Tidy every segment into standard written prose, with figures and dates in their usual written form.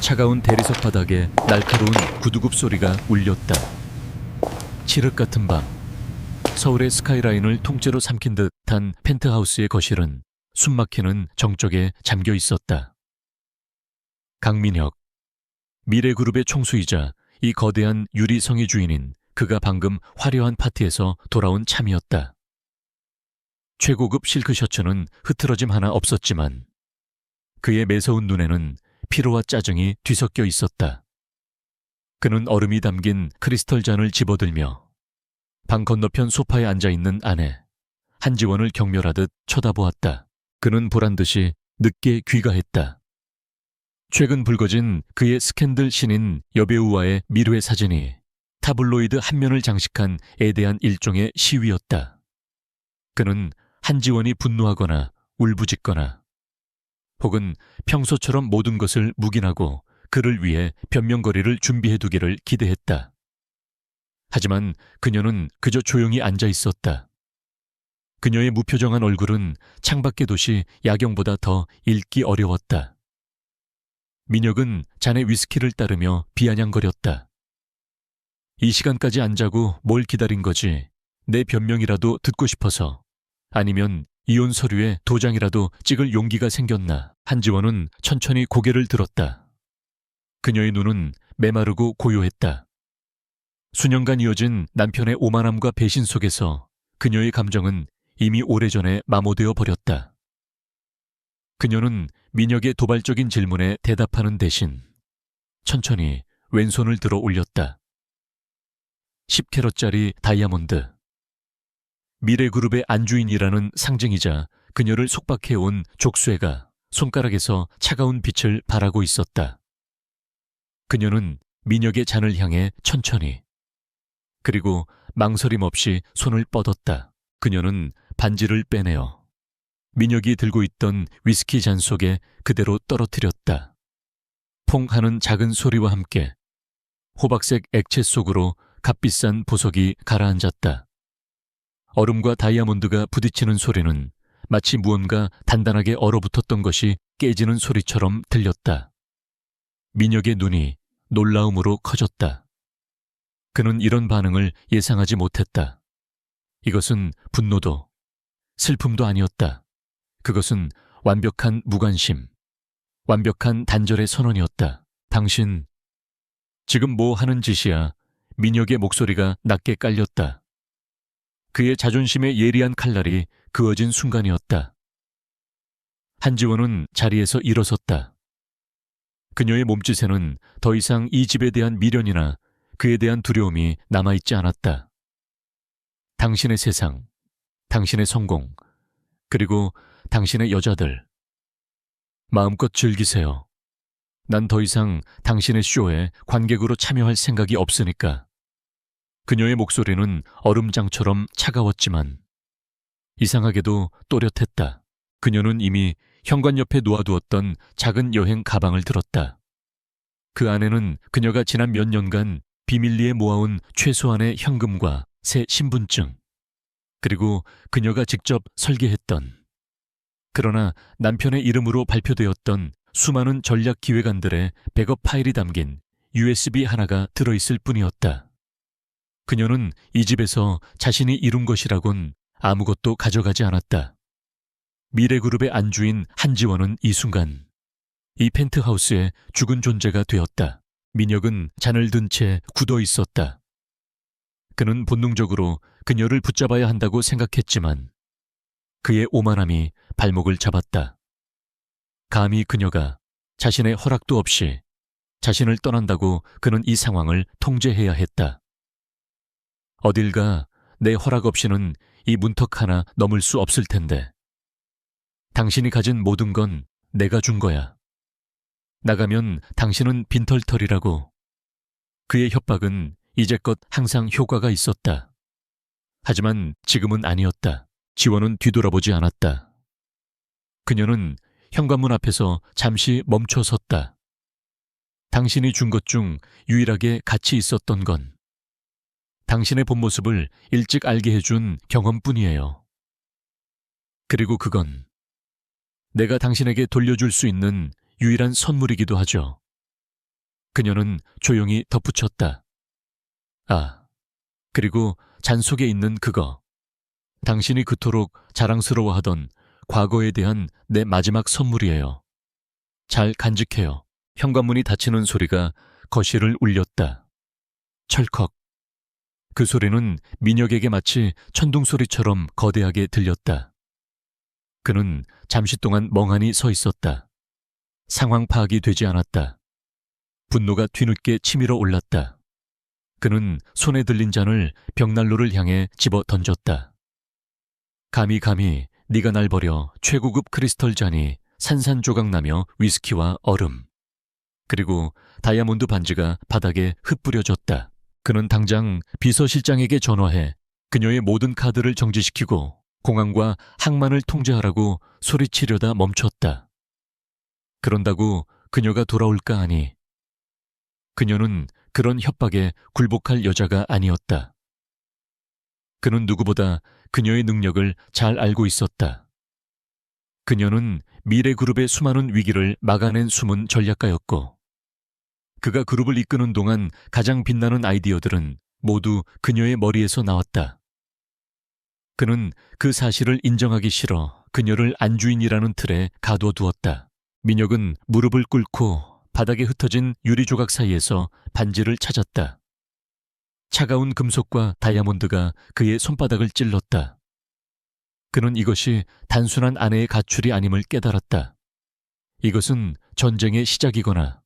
차가운 대리석 바닥에 날카로운 구두굽 소리가 울렸다. 칠흑 같은 밤, 서울의 스카이라인을 통째로 삼킨 듯한 펜트하우스의 거실은 숨막히는 정적에 잠겨 있었다. 강민혁, 미래그룹의 총수이자 이 거대한 유리성의 주인인 그가 방금 화려한 파티에서 돌아온 참이었다. 최고급 실크 셔츠는 흐트러짐 하나 없었지만 그의 매서운 눈에는 피로와 짜증이 뒤섞여 있었다. 그는 얼음이 담긴 크리스털 잔을 집어들며 방 건너편 소파에 앉아있는 아내 한지원을 경멸하듯 쳐다보았다. 그는 보란듯이 늦게 귀가했다. 최근 불거진 그의 스캔들 신인 여배우와의 미루의 사진이 타블로이드 한 면을 장식한 애대한 일종의 시위였다. 그는 한지원이 분노하거나 울부짖거나 혹은 평소처럼 모든 것을 묵인하고 그를 위해 변명거리를 준비해두기를 기대했다. 하지만 그녀는 그저 조용히 앉아 있었다. 그녀의 무표정한 얼굴은 창밖의 도시 야경보다 더 읽기 어려웠다. 민혁은 잔에 위스키를 따르며 비아냥거렸다. 이 시간까지 안 자고 뭘 기다린 거지? 내 변명이라도 듣고 싶어서. 아니면 이혼 서류에 도장이라도 찍을 용기가 생겼나? 한지원은 천천히 고개를 들었다. 그녀의 눈은 메마르고 고요했다. 수년간 이어진 남편의 오만함과 배신 속에서 그녀의 감정은 이미 오래전에 마모되어 버렸다. 그녀는 민혁의 도발적인 질문에 대답하는 대신 천천히 왼손을 들어 올렸다. 10캐럿짜리 다이아몬드. 미래그룹의 안주인이라는 상징이자 그녀를 속박해온 족쇄가 손가락에서 차가운 빛을 발하고 있었다. 그녀는 민혁의 잔을 향해 천천히, 그리고 망설임 없이 손을 뻗었다. 그녀는 반지를 빼내어 민혁이 들고 있던 위스키 잔 속에 그대로 떨어뜨렸다. 퐁 하는 작은 소리와 함께 호박색 액체 속으로 값비싼 보석이 가라앉았다. 얼음과 다이아몬드가 부딪히는 소리는 마치 무언가 단단하게 얼어붙었던 것이 깨지는 소리처럼 들렸다. 민혁의 눈이 놀라움으로 커졌다. 그는 이런 반응을 예상하지 못했다. 이것은 분노도 슬픔도 아니었다. 그것은 완벽한 무관심, 완벽한 단절의 선언이었다. 당신, 지금 뭐 하는 짓이야? 민혁의 목소리가 낮게 깔렸다. 그의 자존심에 예리한 칼날이 그어진 순간이었다. 한지원은 자리에서 일어섰다. 그녀의 몸짓에는 더 이상 이 집에 대한 미련이나 그에 대한 두려움이 남아있지 않았다. 당신의 세상, 당신의 성공, 그리고 당신의 여자들. 마음껏 즐기세요. 난 더 이상 당신의 쇼에 관객으로 참여할 생각이 없으니까. 그녀의 목소리는 얼음장처럼 차가웠지만 이상하게도 또렷했다. 그녀는 이미 현관 옆에 놓아두었던 작은 여행 가방을 들었다. 그 안에는 그녀가 지난 몇 년간 비밀리에 모아온 최소한의 현금과 새 신분증, 그리고 그녀가 직접 설계했던, 그러나 남편의 이름으로 발표되었던 수많은 전략 기획안들의 백업 파일이 담긴 USB 하나가 들어있을 뿐이었다. 그녀는 이 집에서 자신이 이룬 것이라곤 아무것도 가져가지 않았다. 미래그룹의 안주인 한지원은 이 순간 이 펜트하우스의 죽은 존재가 되었다. 민혁은 잔을 든 채 굳어 있었다. 그는 본능적으로 그녀를 붙잡아야 한다고 생각했지만 그의 오만함이 발목을 잡았다. 감히 그녀가 자신의 허락도 없이 자신을 떠난다고 그는 이 상황을 통제해야 했다. 어딜 가, 내 허락 없이는 이 문턱 하나 넘을 수 없을 텐데. 당신이 가진 모든 건 내가 준 거야. 나가면 당신은 빈털털이라고. 그의 협박은 이제껏 항상 효과가 있었다. 하지만 지금은 아니었다. 지원은 뒤돌아보지 않았다. 그녀는 현관문 앞에서 잠시 멈춰 섰다. 당신이 준 것 중 유일하게 가치 있었던 건 당신의 본 모습을 일찍 알게 해준 경험뿐이에요. 그리고 그건 내가 당신에게 돌려줄 수 있는 유일한 선물이기도 하죠. 그녀는 조용히 덧붙였다. 아, 그리고 잔 속에 있는 그거. 당신이 그토록 자랑스러워하던 과거에 대한 내 마지막 선물이에요. 잘 간직해요. 현관문이 닫히는 소리가 거실을 울렸다. 철컥. 그 소리는 민혁에게 마치 천둥소리처럼 거대하게 들렸다. 그는 잠시 동안 멍하니 서 있었다. 상황 파악이 되지 않았다. 분노가 뒤늦게 치밀어 올랐다. 그는 손에 들린 잔을 벽난로를 향해 집어 던졌다. 감히 네가 날 버려 최고급 크리스털 잔이 산산조각나며 위스키와 얼음. 그리고 다이아몬드 반지가 바닥에 흩뿌려졌다. 그는 당장 비서실장에게 전화해 그녀의 모든 카드를 정지시키고 공항과 항만을 통제하라고 소리치려다 멈췄다. 그런다고 그녀가 돌아올까 하니 그녀는 그런 협박에 굴복할 여자가 아니었다. 그는 누구보다 그녀의 능력을 잘 알고 있었다. 그녀는 미래그룹의 수많은 위기를 막아낸 숨은 전략가였고 그가 그룹을 이끄는 동안 가장 빛나는 아이디어들은 모두 그녀의 머리에서 나왔다. 그는 그 사실을 인정하기 싫어 그녀를 안주인이라는 틀에 가둬두었다. 민혁은 무릎을 꿇고 바닥에 흩어진 유리 조각 사이에서 반지를 찾았다. 차가운 금속과 다이아몬드가 그의 손바닥을 찔렀다. 그는 이것이 단순한 아내의 가출이 아님을 깨달았다. 이것은 전쟁의 시작이거나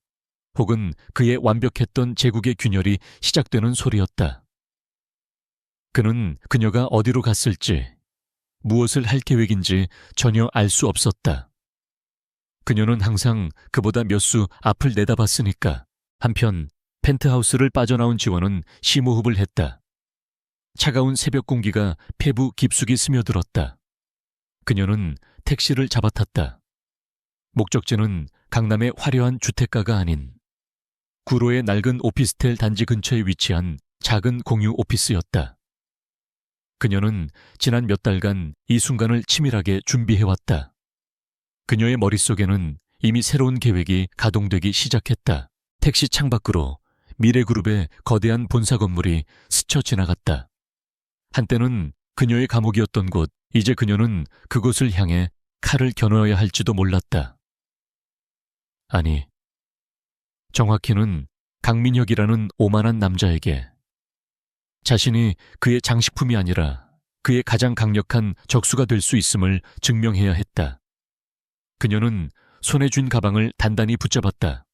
혹은 그의 완벽했던 제국의 균열이 시작되는 소리였다. 그는 그녀가 어디로 갔을지, 무엇을 할 계획인지 전혀 알 수 없었다. 그녀는 항상 그보다 몇 수 앞을 내다봤으니까. 한편 펜트하우스를 빠져나온 지원은 심호흡을 했다. 차가운 새벽 공기가 폐부 깊숙이 스며들었다. 그녀는 택시를 잡아탔다. 목적지는 강남의 화려한 주택가가 아닌 구로의 낡은 오피스텔 단지 근처에 위치한 작은 공유 오피스였다. 그녀는 지난 몇 달간 이 순간을 치밀하게 준비해왔다. 그녀의 머릿속에는 이미 새로운 계획이 가동되기 시작했다. 택시 창밖으로 미래그룹의 거대한 본사 건물이 스쳐 지나갔다. 한때는 그녀의 감옥이었던 곳, 이제 그녀는 그곳을 향해 칼을 겨누어야 할지도 몰랐다. 아니, 정확히는 강민혁이라는 오만한 남자에게 자신이 그의 장식품이 아니라 그의 가장 강력한 적수가 될 수 있음을 증명해야 했다. 그녀는 손에 쥔 가방을 단단히 붙잡았다.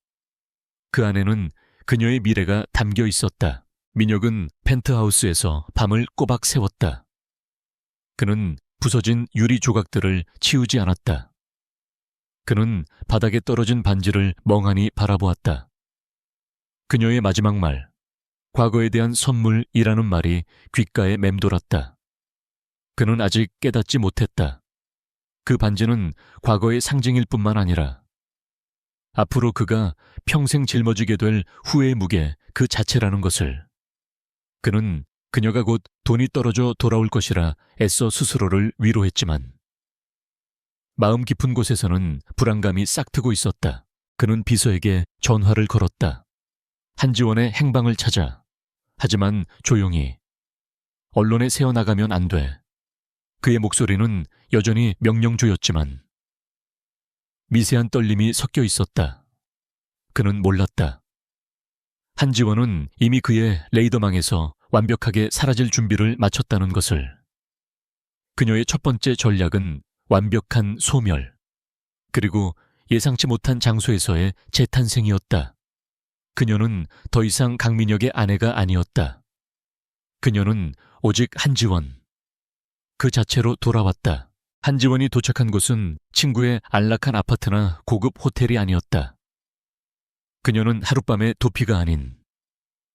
그 안에는 그녀의 미래가 담겨 있었다. 민혁은 펜트하우스에서 밤을 꼬박 새웠다. 그는 부서진 유리 조각들을 치우지 않았다. 그는 바닥에 떨어진 반지를 멍하니 바라보았다. 그녀의 마지막 말, 과거에 대한 선물이라는 말이 귓가에 맴돌았다. 그는 아직 깨닫지 못했다. 그 반지는 과거의 상징일 뿐만 아니라 앞으로 그가 평생 짊어지게 될 후회의 무게 그 자체라는 것을. 그는 그녀가 곧 돈이 떨어져 돌아올 것이라 애써 스스로를 위로했지만 마음 깊은 곳에서는 불안감이 싹트고 있었다. 그는 비서에게 전화를 걸었다. 한지원의 행방을 찾아. 하지만 조용히. 언론에 새어나가면 안 돼. 그의 목소리는 여전히 명령조였지만 미세한 떨림이 섞여 있었다. 그는 몰랐다. 한지원은 이미 그의 레이더망에서 완벽하게 사라질 준비를 마쳤다는 것을. 그녀의 첫 번째 전략은 완벽한 소멸, 그리고 예상치 못한 장소에서의 재탄생이었다. 그녀는 더 이상 강민혁의 아내가 아니었다. 그녀는 오직 한지원, 그 자체로 돌아왔다. 한지원이 도착한 곳은 친구의 안락한 아파트나 고급 호텔이 아니었다. 그녀는 하룻밤의 도피가 아닌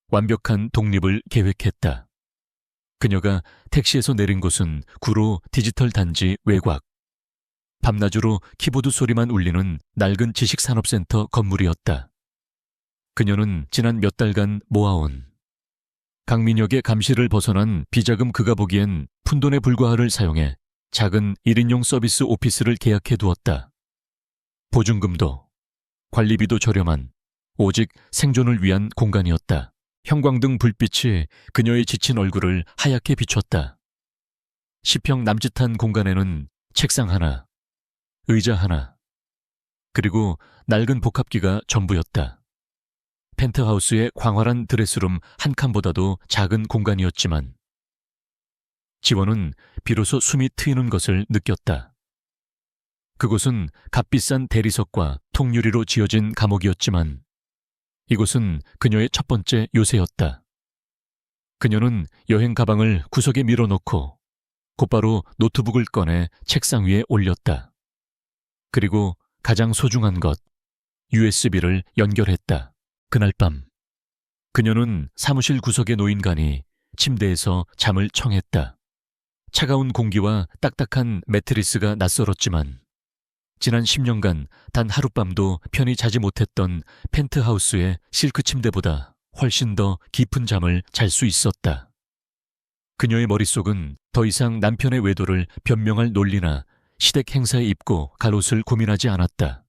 완벽한 독립을 계획했다. 그녀가 택시에서 내린 곳은 구로 디지털 단지 외곽. 밤낮으로 키보드 소리만 울리는 낡은 지식산업센터 건물이었다. 그녀는 지난 몇 달간 모아온 강민혁의 감시를 벗어난 비자금 그가 보기엔 푼돈에 불과할을 사용해 작은 1인용 서비스 오피스를 계약해 두었다. 보증금도 관리비도 저렴한 오직 생존을 위한 공간이었다. 형광등 불빛이 그녀의 지친 얼굴을 하얗게 비췄다. 10평 남짓한 공간에는 책상 하나, 의자 하나, 그리고 낡은 복합기가 전부였다. 펜트하우스의 광활한 드레스룸 한 칸보다도 작은 공간이었지만 지원은 비로소 숨이 트이는 것을 느꼈다. 그곳은 값비싼 대리석과 통유리로 지어진 감옥이었지만 이곳은 그녀의 첫 번째 요새였다. 그녀는 여행 가방을 구석에 밀어놓고 곧바로 노트북을 꺼내 책상 위에 올렸다. 그리고 가장 소중한 것, USB를 연결했다. 그날 밤, 그녀는 사무실 구석에 놓인 간이 침대에서 잠을 청했다. 차가운 공기와 딱딱한 매트리스가 낯설었지만 지난 10년간 단 하룻밤도 편히 자지 못했던 펜트하우스의 실크 침대보다 훨씬 더 깊은 잠을 잘 수 있었다. 그녀의 머릿속은 더 이상 남편의 외도를 변명할 논리나 시댁 행사에 입고 갈 옷을 고민하지 않았다.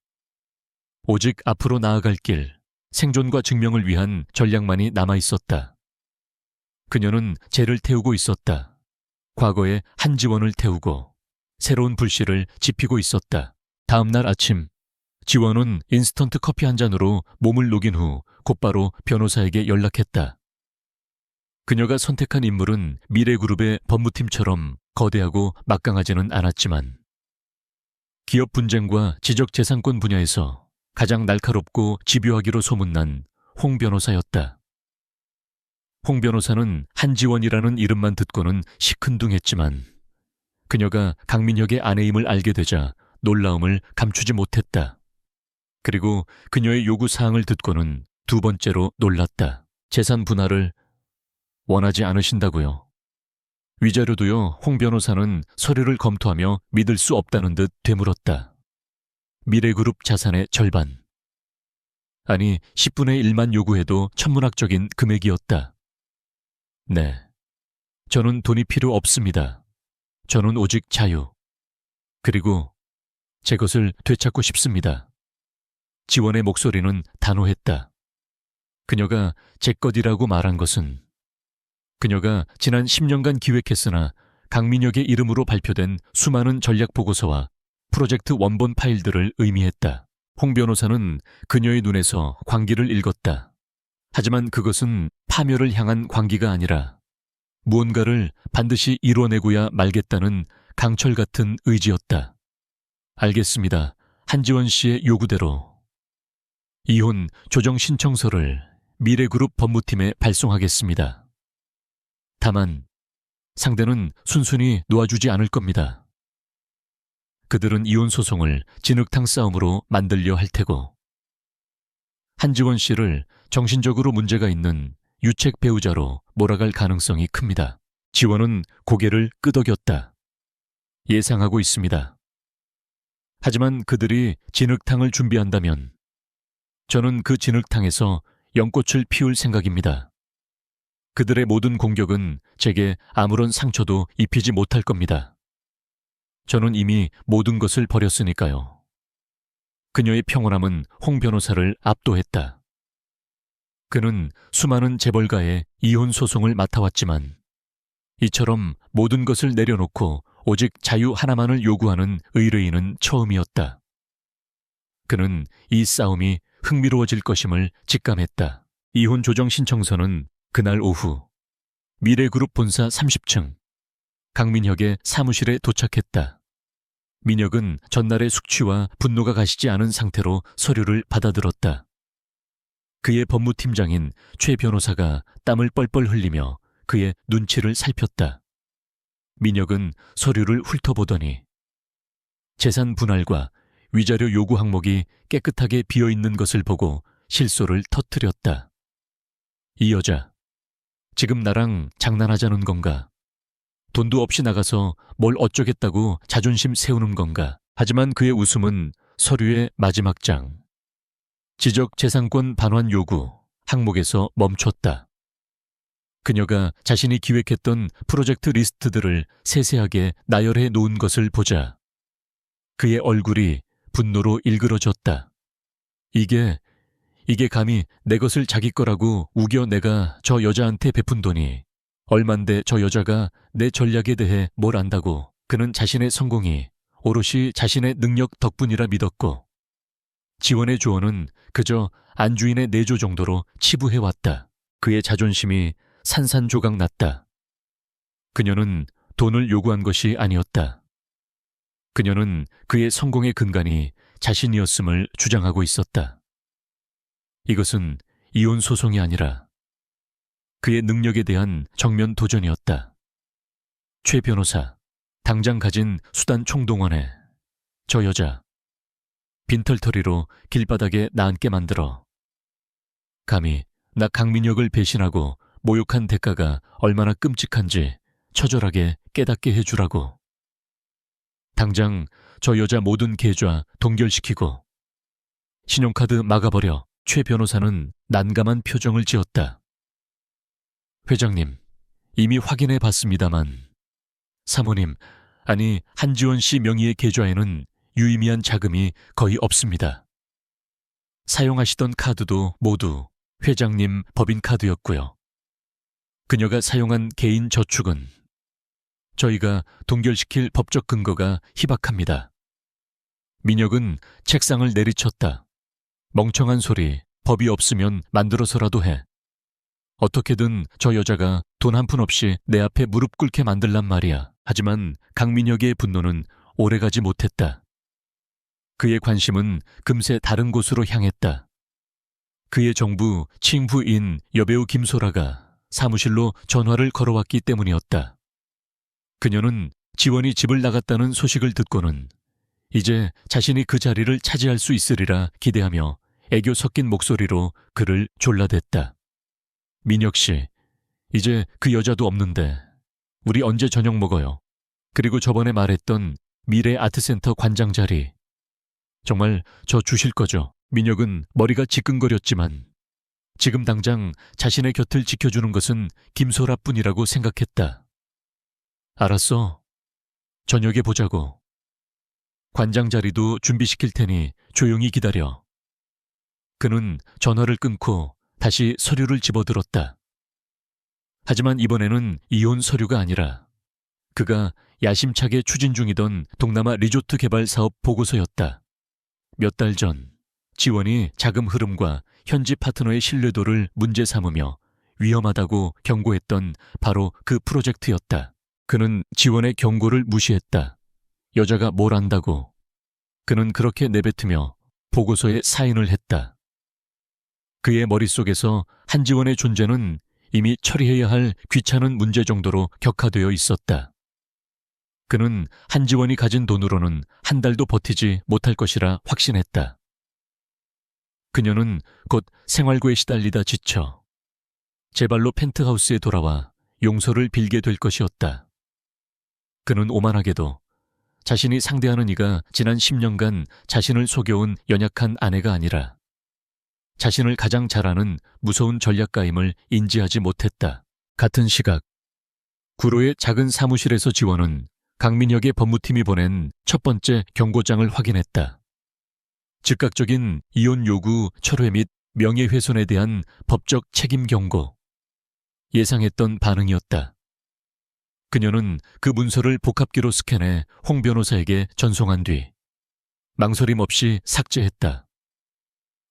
오직 앞으로 나아갈 길, 생존과 증명을 위한 전략만이 남아있었다. 그녀는 쟤를 태우고 있었다. 과거의 한지원을 태우고 새로운 불씨를 지피고 있었다. 다음 날 아침, 지원은 인스턴트 커피 한 잔으로 몸을 녹인 후 곧바로 변호사에게 연락했다. 그녀가 선택한 인물은 미래그룹의 법무팀처럼 거대하고 막강하지는 않았지만 기업 분쟁과 지적재산권 분야에서 가장 날카롭고 집요하기로 소문난 홍 변호사였다. 홍 변호사는 한지원이라는 이름만 듣고는 시큰둥했지만 그녀가 강민혁의 아내임을 알게 되자 놀라움을 감추지 못했다. 그리고 그녀의 요구사항을 듣고는 두 번째로 놀랐다. 재산 분할을 원하지 않으신다고요. 위자료도요. 홍 변호사는 서류를 검토하며 믿을 수 없다는 듯 되물었다. 미래그룹 자산의 절반. 아니, 10분의 1만 요구해도 천문학적인 금액이었다. 네. 저는 돈이 필요 없습니다. 저는 오직 자유. 그리고 제 것을 되찾고 싶습니다. 지원의 목소리는 단호했다. 그녀가 제 것이라고 말한 것은 그녀가 지난 10년간 기획했으나 강민혁의 이름으로 발표된 수많은 전략 보고서와 프로젝트 원본 파일들을 의미했다. 홍 변호사는 그녀의 눈에서 광기를 읽었다. 하지만 그것은 파멸을 향한 광기가 아니라 무언가를 반드시 이뤄내고야 말겠다는 강철 같은 의지였다. 알겠습니다. 한지원 씨의 요구대로 이혼 조정 신청서를 미래그룹 법무팀에 발송하겠습니다. 다만 상대는 순순히 놓아주지 않을 겁니다. 그들은 이혼 소송을 진흙탕 싸움으로 만들려 할 테고 한지원 씨를 정신적으로 문제가 있는 유책 배우자로 몰아갈 가능성이 큽니다. 지원은 고개를 끄덕였다. 예상하고 있습니다. 하지만 그들이 진흙탕을 준비한다면 저는 그 진흙탕에서 연꽃을 피울 생각입니다. 그들의 모든 공격은 제게 아무런 상처도 입히지 못할 겁니다. 저는 이미 모든 것을 버렸으니까요. 그녀의 평온함은 홍 변호사를 압도했다. 그는 수많은 재벌가의 이혼 소송을 맡아왔지만 이처럼 모든 것을 내려놓고 오직 자유 하나만을 요구하는 의뢰인은 처음이었다. 그는 이 싸움이 흥미로워질 것임을 직감했다. 이혼 조정 신청서는 그날 오후 미래그룹 본사 30층 강민혁의 사무실에 도착했다. 민혁은 전날의 숙취와 분노가 가시지 않은 상태로 서류를 받아들었다. 그의 법무팀장인 최 변호사가 땀을 뻘뻘 흘리며 그의 눈치를 살폈다. 민혁은 서류를 훑어보더니 재산 분할과 위자료 요구 항목이 깨끗하게 비어있는 것을 보고 실소를 터뜨렸다. 이 여자, 지금 나랑 장난하자는 건가? 돈도 없이 나가서 뭘 어쩌겠다고 자존심 세우는 건가? 하지만 그의 웃음은 서류의 마지막 장, 지적재산권 반환 요구 항목에서 멈췄다. 그녀가 자신이 기획했던 프로젝트 리스트들을 세세하게 나열해 놓은 것을 보자 그의 얼굴이 분노로 일그러졌다. 이게 이게 감히 내 것을 자기 거라고 우겨 내가 저 여자한테 베푼 돈이 얼만데 저 여자가 내 전략에 대해 뭘 안다고. 그는 자신의 성공이 오롯이 자신의 능력 덕분이라 믿었고 지원의 조언은 그저 안주인의 내조 정도로 치부해왔다. 그의 자존심이 산산조각 났다. 그녀는 돈을 요구한 것이 아니었다. 그녀는 그의 성공의 근간이 자신이었음을 주장하고 있었다. 이것은 이혼 소송이 아니라 그의 능력에 대한 정면 도전이었다. 최 변호사, 당장 가진 수단 총동원해 저 여자 빈털터리로 길바닥에 나앉게 만들어. 감히 나 강민혁을 배신하고 모욕한 대가가 얼마나 끔찍한지 처절하게 깨닫게 해주라고. 당장 저 여자 모든 계좌 동결시키고 신용카드 막아버려. 최 변호사는 난감한 표정을 지었다. 회장님, 이미 확인해 봤습니다만 사모님, 아니 한지원 씨 명의의 계좌에는 유의미한 자금이 거의 없습니다. 사용하시던 카드도 모두 회장님 법인카드였고요. 그녀가 사용한 개인 저축은 저희가 동결시킬 법적 근거가 희박합니다. 민혁은 책상을 내리쳤다. 멍청한 소리, 법이 없으면 만들어서라도 해. 어떻게든 저 여자가 돈 한 푼 없이 내 앞에 무릎 꿇게 만들란 말이야. 하지만 강민혁의 분노는 오래가지 못했다. 그의 관심은 금세 다른 곳으로 향했다. 그의 정부 친부인 여배우 김소라가 사무실로 전화를 걸어왔기 때문이었다. 그녀는 지원이 집을 나갔다는 소식을 듣고는 이제 자신이 그 자리를 차지할 수 있으리라 기대하며 애교 섞인 목소리로 그를 졸라댔다. 민혁 씨, 이제 그 여자도 없는데 우리 언제 저녁 먹어요? 그리고 저번에 말했던 미래 아트센터 관장 자리 정말 저 주실 거죠? 민혁은 머리가 지끈거렸지만 지금 당장 자신의 곁을 지켜주는 것은 김소라뿐이라고 생각했다. 알았어. 저녁에 보자고. 관장 자리도 준비시킬 테니 조용히 기다려. 그는 전화를 끊고 다시 서류를 집어들었다. 하지만 이번에는 이혼 서류가 아니라 그가 야심차게 추진 중이던 동남아 리조트 개발 사업 보고서였다. 몇 달 전 지원이 자금 흐름과 현지 파트너의 신뢰도를 문제 삼으며 위험하다고 경고했던 바로 그 프로젝트였다. 그는 지원의 경고를 무시했다. 여자가 뭘 안다고. 그는 그렇게 내뱉으며 보고서에 사인을 했다. 그의 머릿속에서 한지원의 존재는 이미 처리해야 할 귀찮은 문제 정도로 격화되어 있었다. 그는 한지원이 가진 돈으로는 한 달도 버티지 못할 것이라 확신했다. 그녀는 곧 생활고에 시달리다 지쳐 제발로 펜트하우스에 돌아와 용서를 빌게 될 것이었다. 그는 오만하게도 자신이 상대하는 이가 지난 10년간 자신을 속여온 연약한 아내가 아니라 자신을 가장 잘 아는 무서운 전략가임을 인지하지 못했다. 같은 시각 구로의 작은 사무실에서 지원은 강민혁의 법무팀이 보낸 첫 번째 경고장을 확인했다. 즉각적인 이혼 요구 철회 및 명예훼손에 대한 법적 책임 경고. 예상했던 반응이었다. 그녀는 그 문서를 복합기로 스캔해 홍 변호사에게 전송한 뒤 망설임 없이 삭제했다.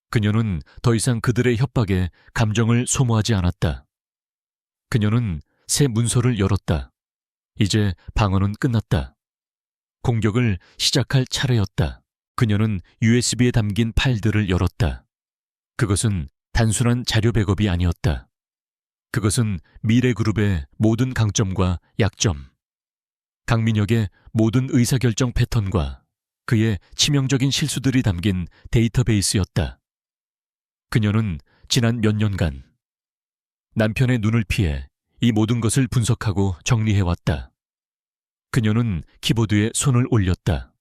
그녀는 더 이상 그들의 협박에 감정을 소모하지 않았다. 그녀는 새 문서를 열었다. 이제 방어는 끝났다. 공격을 시작할 차례였다. 그녀는 USB에 담긴 파일들을 열었다. 그것은 단순한 자료 백업이 아니었다. 그것은 미래그룹의 모든 강점과 약점, 강민혁의 모든 의사결정 패턴과 그의 치명적인 실수들이 담긴 데이터베이스였다. 그녀는 지난 몇 년간 남편의 눈을 피해 이 모든 것을 분석하고 정리해왔다. 그녀는 키보드에 손을 올렸다.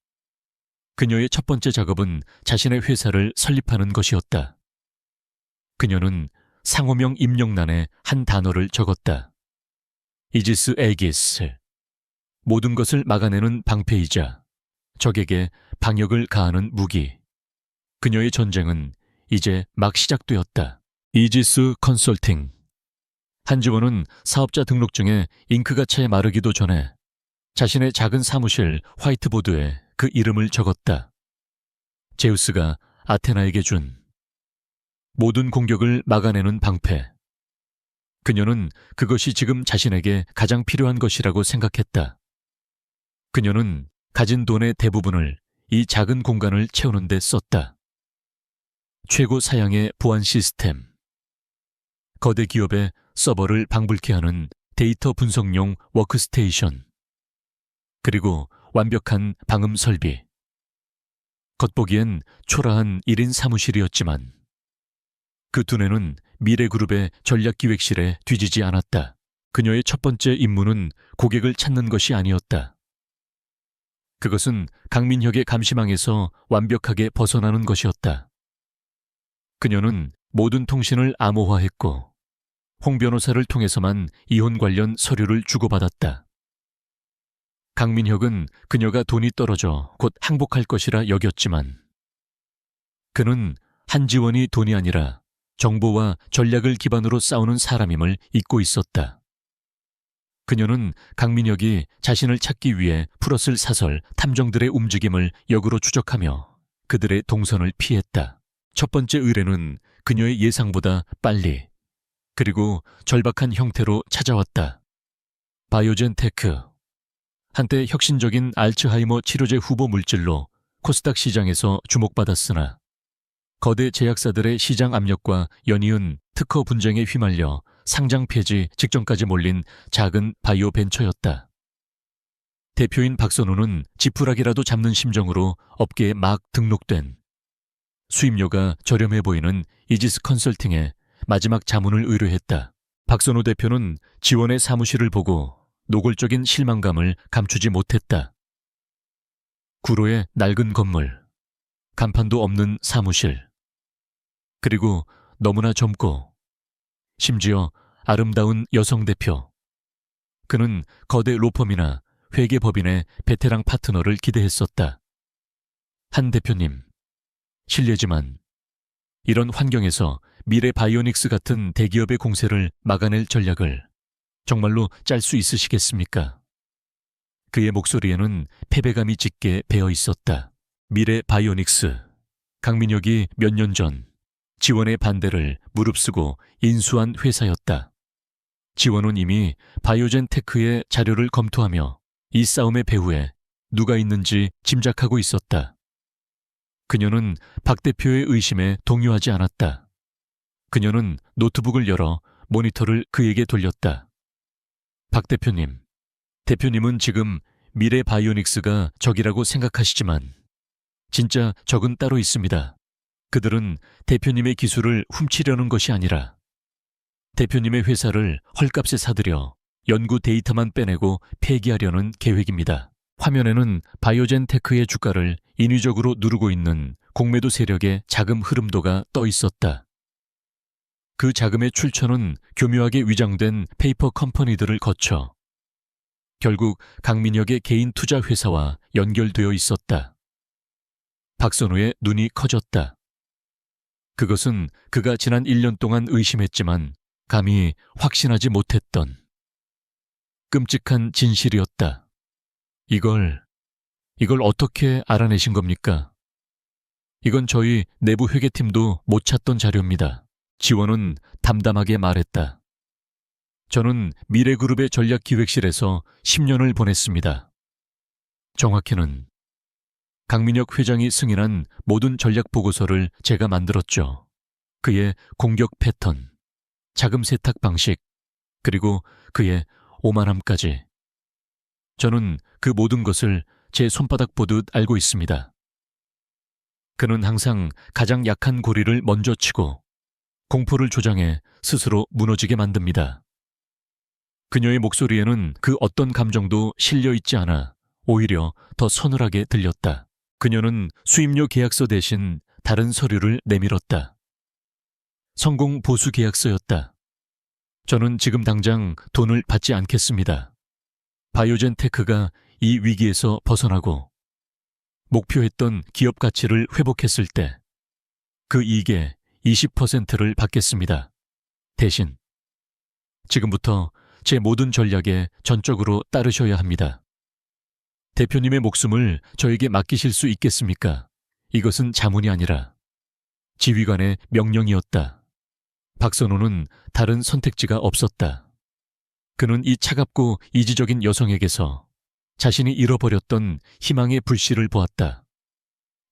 그녀의 첫 번째 작업은 자신의 회사를 설립하는 것이었다. 그녀는 상호명 입력란에 한 단어를 적었다. 이지스 에기스. 모든 것을 막아내는 방패이자 적에게 방역을 가하는 무기. 그녀의 전쟁은 이제 막 시작되었다. 이지스 컨설팅. 한지원은 사업자 등록증에 잉크가 채 마르기도 전에 자신의 작은 사무실 화이트보드에 그 이름을 적었다. 제우스가 아테나에게 준 모든 공격을 막아내는 방패. 그녀는 그것이 지금 자신에게 가장 필요한 것이라고 생각했다. 그녀는 가진 돈의 대부분을 이 작은 공간을 채우는 데 썼다. 최고 사양의 보안 시스템. 거대 기업의 서버를 방불케 하는 데이터 분석용 워크스테이션. 그리고 완벽한 방음 설비. 겉보기엔 초라한 1인 사무실이었지만 그 두뇌는 미래그룹의 전략기획실에 뒤지지 않았다. 그녀의 첫 번째 임무는 고객을 찾는 것이 아니었다. 그것은 강민혁의 감시망에서 완벽하게 벗어나는 것이었다. 그녀는 모든 통신을 암호화했고 홍 변호사를 통해서만 이혼 관련 서류를 주고받았다. 강민혁은 그녀가 돈이 떨어져 곧 항복할 것이라 여겼지만 그는 한지원이 돈이 아니라 정보와 전략을 기반으로 싸우는 사람임을 잊고 있었다. 그녀는 강민혁이 자신을 찾기 위해 풀었을 사설 탐정들의 움직임을 역으로 추적하며 그들의 동선을 피했다. 첫 번째 의뢰는 그녀의 예상보다 빨리 그리고 절박한 형태로 찾아왔다. 바이오젠 테크. 한때 혁신적인 알츠하이머 치료제 후보 물질로 코스닥 시장에서 주목받았으나 거대 제약사들의 시장 압력과 연이은 특허 분쟁에 휘말려 상장 폐지 직전까지 몰린 작은 바이오 벤처였다. 대표인 박선우는 지푸라기라도 잡는 심정으로 업계에 막 등록된 수입료가 저렴해 보이는 이지스 컨설팅에 마지막 자문을 의뢰했다. 박선우 대표는 지원의 사무실을 보고 노골적인 실망감을 감추지 못했다. 구로의 낡은 건물, 간판도 없는 사무실, 그리고 너무나 젊고 심지어 아름다운 여성 대표. 그는 거대 로펌이나 회계법인의 베테랑 파트너를 기대했었다. 한 대표님, 실례지만 이런 환경에서 미래 바이오닉스 같은 대기업의 공세를 막아낼 전략을 정말로 짤 수 있으시겠습니까? 그의 목소리에는 패배감이 짙게 배어 있었다. 미래 바이오닉스. 강민혁이 몇 년 전 지원의 반대를 무릅쓰고 인수한 회사였다. 지원은 이미 바이오젠 테크의 자료를 검토하며 이 싸움의 배후에 누가 있는지 짐작하고 있었다. 그녀는 박 대표의 의심에 동요하지 않았다. 그녀는 노트북을 열어 모니터를 그에게 돌렸다. 박 대표님, 대표님은 지금 미래 바이오닉스가 적이라고 생각하시지만 진짜 적은 따로 있습니다. 그들은 대표님의 기술을 훔치려는 것이 아니라 대표님의 회사를 헐값에 사들여 연구 데이터만 빼내고 폐기하려는 계획입니다. 화면에는 바이오젠 테크의 주가를 인위적으로 누르고 있는 공매도 세력의 자금 흐름도가 떠 있었다. 그 자금의 출처는 교묘하게 위장된 페이퍼 컴퍼니들을 거쳐 결국 강민혁의 개인 투자 회사와 연결되어 있었다. 박선우의 눈이 커졌다. 그것은 그가 지난 1년 동안 의심했지만 감히 확신하지 못했던 끔찍한 진실이었다. 이걸 어떻게 알아내신 겁니까? 이건 저희 내부 회계팀도 못 찾던 자료입니다. 지원은 담담하게 말했다. 저는 미래그룹의 전략기획실에서 10년을 보냈습니다. 정확히는 강민혁 회장이 승인한 모든 전략 보고서를 제가 만들었죠. 그의 공격 패턴, 자금 세탁 방식, 그리고 그의 오만함까지. 저는 그 모든 것을 제 손바닥 보듯 알고 있습니다. 그는 항상 가장 약한 고리를 먼저 치고 공포를 조장해 스스로 무너지게 만듭니다. 그녀의 목소리에는 그 어떤 감정도 실려 있지 않아 오히려 더 서늘하게 들렸다. 그녀는 수임료 계약서 대신 다른 서류를 내밀었다. 성공 보수 계약서였다. 저는 지금 당장 돈을 받지 않겠습니다. 바이오젠 테크가 이 위기에서 벗어나고 목표했던 기업 가치를 회복했을 때 그 이익에 20%를 받겠습니다. 대신 지금부터 제 모든 전략에 전적으로 따르셔야 합니다. 대표님의 목숨을 저에게 맡기실 수 있겠습니까? 이것은 자문이 아니라 지휘관의 명령이었다. 박선호는 다른 선택지가 없었다. 그는 이 차갑고 이지적인 여성에게서 자신이 잃어버렸던 희망의 불씨를 보았다.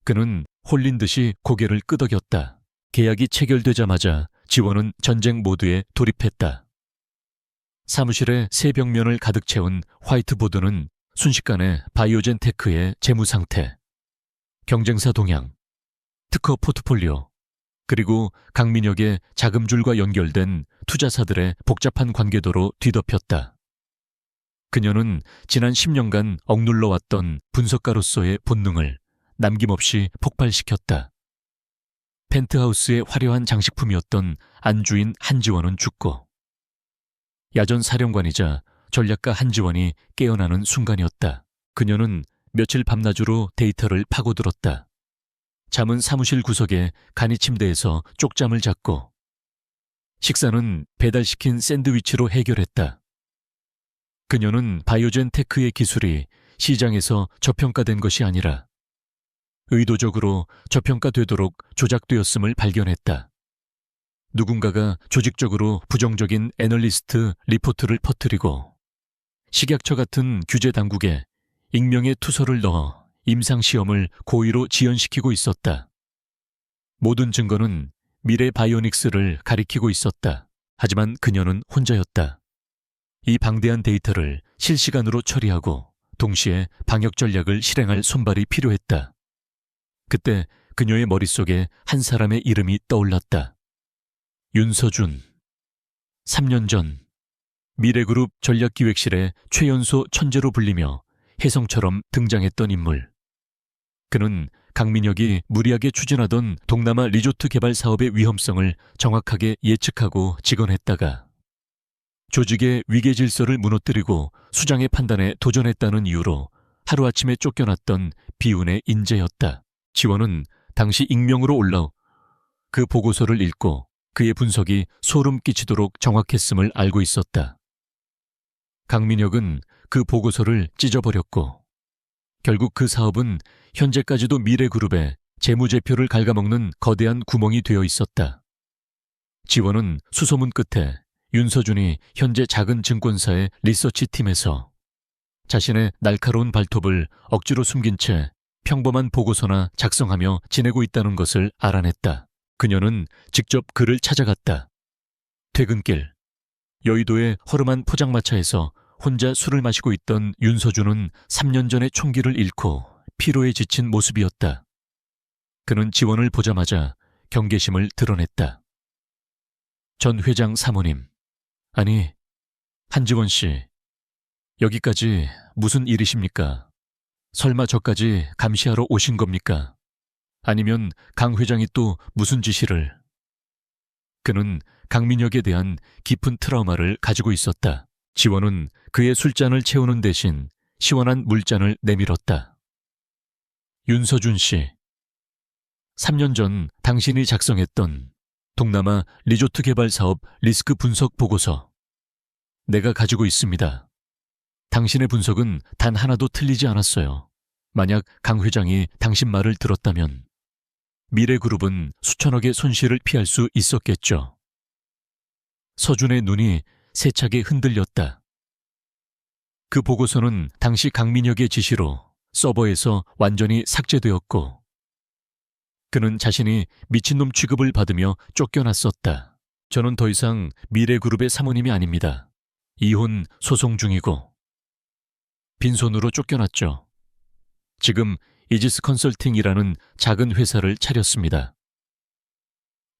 그는 홀린 듯이 고개를 끄덕였다. 계약이 체결되자마자 지원은 전쟁 모드에 돌입했다. 사무실에 새 벽면을 가득 채운 화이트보드는 순식간에 바이오젠 테크의 재무 상태, 경쟁사 동향, 특허 포트폴리오, 그리고 강민혁의 자금줄과 연결된 투자사들의 복잡한 관계도로 뒤덮였다. 그녀는 지난 10년간 억눌러왔던 분석가로서의 본능을 남김없이 폭발시켰다. 펜트하우스의 화려한 장식품이었던 안주인 한지원은 죽고 야전 사령관이자 전략가 한지원이 깨어나는 순간이었다. 그녀는 며칠 밤낮으로 데이터를 파고들었다. 잠은 사무실 구석의 간이 침대에서 쪽잠을 잤고 식사는 배달시킨 샌드위치로 해결했다. 그녀는 바이오젠 테크의 기술이 시장에서 저평가된 것이 아니라 의도적으로 저평가되도록 조작되었음을 발견했다. 누군가가 조직적으로 부정적인 애널리스트 리포트를 퍼뜨리고 식약처 같은 규제 당국에 익명의 투서를 넣어 임상시험을 고의로 지연시키고 있었다. 모든 증거는 미래 바이오닉스를 가리키고 있었다. 하지만 그녀는 혼자였다. 이 방대한 데이터를 실시간으로 처리하고 동시에 방역 전략을 실행할 손발이 필요했다. 그때 그녀의 머릿속에 한 사람의 이름이 떠올랐다. 윤서준. 3년 전 미래그룹 전략기획실의 최연소 천재로 불리며 혜성처럼 등장했던 인물. 그는 강민혁이 무리하게 추진하던 동남아 리조트 개발 사업의 위험성을 정확하게 예측하고 직언했다가 조직의 위계 질서를 무너뜨리고 수장의 판단에 도전했다는 이유로 하루아침에 쫓겨났던 비운의 인재였다. 지원은 당시 익명으로 올라오 그 보고서를 읽고 그의 분석이 소름 끼치도록 정확했음을 알고 있었다. 강민혁은 그 보고서를 찢어버렸고 결국 그 사업은 현재까지도 미래그룹의 재무제표를 갉아먹는 거대한 구멍이 되어 있었다. 지원은 수소문 끝에 윤서준이 현재 작은 증권사의 리서치팀에서 자신의 날카로운 발톱을 억지로 숨긴 채 평범한 보고서나 작성하며 지내고 있다는 것을 알아냈다. 그녀는 직접 그를 찾아갔다. 퇴근길, 여의도의 허름한 포장마차에서 혼자 술을 마시고 있던 윤서준은 3년 전에 총기를 잃고 피로에 지친 모습이었다. 그는 지원을 보자마자 경계심을 드러냈다. 전 회장 사모님, 아니, 한지원 씨, 여기까지 무슨 일이십니까? 설마 저까지 감시하러 오신 겁니까? 아니면 강 회장이 또 무슨 지시를? 그는 강민혁에 대한 깊은 트라우마를 가지고 있었다. 지원은 그의 술잔을 채우는 대신 시원한 물잔을 내밀었다. 윤서준 씨, 3년 전 당신이 작성했던 동남아 리조트 개발 사업 리스크 분석 보고서. 내가 가지고 있습니다. 당신의 분석은 단 하나도 틀리지 않았어요. 만약 강 회장이 당신 말을 들었다면 미래그룹은 수천억의 손실을 피할 수 있었겠죠. 서준의 눈이 세차게 흔들렸다. 그 보고서는 당시 강민혁의 지시로 서버에서 완전히 삭제되었고 그는 자신이 미친놈 취급을 받으며 쫓겨났었다. 저는 더 이상 미래그룹의 사모님이 아닙니다. 이혼 소송 중이고 빈손으로 쫓겨났죠. 지금 이지스 컨설팅이라는 작은 회사를 차렸습니다.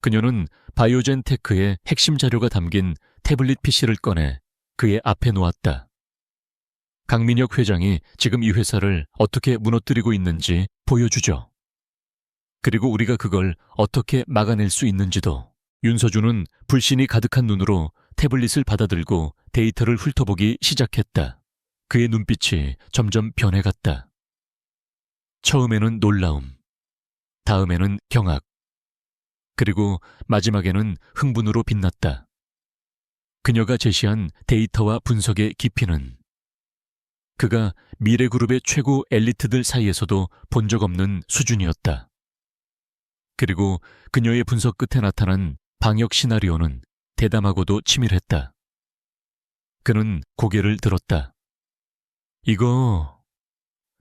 그녀는 바이오젠 테크의 핵심 자료가 담긴 태블릿 PC를 꺼내 그의 앞에 놓았다. 강민혁 회장이 지금 이 회사를 어떻게 무너뜨리고 있는지 보여주죠. 그리고 우리가 그걸 어떻게 막아낼 수 있는지도. 윤서준은 불신이 가득한 눈으로 태블릿을 받아들고 데이터를 훑어보기 시작했다. 그의 눈빛이 점점 변해갔다. 처음에는 놀라움, 다음에는 경악, 그리고 마지막에는 흥분으로 빛났다. 그녀가 제시한 데이터와 분석의 깊이는 그가 미래그룹의 최고 엘리트들 사이에서도 본 적 없는 수준이었다. 그리고 그녀의 분석 끝에 나타난 방역 시나리오는 대담하고도 치밀했다. 그는 고개를 들었다. 이거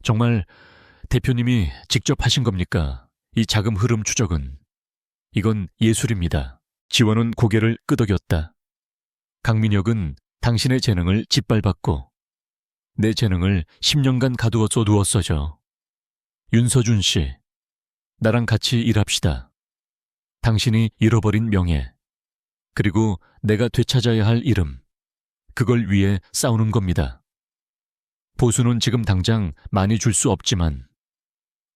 정말 대표님이 직접 하신 겁니까? 이 자금 흐름 추적은. 이건 예술입니다. 지원은 고개를 끄덕였다. 강민혁은 당신의 재능을 짓밟았고 내 재능을 10년간 가두어 쏟두었어죠. 윤서준 씨, 나랑 같이 일합시다. 당신이 잃어버린 명예, 그리고 내가 되찾아야 할 이름, 그걸 위해 싸우는 겁니다. 보수는 지금 당장 많이 줄 수 없지만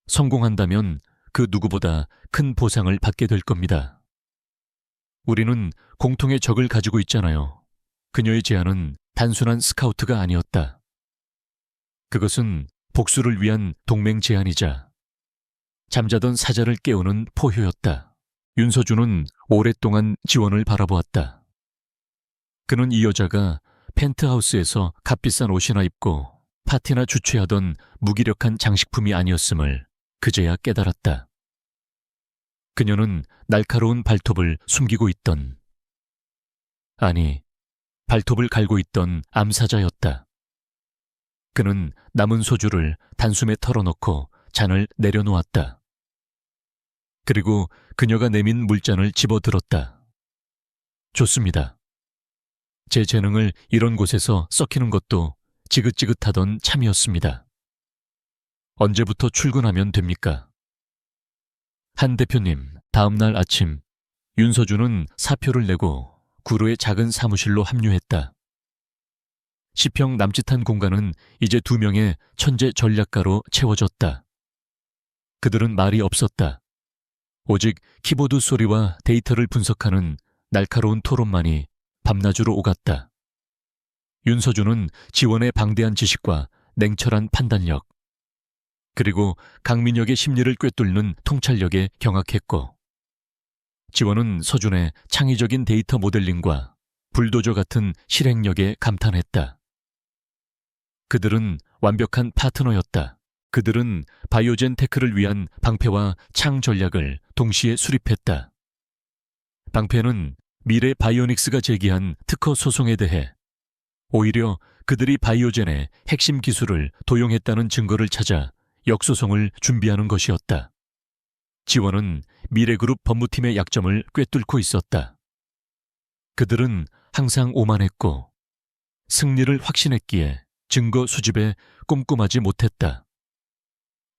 성공한다면 그 누구보다 큰 보상을 받게 될 겁니다. 우리는 공통의 적을 가지고 있잖아요. 그녀의 제안은 단순한 스카우트가 아니었다. 그것은 복수를 위한 동맹 제안이자 잠자던 사자를 깨우는 포효였다. 윤서준은 오랫동안 지원을 바라보았다. 그는 이 여자가 펜트하우스에서 값비싼 옷이나 입고 파티나 주최하던 무기력한 장식품이 아니었음을 그제야 깨달았다. 그녀는 날카로운 발톱을 숨기고 있던, 아니, 발톱을 갈고 있던 암사자였다. 그는 남은 소주를 단숨에 털어넣고 잔을 내려놓았다. 그리고 그녀가 내민 물잔을 집어들었다. 좋습니다. 제 재능을 이런 곳에서 썩히는 것도 지긋지긋하던 참이었습니다. 언제부터 출근하면 됩니까? 한 대표님, 다음 날 아침 윤서준은 사표를 내고 구로의 작은 사무실로 합류했다. 10평 남짓한 공간은 이제 2명의 천재 전략가로 채워졌다. 그들은 말이 없었다. 오직 키보드 소리와 데이터를 분석하는 날카로운 토론만이 밤낮으로 오갔다. 윤서준은 지원의 방대한 지식과 냉철한 판단력, 그리고 강민혁의 심리를 꿰뚫는 통찰력에 경악했고, 지원은 서준의 창의적인 데이터 모델링과 불도저 같은 실행력에 감탄했다. 그들은 완벽한 파트너였다. 그들은 바이오젠 테크를 위한 방패와 창 전략을 동시에 수립했다. 방패는 미래 바이오닉스가 제기한 특허 소송에 대해 오히려 그들이 바이오젠의 핵심 기술을 도용했다는 증거를 찾아 역소송을 준비하는 것이었다. 지원은 미래그룹 법무팀의 약점을 꿰뚫고 있었다. 그들은 항상 오만했고 승리를 확신했기에 증거 수집에 꼼꼼하지 못했다.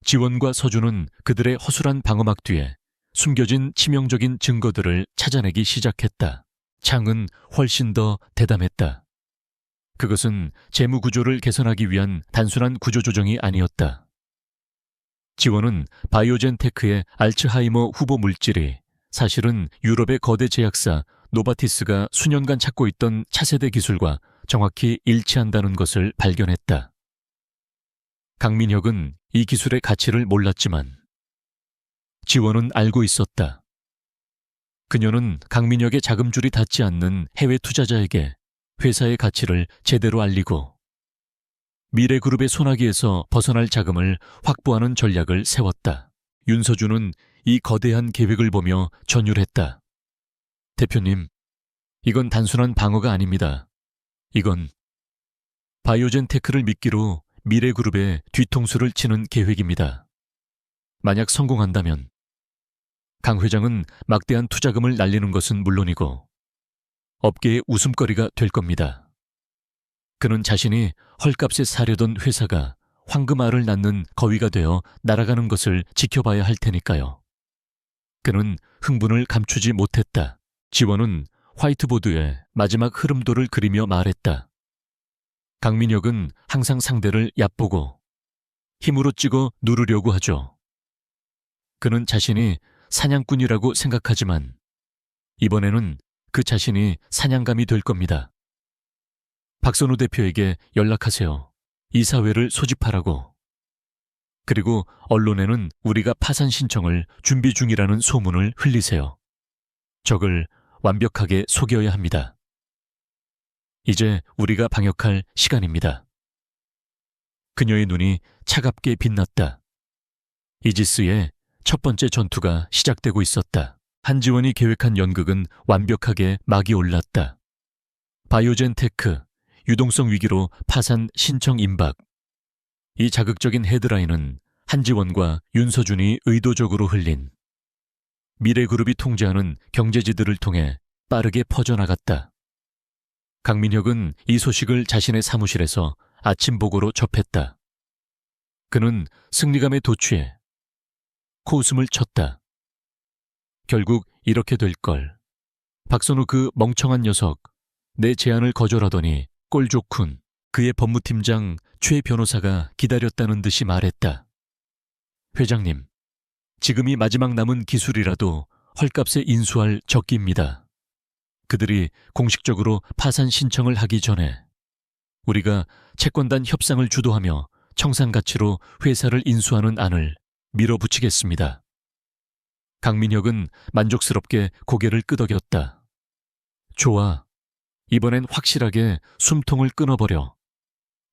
지원과 서준은 그들의 허술한 방어막 뒤에 숨겨진 치명적인 증거들을 찾아내기 시작했다. 창은 훨씬 더 대담했다. 그것은 재무 구조를 개선하기 위한 단순한 구조 조정이 아니었다. 지원은 바이오젠 테크의 알츠하이머 후보 물질이 사실은 유럽의 거대 제약사 노바티스가 수년간 찾고 있던 차세대 기술과 정확히 일치한다는 것을 발견했다. 강민혁은 이 기술의 가치를 몰랐지만 지원은 알고 있었다. 그녀는 강민혁의 자금줄이 닿지 않는 해외 투자자에게 회사의 가치를 제대로 알리고 미래그룹의 소나기에서 벗어날 자금을 확보하는 전략을 세웠다. 윤서준은 이 거대한 계획을 보며 전율했다. 대표님, 이건 단순한 방어가 아닙니다. 이건 바이오젠 테크를 미끼로 미래그룹의 뒤통수를 치는 계획입니다. 만약 성공한다면 강 회장은 막대한 투자금을 날리는 것은 물론이고 업계의 웃음거리가 될 겁니다. 그는 자신이 헐값에 사려던 회사가 황금알을 낳는 거위가 되어 날아가는 것을 지켜봐야 할 테니까요. 그는 흥분을 감추지 못했다. 지원은 화이트보드에 마지막 흐름도를 그리며 말했다. 강민혁은 항상 상대를 얕보고 힘으로 찍어 누르려고 하죠. 그는 자신이 사냥꾼이라고 생각하지만 이번에는 그 자신이 사냥감이 될 겁니다. 박선우 대표에게 연락하세요. 이사회를 소집하라고. 그리고 언론에는 우리가 파산 신청을 준비 중이라는 소문을 흘리세요. 적을 완벽하게 속여야 합니다. 이제 우리가 방역할 시간입니다. 그녀의 눈이 차갑게 빛났다. 이지스의 첫 번째 전투가 시작되고 있었다. 한지원이 계획한 연극은 완벽하게 막이 올랐다. 바이오젠 테크, 유동성 위기로 파산 신청 임박. 이 자극적인 헤드라인은 한지원과 윤서준이 의도적으로 흘린 미래그룹이 통제하는 경제지들을 통해 빠르게 퍼져나갔다. 강민혁은 이 소식을 자신의 사무실에서 아침 보고로 접했다. 그는 승리감에 도취해 코웃음을 쳤다. 결국 이렇게 될 걸. 박선우 그 멍청한 녀석, 내 제안을 거절하더니 꼴 좋군. 그의 법무팀장 최 변호사가 기다렸다는 듯이 말했다. 회장님, 지금이 마지막 남은 기술이라도 헐값에 인수할 적기입니다. 그들이 공식적으로 파산 신청을 하기 전에 우리가 채권단 협상을 주도하며 청산가치로 회사를 인수하는 안을 밀어붙이겠습니다. 강민혁은 만족스럽게 고개를 끄덕였다. 좋아. 이번엔 확실하게 숨통을 끊어버려.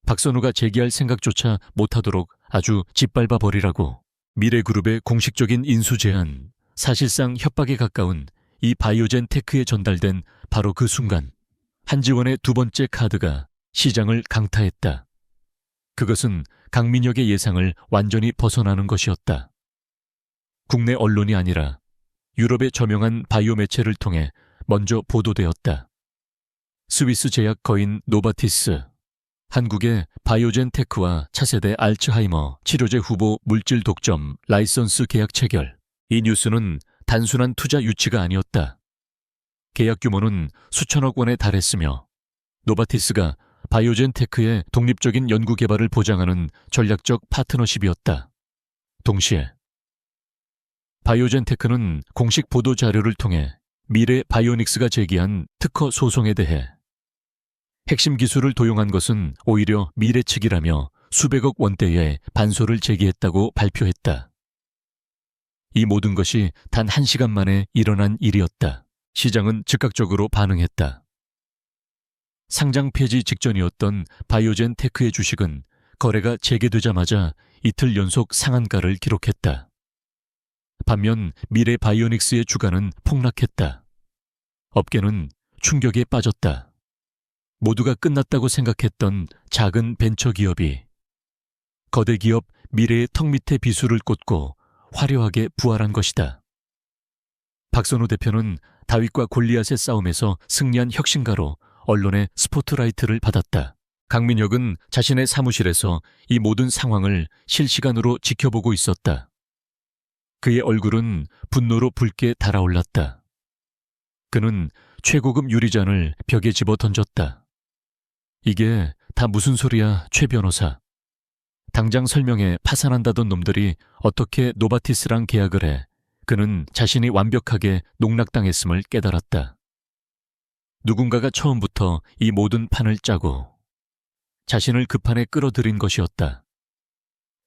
박선우가 제기할 생각조차 못하도록 아주 짓밟아 버리라고. 미래그룹의 공식적인 인수 제안, 사실상 협박에 가까운 이 바이오젠 테크에 전달된 바로 그 순간 한지원의 두 번째 카드가 시장을 강타했다. 그것은 강민혁의 예상을 완전히 벗어나는 것이었다. 국내 언론이 아니라 유럽의 저명한 바이오 매체를 통해 먼저 보도되었다. 스위스 제약 거인 노바티스, 한국의 바이오젠 테크와 차세대 알츠하이머 치료제 후보 물질 독점 라이선스 계약 체결. 이 뉴스는 단순한 투자 유치가 아니었다. 계약 규모는 수천억 원에 달했으며 노바티스가 바이오젠 테크의 독립적인 연구 개발을 보장하는 전략적 파트너십이었다. 동시에 바이오젠 테크는 공식 보도 자료를 통해 미래 바이오닉스가 제기한 특허 소송에 대해 핵심 기술을 도용한 것은 오히려 미래 측이라며 수백억 원대의 반소를 제기했다고 발표했다. 이 모든 것이 단 1시간 만에 일어난 일이었다. 시장은 즉각적으로 반응했다. 상장 폐지 직전이었던 바이오젠 테크의 주식은 거래가 재개되자마자 이틀 연속 상한가를 기록했다. 반면 미래 바이오닉스의 주가는 폭락했다. 업계는 충격에 빠졌다. 모두가 끝났다고 생각했던 작은 벤처 기업이 거대 기업 미래의 턱 밑에 비수를 꽂고 화려하게 부활한 것이다. 박선우 대표는 다윗과 골리앗의 싸움에서 승리한 혁신가로 언론의 스포트라이트를 받았다. 강민혁은 자신의 사무실에서 이 모든 상황을 실시간으로 지켜보고 있었다. 그의 얼굴은 분노로 붉게 달아올랐다. 그는 최고급 유리잔을 벽에 집어 던졌다. 이게 다 무슨 소리야, 최 변호사. 당장 설명해. 파산한다던 놈들이 어떻게 노바티스랑 계약을 해. 그는 자신이 완벽하게 농락당했음을 깨달았다. 누군가가 처음부터 이 모든 판을 짜고 자신을 그 판에 끌어들인 것이었다.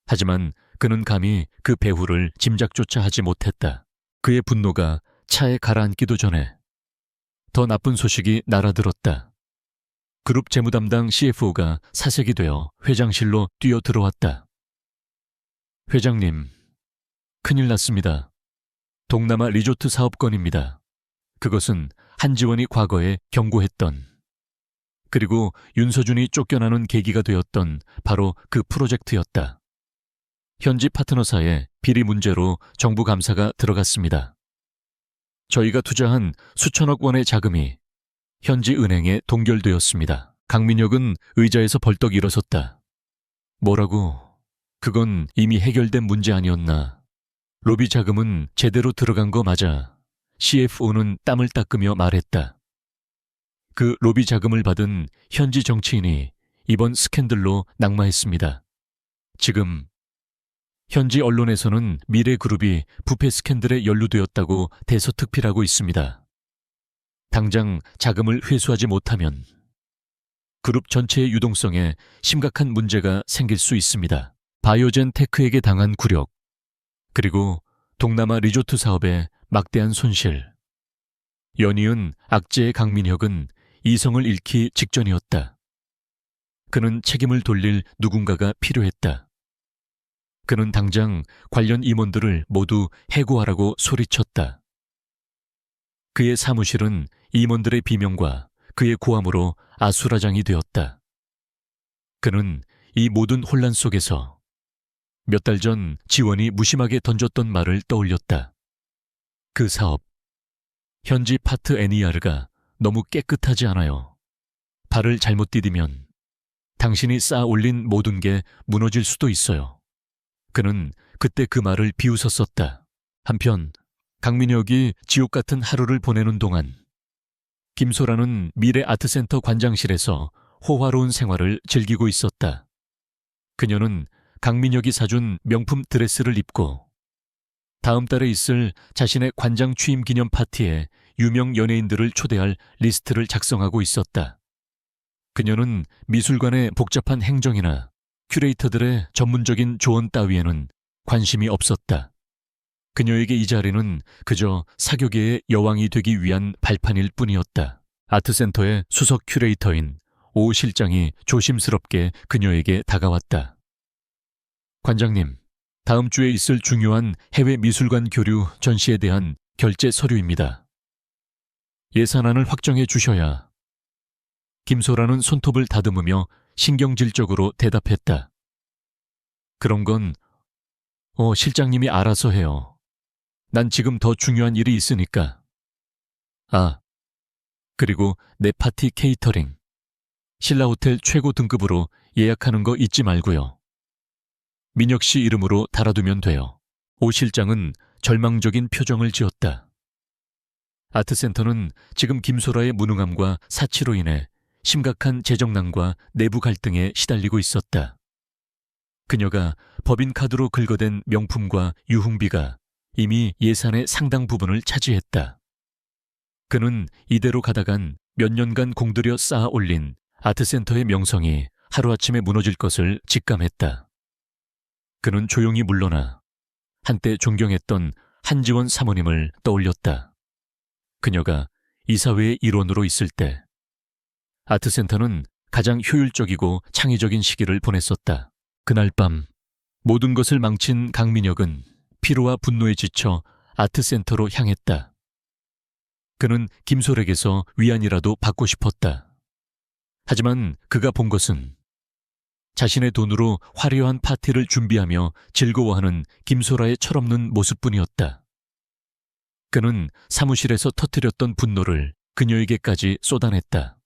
하지만 그는 감히 그 배후를 짐작조차 하지 못했다. 그의 분노가 차에 가라앉기도 전에 더 나쁜 소식이 날아들었다. 그룹 재무담당 CFO가 사색이 되어 회장실로 뛰어들어왔다. 회장님, 큰일 났습니다. 동남아 리조트 사업 건입니다. 그것은 한지원이 과거에 경고했던, 그리고 윤서준이 쫓겨나는 계기가 되었던 바로 그 프로젝트였다. 현지 파트너사의 비리 문제로 정부 감사가 들어갔습니다. 저희가 투자한 수천억 원의 자금이 현지 은행에 동결되었습니다. 강민혁은 의자에서 벌떡 일어섰다. 뭐라고? 그건 이미 해결된 문제 아니었나? 로비 자금은 제대로 들어간 거 맞아. CFO는 땀을 닦으며 말했다. 그 로비 자금을 받은 현지 정치인이 이번 스캔들로 낙마했습니다. 지금 현지 언론에서는 미래그룹이 부패 스캔들에 연루되었다고 대서특필하고 있습니다. 당장 자금을 회수하지 못하면 그룹 전체의 유동성에 심각한 문제가 생길 수 있습니다. 바이오젠 테크에게 당한 굴욕, 그리고 동남아 리조트 사업의 막대한 손실. 연이은 악재의 강민혁은 이성을 잃기 직전이었다. 그는 책임을 돌릴 누군가가 필요했다. 그는 당장 관련 임원들을 모두 해고하라고 소리쳤다. 그의 사무실은 임원들의 비명과 그의 고함으로 아수라장이 되었다. 그는 이 모든 혼란 속에서 몇 달 전 지원이 무심하게 던졌던 말을 떠올렸다. 그 사업, 현지 파트 NER가 너무 깨끗하지 않아요. 발을 잘못 디디면 당신이 쌓아 올린 모든 게 무너질 수도 있어요. 그는 그때 그 말을 비웃었었다. 한편 강민혁이 지옥 같은 하루를 보내는 동안 김소라는 미래 아트센터 관장실에서 호화로운 생활을 즐기고 있었다. 그녀는 강민혁이 사준 명품 드레스를 입고 다음 달에 있을 자신의 관장 취임 기념 파티에 유명 연예인들을 초대할 리스트를 작성하고 있었다. 그녀는 미술관의 복잡한 행정이나 큐레이터들의 전문적인 조언 따위에는 관심이 없었다. 그녀에게 이 자리는 그저 사교계의 여왕이 되기 위한 발판일 뿐이었다. 아트센터의 수석 큐레이터인 오 실장이 조심스럽게 그녀에게 다가왔다. 관장님, 다음 주에 있을 중요한 해외 미술관 교류 전시에 대한 결제 서류입니다. 예산안을 확정해 주셔야. 김소라는 손톱을 다듬으며 신경질적으로 대답했다. 그런 건 실장님이 알아서 해요. 난 지금 더 중요한 일이 있으니까. 아, 그리고 내 파티 케이터링. 신라호텔 최고 등급으로 예약하는 거 잊지 말고요. 민혁 씨 이름으로 달아두면 돼요. 오 실장은 절망적인 표정을 지었다. 아트센터는 지금 김소라의 무능함과 사치로 인해 심각한 재정난과 내부 갈등에 시달리고 있었다. 그녀가 법인카드로 긁어댄 명품과 유흥비가 이미 예산의 상당 부분을 차지했다. 그는 이대로 가다간 몇 년간 공들여 쌓아 올린 아트센터의 명성이 하루아침에 무너질 것을 직감했다. 그는 조용히 물러나 한때 존경했던 한지원 사모님을 떠올렸다. 그녀가 이사회의 일원으로 있을 때 아트센터는 가장 효율적이고 창의적인 시기를 보냈었다. 그날 밤 모든 것을 망친 강민혁은 피로와 분노에 지쳐 아트센터로 향했다. 그는 김솔에게서 위안이라도 받고 싶었다. 하지만 그가 본 것은 자신의 돈으로 화려한 파티를 준비하며 즐거워하는 김소라의 철없는 모습뿐이었다. 그는 사무실에서 터뜨렸던 분노를 그녀에게까지 쏟아냈다.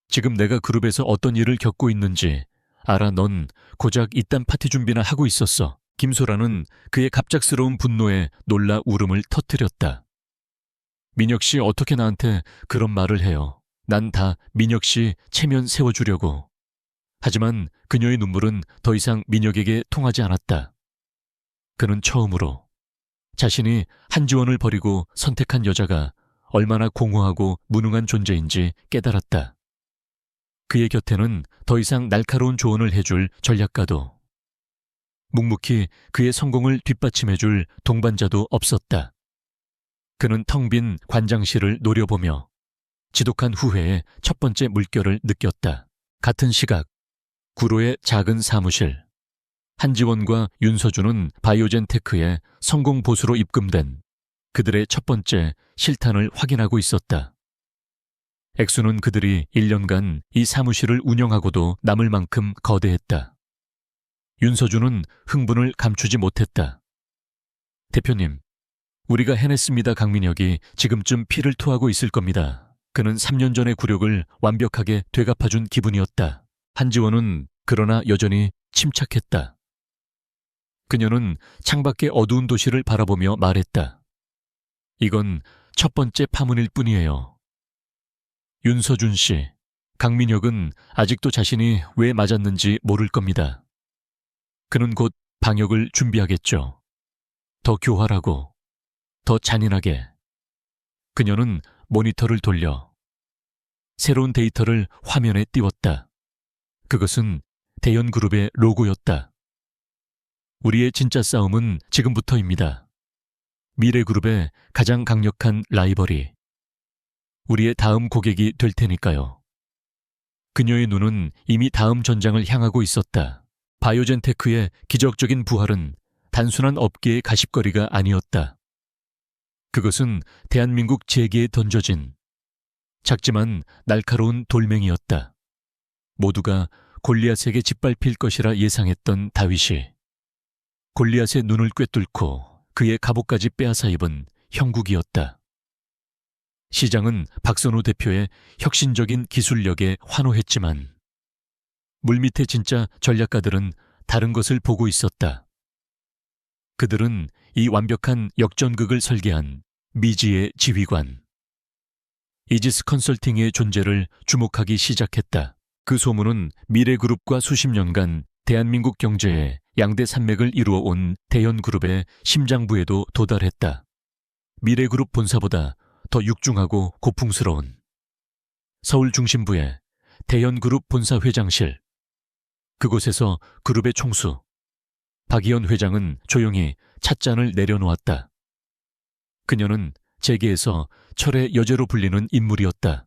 지금 내가 그룹에서 어떤 일을 겪고 있는지 알아. 넌 고작 이딴 파티 준비나 하고 있었어. 김소라는 그의 갑작스러운 분노에 놀라 울음을 터뜨렸다. 민혁 씨 어떻게 나한테 그런 말을 해요. 난 다 민혁 씨 체면 세워주려고. 하지만 그녀의 눈물은 더 이상 민혁에게 통하지 않았다. 그는 처음으로 자신이 한지원을 버리고 선택한 여자가 얼마나 공허하고 무능한 존재인지 깨달았다. 그의 곁에는 더 이상 날카로운 조언을 해줄 전략가도 묵묵히 그의 성공을 뒷받침해줄 동반자도 없었다. 그는 텅 빈 관장실을 노려보며 지독한 후회의 첫 번째 물결을 느꼈다. 같은 시각 구로의 작은 사무실. 한지원과 윤서준은 바이오젠테크의 성공 보수로 입금된 그들의 첫 번째 실탄을 확인하고 있었다. 액수는 그들이 1년간 이 사무실을 운영하고도 남을 만큼 거대했다. 윤서준은 흥분을 감추지 못했다. 대표님, 우리가 해냈습니다. 강민혁이 지금쯤 피를 토하고 있을 겁니다. 그는 3년 전의 굴욕을 완벽하게 되갚아준 기분이었다. 한지원은 그러나 여전히 침착했다. 그녀는 창밖의 어두운 도시를 바라보며 말했다. 이건 첫 번째 파문일 뿐이에요. 윤서준 씨, 강민혁은 아직도 자신이 왜 맞았는지 모를 겁니다. 그는 곧 방역을 준비하겠죠. 더 교활하고, 더 잔인하게. 그녀는 모니터를 돌려 새로운 데이터를 화면에 띄웠다. 그것은 대연그룹의 로고였다. 우리의 진짜 싸움은 지금부터입니다. 미래그룹의 가장 강력한 라이벌이 우리의 다음 고객이 될 테니까요. 그녀의 눈은 이미 다음 전장을 향하고 있었다. 바이오젠테크의 기적적인 부활은 단순한 업계의 가십거리가 아니었다. 그것은 대한민국 재계에 던져진 작지만 날카로운 돌멩이였다. 모두가 골리앗에게 짓밟힐 것이라 예상했던 다윗이 골리앗의 눈을 꿰뚫고 그의 갑옷까지 빼앗아 입은 형국이었다. 시장은 박선우 대표의 혁신적인 기술력에 환호했지만 물밑의 진짜 전략가들은 다른 것을 보고 있었다. 그들은 이 완벽한 역전극을 설계한 미지의 지휘관 이지스 컨설팅의 존재를 주목하기 시작했다. 그 소문은 미래그룹과 수십 년간 대한민국 경제의 양대 산맥을 이루어 온 대현그룹의 심장부에도 도달했다. 미래그룹 본사보다 더 육중하고 고풍스러운 서울 중심부의 대현그룹 본사 회장실. 그곳에서 그룹의 총수 박이현 회장은 조용히 찻잔을 내려놓았다. 그녀는 재계에서 철의 여제로 불리는 인물이었다.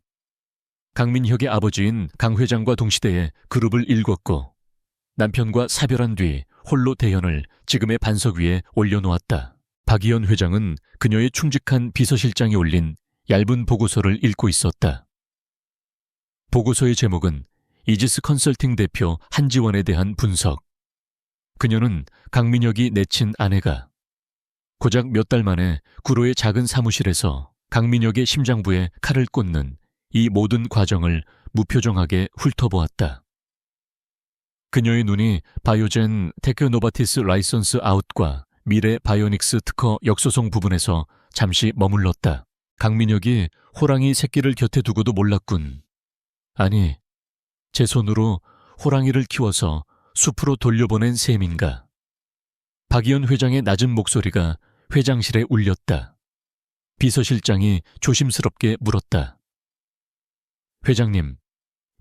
강민혁의 아버지인 강 회장과 동시대에 그룹을 일궜고 남편과 사별한 뒤 홀로 대현을 지금의 반석 위에 올려놓았다. 박이현 회장은 그녀의 충직한 비서실장이 올린 얇은 보고서를 읽고 있었다. 보고서의 제목은 이지스 컨설팅 대표 한지원에 대한 분석. 그녀는 강민혁이 내친 아내가 고작 몇 달 만에 구로의 작은 사무실에서 강민혁의 심장부에 칼을 꽂는 이 모든 과정을 무표정하게 훑어보았다. 그녀의 눈이 바이오젠 테크노바티스 라이선스 아웃과 미래 바이오닉스 특허 역소송 부분에서 잠시 머물렀다. 강민혁이 호랑이 새끼를 곁에 두고도 몰랐군. 아니, 제 손으로 호랑이를 키워서 숲으로 돌려보낸 셈인가. 박이현 회장의 낮은 목소리가 회장실에 울렸다. 비서실장이 조심스럽게 물었다. 회장님,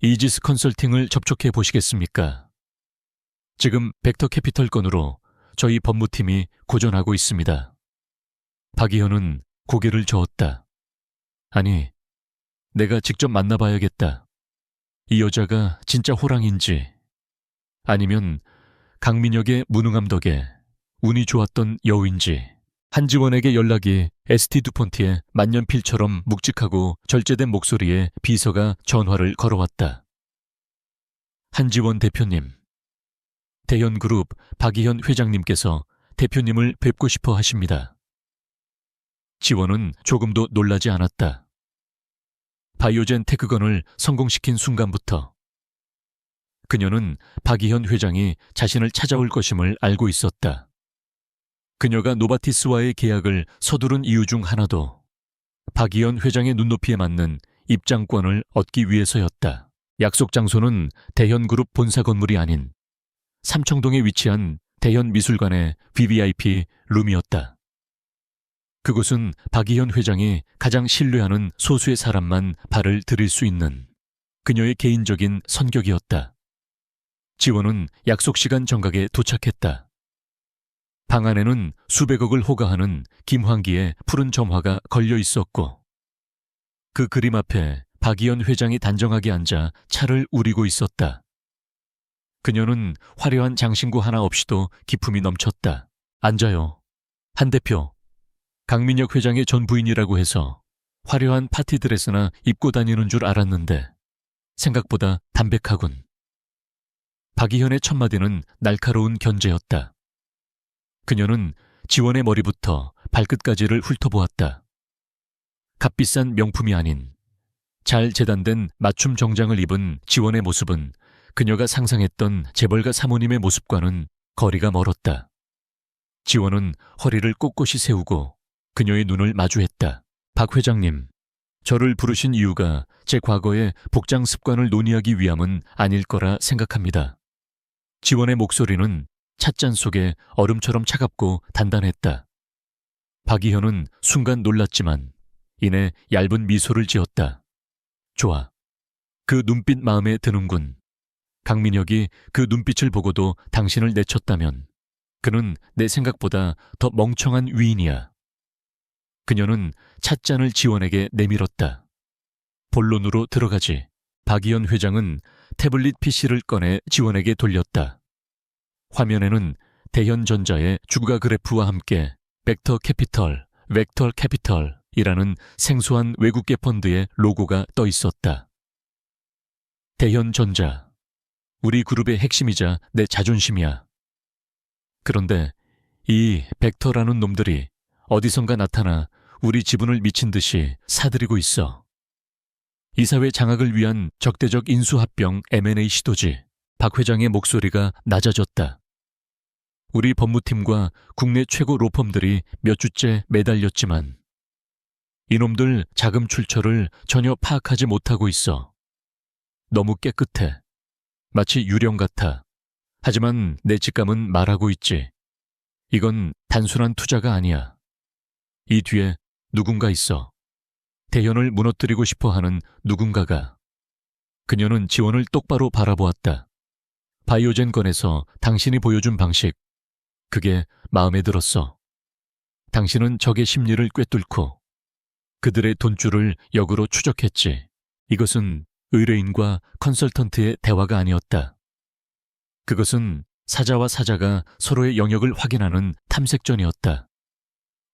이지스 컨설팅을 접촉해 보시겠습니까? 지금 벡터 캐피털 건으로 저희 법무팀이 고전하고 있습니다. 박이현은 고개를 저었다. 아니, 내가 직접 만나봐야겠다. 이 여자가 진짜 호랑인지 아니면 강민혁의 무능함 덕에 운이 좋았던 여우인지. 한지원에게 연락이 ST두폰트의 만년필처럼 묵직하고 절제된 목소리에 비서가 전화를 걸어왔다. 한지원 대표님, 대현그룹 박이현 회장님께서 대표님을 뵙고 싶어 하십니다. 지원은 조금도 놀라지 않았다. 바이오젠 테크건을 성공시킨 순간부터 그녀는 박이현 회장이 자신을 찾아올 것임을 알고 있었다. 그녀가 노바티스와의 계약을 서두른 이유 중 하나도 박이현 회장의 눈높이에 맞는 입장권을 얻기 위해서였다. 약속 장소는 대현그룹 본사 건물이 아닌 삼청동에 위치한 대현미술관의 VVIP 룸이었다. 그곳은 박이현 회장이 가장 신뢰하는 소수의 사람만 발을 들일 수 있는 그녀의 개인적인 선격이었다. 지원은 약속 시간 정각에 도착했다. 방 안에는 수백억을 호가하는 김환기의 푸른 점화가 걸려 있었고 그 그림 앞에 박이현 회장이 단정하게 앉아 차를 우리고 있었다. 그녀는 화려한 장신구 하나 없이도 기품이 넘쳤다. 앉아요. 한 대표. 강민혁 회장의 전 부인이라고 해서 화려한 파티 드레스나 입고 다니는 줄 알았는데 생각보다 담백하군. 박이현의 첫 마디는 날카로운 견제였다. 그녀는 지원의 머리부터 발끝까지를 훑어보았다. 값비싼 명품이 아닌 잘 재단된 맞춤 정장을 입은 지원의 모습은 그녀가 상상했던 재벌가 사모님의 모습과는 거리가 멀었다. 지원은 허리를 꼿꼿이 세우고 그녀의 눈을 마주했다. 박 회장님, 저를 부르신 이유가 제 과거의 복장 습관을 논의하기 위함은 아닐 거라 생각합니다. 지원의 목소리는 찻잔 속에 얼음처럼 차갑고 단단했다. 박이현은 순간 놀랐지만 이내 얇은 미소를 지었다. 좋아. 그 눈빛 마음에 드는군. 강민혁이 그 눈빛을 보고도 당신을 내쳤다면 그는 내 생각보다 더 멍청한 위인이야. 그녀는 찻잔을 지원에게 내밀었다. 본론으로 들어가지. 박이현 회장은 태블릿 PC를 꺼내 지원에게 돌렸다. 화면에는 대현전자의 주가 그래프와 함께 벡터 캐피털이라는 생소한 외국계 펀드의 로고가 떠 있었다. 대현전자, 우리 그룹의 핵심이자 내 자존심이야. 그런데 이 벡터라는 놈들이 어디선가 나타나 우리 지분을 미친 듯이 사들이고 있어. 이사회 장악을 위한 적대적 인수합병 M&A 시도지. 박 회장의 목소리가 낮아졌다. 우리 법무팀과 국내 최고 로펌들이 몇 주째 매달렸지만 이놈들 자금 출처를 전혀 파악하지 못하고 있어. 너무 깨끗해. 마치 유령 같아. 하지만 내 직감은 말하고 있지. 이건 단순한 투자가 아니야. 이 뒤에 누군가 있어. 대현을 무너뜨리고 싶어하는 누군가가. 그녀는 지원을 똑바로 바라보았다. 바이오젠 건에서 당신이 보여준 방식, 그게 마음에 들었어. 당신은 적의 심리를 꿰뚫고 그들의 돈줄을 역으로 추적했지. 이것은 의뢰인과 컨설턴트의 대화가 아니었다. 그것은 사자와 사자가 서로의 영역을 확인하는 탐색전이었다.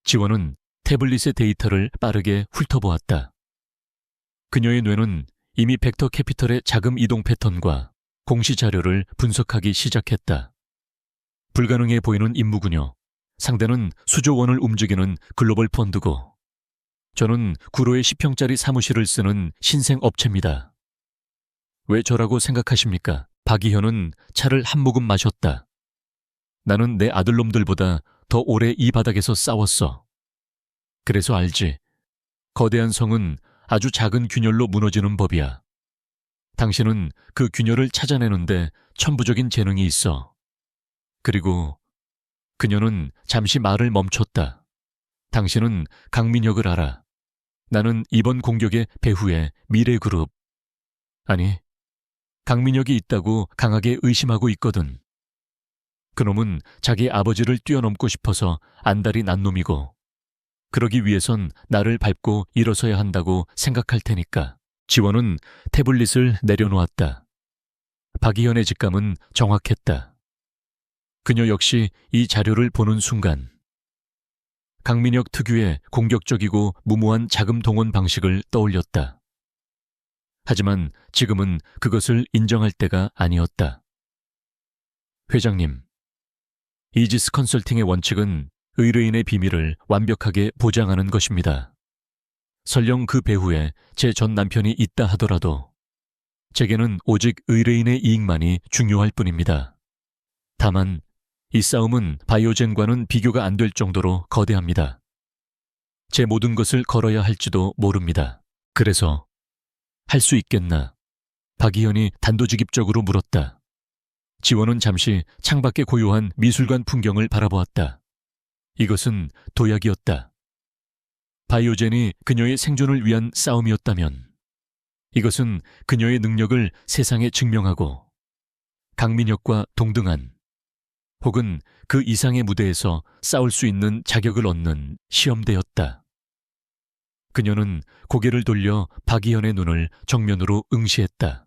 지원은 태블릿의 데이터를 빠르게 훑어보았다. 그녀의 뇌는 이미 벡터 캐피털의 자금 이동 패턴과 공시 자료를 분석하기 시작했다. 불가능해 보이는 임무군요. 상대는 수조 원을 움직이는 글로벌 펀드고 저는 구로의 10평짜리 사무실을 쓰는 신생 업체입니다. 왜 저라고 생각하십니까? 박이현은 차를 한 모금 마셨다. 나는 내 아들놈들보다 더 오래 이 바닥에서 싸웠어. 그래서 알지. 거대한 성은 아주 작은 균열로 무너지는 법이야. 당신은 그 균열을 찾아내는데 천부적인 재능이 있어. 그리고 그녀는 잠시 말을 멈췄다. 당신은 강민혁을 알아. 나는 이번 공격의 배후에 미래그룹, 아니, 강민혁이 있다고 강하게 의심하고 있거든. 그놈은 자기 아버지를 뛰어넘고 싶어서 안달이 난 놈이고 그러기 위해선 나를 밟고 일어서야 한다고 생각할 테니까. 지원은 태블릿을 내려놓았다. 박이현의 직감은 정확했다. 그녀 역시 이 자료를 보는 순간 강민혁 특유의 공격적이고 무모한 자금 동원 방식을 떠올렸다. 하지만 지금은 그것을 인정할 때가 아니었다. 회장님, 이지스 컨설팅의 원칙은 의뢰인의 비밀을 완벽하게 보장하는 것입니다. 설령 그 배후에 제 전 남편이 있다 하더라도 제게는 오직 의뢰인의 이익만이 중요할 뿐입니다. 다만 이 싸움은 바이오젠과는 비교가 안 될 정도로 거대합니다. 제 모든 것을 걸어야 할지도 모릅니다. 그래서 할 수 있겠나? 박이현이 단도직입적으로 물었다. 지원은 잠시 창밖의 고요한 미술관 풍경을 바라보았다. 이것은 도약이었다. 바이오젠이 그녀의 생존을 위한 싸움이었다면 이것은 그녀의 능력을 세상에 증명하고 강민혁과 동등한 혹은 그 이상의 무대에서 싸울 수 있는 자격을 얻는 시험대였다. 그녀는 고개를 돌려 박이현의 눈을 정면으로 응시했다.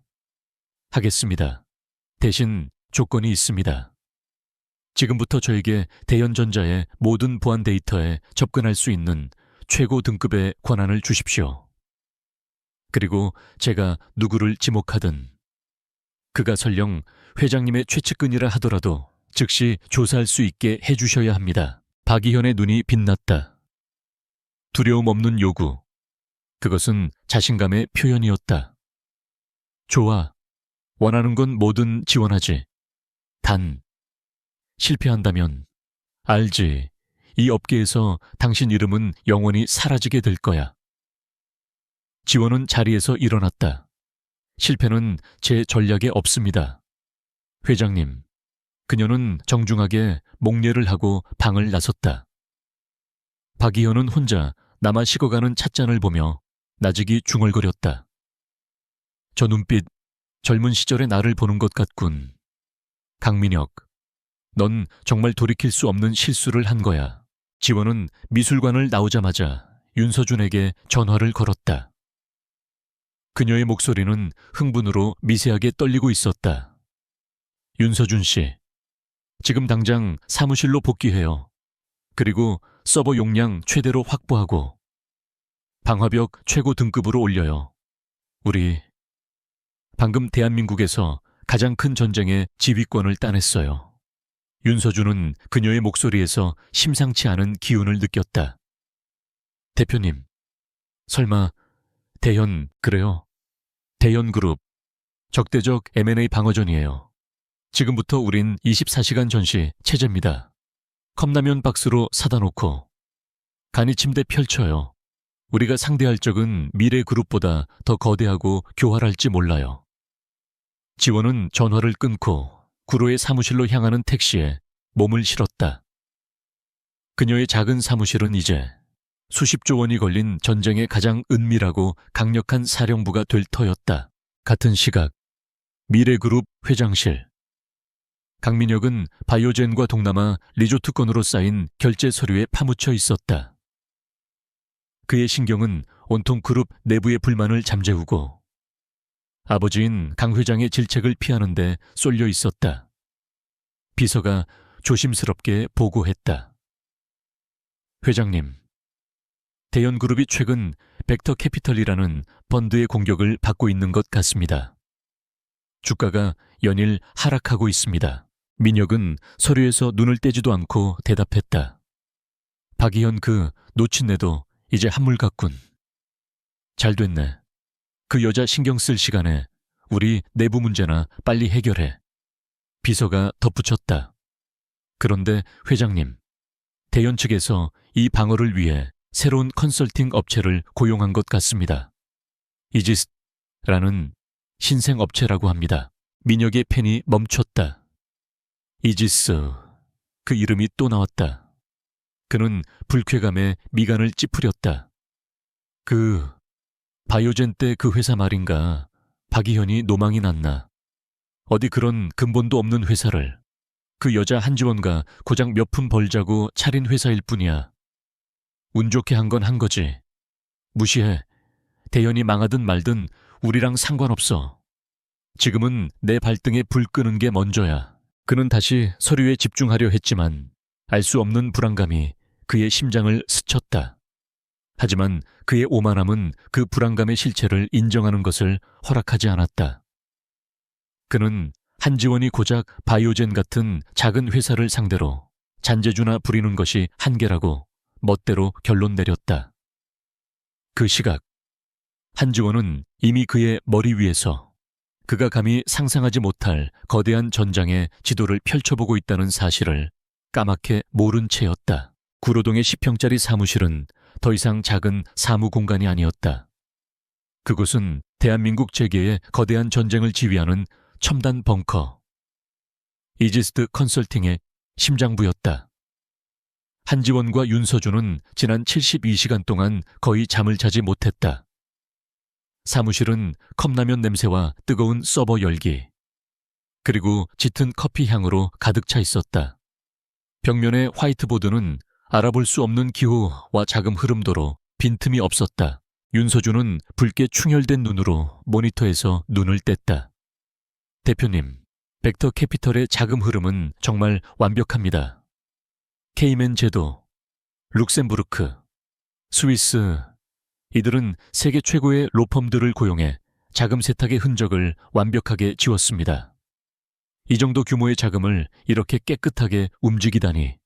하겠습니다. 대신 조건이 있습니다. 지금부터 저에게 대현전자의 모든 보안 데이터에 접근할 수 있는 최고 등급의 권한을 주십시오. 그리고 제가 누구를 지목하든 그가 설령 회장님의 최측근이라 하더라도 즉시 조사할 수 있게 해주셔야 합니다. 박이현의 눈이 빛났다. 두려움 없는 요구. 그것은 자신감의 표현이었다. 좋아. 원하는 건 뭐든 지원하지. 단, 실패한다면 알지. 이 업계에서 당신 이름은 영원히 사라지게 될 거야. 지원은 자리에서 일어났다. 실패는 제 전략에 없습니다. 회장님, 그녀는 정중하게 목례를 하고 방을 나섰다. 박이현은 혼자 남아 식어가는 찻잔을 보며 나직이 중얼거렸다. 저 눈빛, 젊은 시절의 나를 보는 것 같군. 강민혁, 넌 정말 돌이킬 수 없는 실수를 한 거야. 지원은 미술관을 나오자마자 윤서준에게 전화를 걸었다. 그녀의 목소리는 흥분으로 미세하게 떨리고 있었다. 윤서준 씨, 지금 당장 사무실로 복귀해요. 그리고 서버 용량 최대로 확보하고 방화벽 최고 등급으로 올려요. 우리 방금 대한민국에서 가장 큰 전쟁의 지휘권을 따냈어요. 윤서준은 그녀의 목소리에서 심상치 않은 기운을 느꼈다. 대표님, 설마 대현, 그래요? 대현그룹, 적대적 M&A 방어전이에요. 지금부터 우린 24시간 전시 체제입니다. 컵라면 박스로 사다 놓고 간이 침대 펼쳐요. 우리가 상대할 적은 미래그룹보다 더 거대하고 교활할지 몰라요. 지원은 전화를 끊고 구로의 사무실로 향하는 택시에 몸을 실었다. 그녀의 작은 사무실은 이제 수십조 원이 걸린 전쟁의 가장 은밀하고 강력한 사령부가 될 터였다. 같은 시각, 미래그룹 회장실. 강민혁은 바이오젠과 동남아 리조트권으로 쌓인 결제 서류에 파묻혀 있었다. 그의 신경은 온통 그룹 내부의 불만을 잠재우고 아버지인 강 회장의 질책을 피하는 데 쏠려 있었다. 비서가 조심스럽게 보고했다. 회장님, 대현그룹이 최근 벡터 캐피털이라는 펀드의 공격을 받고 있는 것 같습니다. 주가가 연일 하락하고 있습니다. 민혁은 서류에서 눈을 떼지도 않고 대답했다. 박이현 그 노친네도 이제 한물 같군. 잘 됐네. 그 여자 신경 쓸 시간에 우리 내부 문제나 빨리 해결해. 비서가 덧붙였다. 그런데 회장님, 대현 측에서 이 방어를 위해 새로운 컨설팅 업체를 고용한 것 같습니다. 이지스라는 신생 업체라고 합니다. 민혁의 펜이 멈췄다. 이지스, 그 이름이 또 나왔다. 그는 불쾌감에 미간을 찌푸렸다. 바이오젠 때 그 회사 말인가. 박이현이 노망이 났나. 어디 그런 근본도 없는 회사를 그 여자 한지원과 고작 몇 푼 벌자고 차린 회사일 뿐이야. 운 좋게 한 건 한 거지. 무시해. 대현이 망하든 말든 우리랑 상관없어. 지금은 내 발등에 불 끄는 게 먼저야. 그는 다시 서류에 집중하려 했지만 알 수 없는 불안감이 그의 심장을 스쳤다. 하지만 그의 오만함은 그 불안감의 실체를 인정하는 것을 허락하지 않았다. 그는 한지원이 고작 바이오젠 같은 작은 회사를 상대로 잔재주나 부리는 것이 한계라고 멋대로 결론 내렸다. 그 시각, 한지원은 이미 그의 머리 위에서 그가 감히 상상하지 못할 거대한 전장의 지도를 펼쳐보고 있다는 사실을 까맣게 모른 채였다. 구로동의 10평짜리 사무실은 더 이상 작은 사무 공간이 아니었다. 그곳은 대한민국 재계의 거대한 전쟁을 지휘하는 첨단 벙커, 이지스트 컨설팅의 심장부였다. 한지원과 윤서준은 지난 72시간 동안 거의 잠을 자지 못했다. 사무실은 컵라면 냄새와 뜨거운 서버 열기, 그리고 짙은 커피 향으로 가득 차 있었다. 벽면의 화이트보드는 알아볼 수 없는 기호와 자금 흐름도로 빈틈이 없었다. 윤서준은 붉게 충혈된 눈으로 모니터에서 눈을 뗐다. 대표님, 벡터 캐피털의 자금 흐름은 정말 완벽합니다. 케이맨 제도, 룩셈부르크, 스위스, 이들은 세계 최고의 로펌들을 고용해 자금 세탁의 흔적을 완벽하게 지웠습니다. 이 정도 규모의 자금을 이렇게 깨끗하게 움직이다니.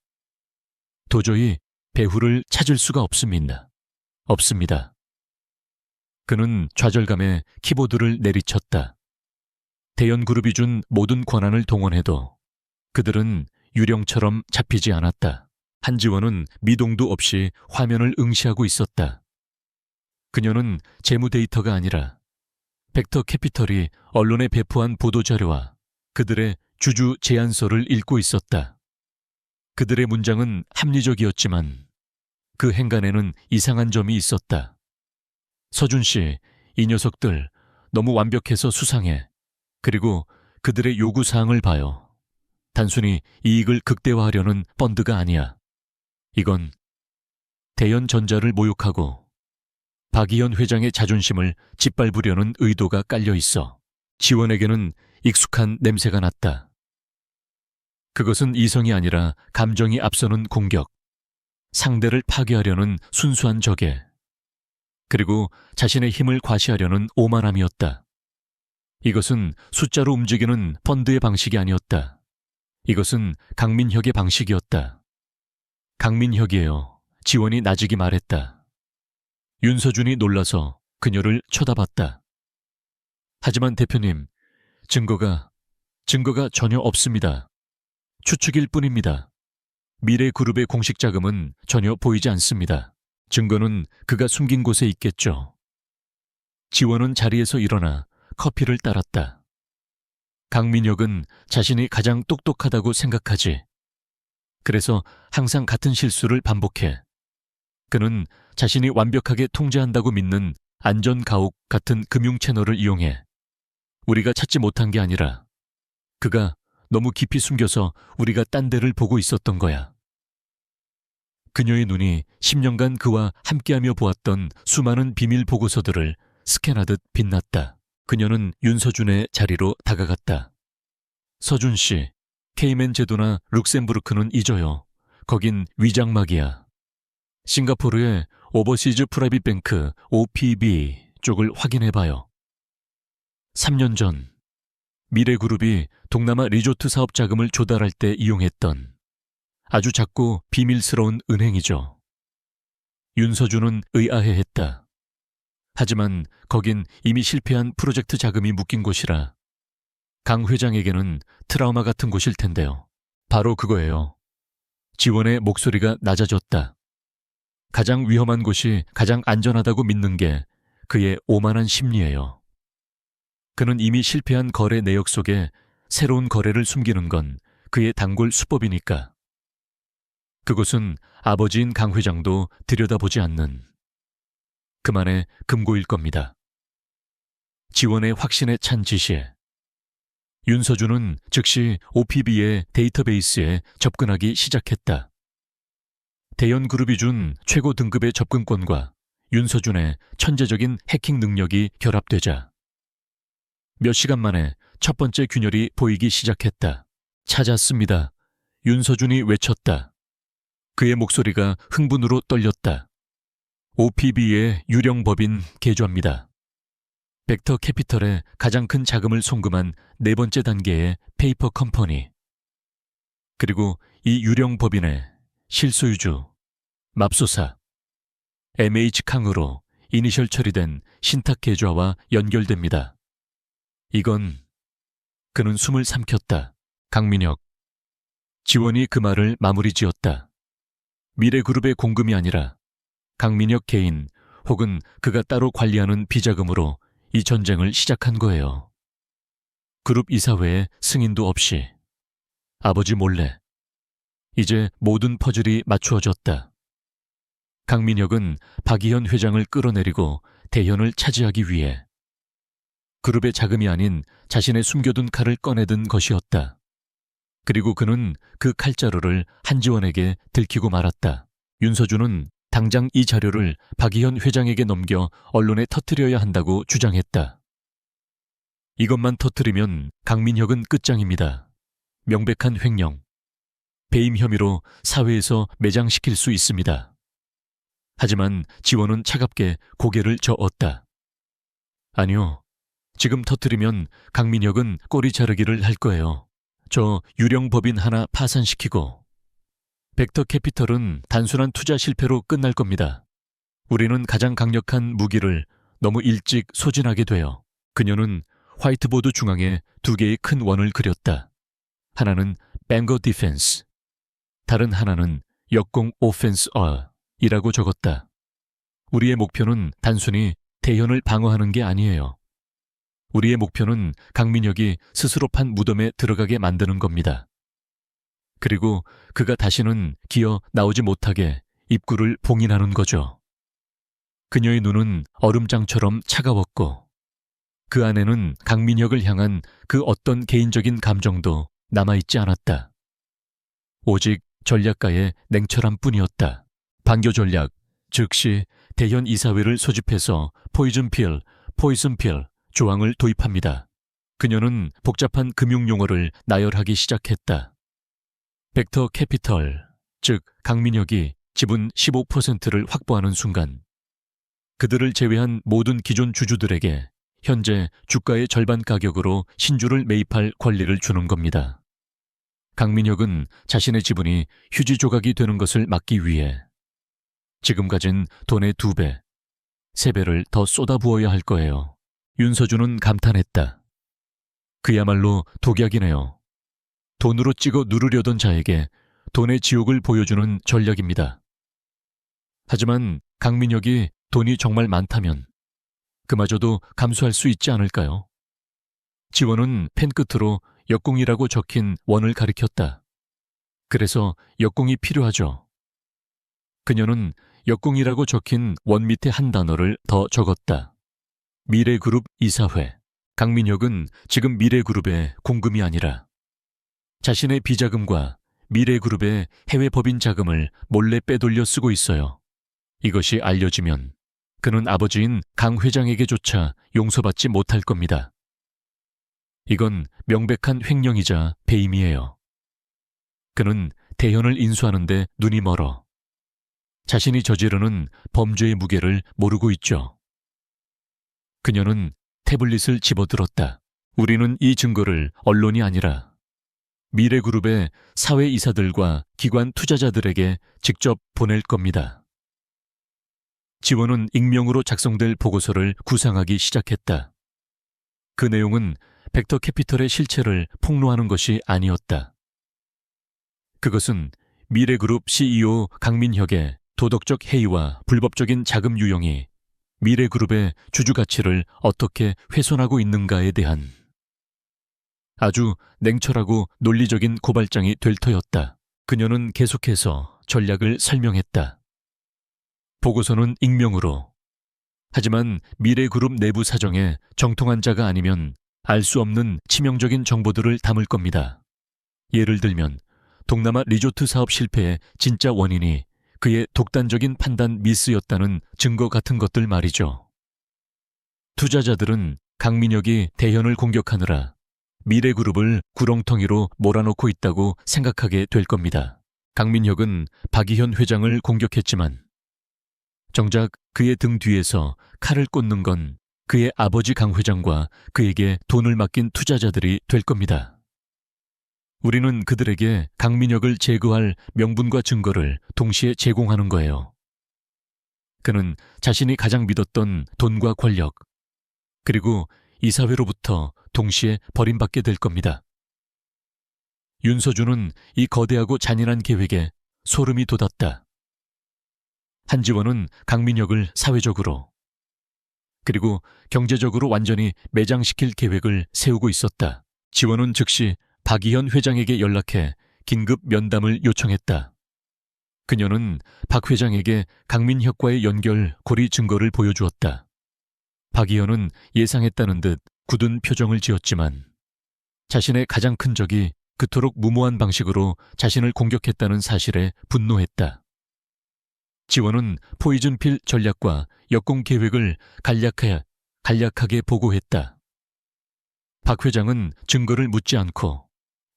도저히 배후를 찾을 수가 없습니다. 그는 좌절감에 키보드를 내리쳤다. 대현그룹이 준 모든 권한을 동원해도 그들은 유령처럼 잡히지 않았다. 한지원은 미동도 없이 화면을 응시하고 있었다. 그녀는 재무 데이터가 아니라 벡터 캐피털이 언론에 배포한 보도자료와 그들의 주주 제안서를 읽고 있었다. 그들의 문장은 합리적이었지만 그 행간에는 이상한 점이 있었다. 서준 씨, 이 녀석들 너무 완벽해서 수상해. 그리고 그들의 요구사항을 봐요. 단순히 이익을 극대화하려는 펀드가 아니야. 이건 대현전자를 모욕하고 박이현 회장의 자존심을 짓밟으려는 의도가 깔려 있어 지원에게는 익숙한 냄새가 났다. 그것은 이성이 아니라 감정이 앞서는 공격, 상대를 파괴하려는 순수한 적에, 그리고 자신의 힘을 과시하려는 오만함이었다. 이것은 숫자로 움직이는 펀드의 방식이 아니었다. 이것은 강민혁의 방식이었다. 강민혁이에요. 지원이 나직이 말했다. 윤서준이 놀라서 그녀를 쳐다봤다. 하지만 대표님, 증거가 전혀 없습니다. 추측일 뿐입니다. 미래그룹의 공식 자금은 전혀 보이지 않습니다. 증거는 그가 숨긴 곳에 있겠죠. 지원은 자리에서 일어나 커피를 따랐다. 강민혁은 자신이 가장 똑똑하다고 생각하지. 그래서 항상 같은 실수를 반복해. 그는 자신이 완벽하게 통제한다고 믿는 안전가옥 같은 금융 채널을 이용해. 우리가 찾지 못한 게 아니라 그가 너무 깊이 숨겨서 우리가 딴 데를 보고 있었던 거야. 그녀의 눈이 10년간 그와 함께하며 보았던 수많은 비밀 보고서들을 스캔하듯 빛났다. 그녀는 윤서준의 자리로 다가갔다. 서준 씨, 케이맨 제도나 룩셈부르크는 잊어요. 거긴 위장막이야. 싱가포르의 오버시즈 프라이빗 뱅크 OPB 쪽을 확인해봐요. 3년 전 미래그룹이 동남아 리조트 사업 자금을 조달할 때 이용했던 아주 작고 비밀스러운 은행이죠. 윤서준은 의아해했다. 하지만 거긴 이미 실패한 프로젝트 자금이 묶인 곳이라 강 회장에게는 트라우마 같은 곳일 텐데요. 바로 그거예요. 지원의 목소리가 낮아졌다. 가장 위험한 곳이 가장 안전하다고 믿는 게 그의 오만한 심리예요. 그는 이미 실패한 거래 내역 속에 새로운 거래를 숨기는 건 그의 단골 수법이니까. 그곳은 아버지인 강 회장도 들여다보지 않는 그만의 금고일 겁니다. 지원의 확신에 찬 지시에 윤서준은 즉시 OPB의 데이터베이스에 접근하기 시작했다. 대연그룹이 준 최고 등급의 접근권과 윤서준의 천재적인 해킹 능력이 결합되자 몇 시간 만에 첫 번째 균열이 보이기 시작했다. 찾았습니다. 윤서준이 외쳤다. 그의 목소리가 흥분으로 떨렸다. OPB의 유령 법인 계좌입니다. 벡터 캐피털의 가장 큰 자금을 송금한 네 번째 단계의 페이퍼 컴퍼니. 그리고 이 유령 법인의 실소유주, 맙소사, MH캉으로 이니셜 처리된 신탁 계좌와 연결됩니다. 그는 숨을 삼켰다. 강민혁. 지원이 그 말을 마무리 지었다. 미래그룹의 공금이 아니라 강민혁 개인 혹은 그가 따로 관리하는 비자금으로 이 전쟁을 시작한 거예요. 그룹 이사회의 승인도 없이 아버지 몰래. 이제 모든 퍼즐이 맞추어졌다. 강민혁은 박이현 회장을 끌어내리고 대현을 차지하기 위해 그룹의 자금이 아닌 자신의 숨겨둔 칼을 꺼내든 것이었다. 그리고 그는 그 칼자루를 한지원에게 들키고 말았다. 윤서준은 당장 이 자료를 박이현 회장에게 넘겨 언론에 터뜨려야 한다고 주장했다. 이것만 터뜨리면 강민혁은 끝장입니다. 명백한 횡령, 배임 혐의로 사회에서 매장시킬 수 있습니다. 하지만 지원은 차갑게 고개를 저었다. 아니요, 지금 터뜨리면 강민혁은 꼬리 자르기를 할 거예요. 저 유령 법인 하나 파산시키고 벡터 캐피털은 단순한 투자 실패로 끝날 겁니다. 우리는 가장 강력한 무기를 너무 일찍 소진하게 돼요. 그녀는 화이트보드 중앙에 두 개의 큰 원을 그렸다. 하나는 뱅거 디펜스, 다른 하나는 역공 오펜스어이라고 적었다. 우리의 목표는 단순히 대현을 방어하는 게 아니에요. 우리의 목표는 강민혁이 스스로 판 무덤에 들어가게 만드는 겁니다. 그리고 그가 다시는 기어 나오지 못하게 입구를 봉인하는 거죠. 그녀의 눈은 얼음장처럼 차가웠고 그 안에는 강민혁을 향한 그 어떤 개인적인 감정도 남아있지 않았다. 오직 전략가의 냉철함 뿐이었다. 반교 전략, 즉시 대현 이사회를 소집해서 포이즌필 조항을 도입합니다. 그녀는 복잡한 금융용어를 나열하기 시작했다. 벡터 캐피털, 즉 강민혁이 지분 15%를 확보하는 순간 그들을 제외한 모든 기존 주주들에게 현재 주가의 절반 가격으로 신주를 매입할 권리를 주는 겁니다. 강민혁은 자신의 지분이 휴지 조각이 되는 것을 막기 위해 지금 가진 돈의 2배, 3배를 더 쏟아부어야 할 거예요. 윤서준은 감탄했다. 그야말로 독약이네요. 돈으로 찍어 누르려던 자에게 돈의 지옥을 보여주는 전략입니다. 하지만 강민혁이 돈이 정말 많다면 그마저도 감수할 수 있지 않을까요? 지원은 펜 끝으로 역공이라고 적힌 원을 가리켰다. 그래서 역공이 필요하죠. 그녀는 역공이라고 적힌 원 밑에 한 단어를 더 적었다. 미래그룹 이사회. 강민혁은 지금 미래그룹의 공금이 아니라 자신의 비자금과 미래그룹의 해외 법인 자금을 몰래 빼돌려 쓰고 있어요. 이것이 알려지면 그는 아버지인 강 회장에게조차 용서받지 못할 겁니다. 이건 명백한 횡령이자 배임이에요. 그는 대현을 인수하는데 눈이 멀어 자신이 저지르는 범죄의 무게를 모르고 있죠. 그녀는 태블릿을 집어들었다. 우리는 이 증거를 언론이 아니라 미래그룹의 사회이사들과 기관 투자자들에게 직접 보낼 겁니다. 지원은 익명으로 작성될 보고서를 구상하기 시작했다. 그 내용은 벡터 캐피털의 실체를 폭로하는 것이 아니었다. 그것은 미래그룹 CEO 강민혁의 도덕적 해이와 불법적인 자금 유용이 미래그룹의 주주 가치를 어떻게 훼손하고 있는가에 대한 아주 냉철하고 논리적인 고발장이 될 터였다. 그녀는 계속해서 전략을 설명했다. 보고서는 익명으로. 하지만 미래그룹 내부 사정에 정통한 자가 아니면 알 수 없는 치명적인 정보들을 담을 겁니다. 예를 들면 동남아 리조트 사업 실패의 진짜 원인이 그의 독단적인 판단 미스였다는 증거 같은 것들 말이죠. 투자자들은 강민혁이 대현을 공격하느라 미래그룹을 구렁텅이로 몰아넣고 있다고 생각하게 될 겁니다. 강민혁은 박이현 회장을 공격했지만 정작 그의 등 뒤에서 칼을 꽂는 건 그의 아버지 강 회장과 그에게 돈을 맡긴 투자자들이 될 겁니다. 우리는 그들에게 강민혁을 제거할 명분과 증거를 동시에 제공하는 거예요. 그는 자신이 가장 믿었던 돈과 권력, 그리고 이사회로부터 동시에 버림받게 될 겁니다. 윤서준은 이 거대하고 잔인한 계획에 소름이 돋았다. 한지원은 강민혁을 사회적으로 그리고 경제적으로 완전히 매장시킬 계획을 세우고 있었다. 지원은 즉시 박이현 회장에게 연락해 긴급 면담을 요청했다. 그녀는 박 회장에게 강민혁과의 연결 고리 증거를 보여주었다. 박이현은 예상했다는 듯 굳은 표정을 지었지만 자신의 가장 큰 적이 그토록 무모한 방식으로 자신을 공격했다는 사실에 분노했다. 지원은 포이즌필 전략과 역공 계획을 간략하게 보고했다. 박 회장은 증거를 묻지 않고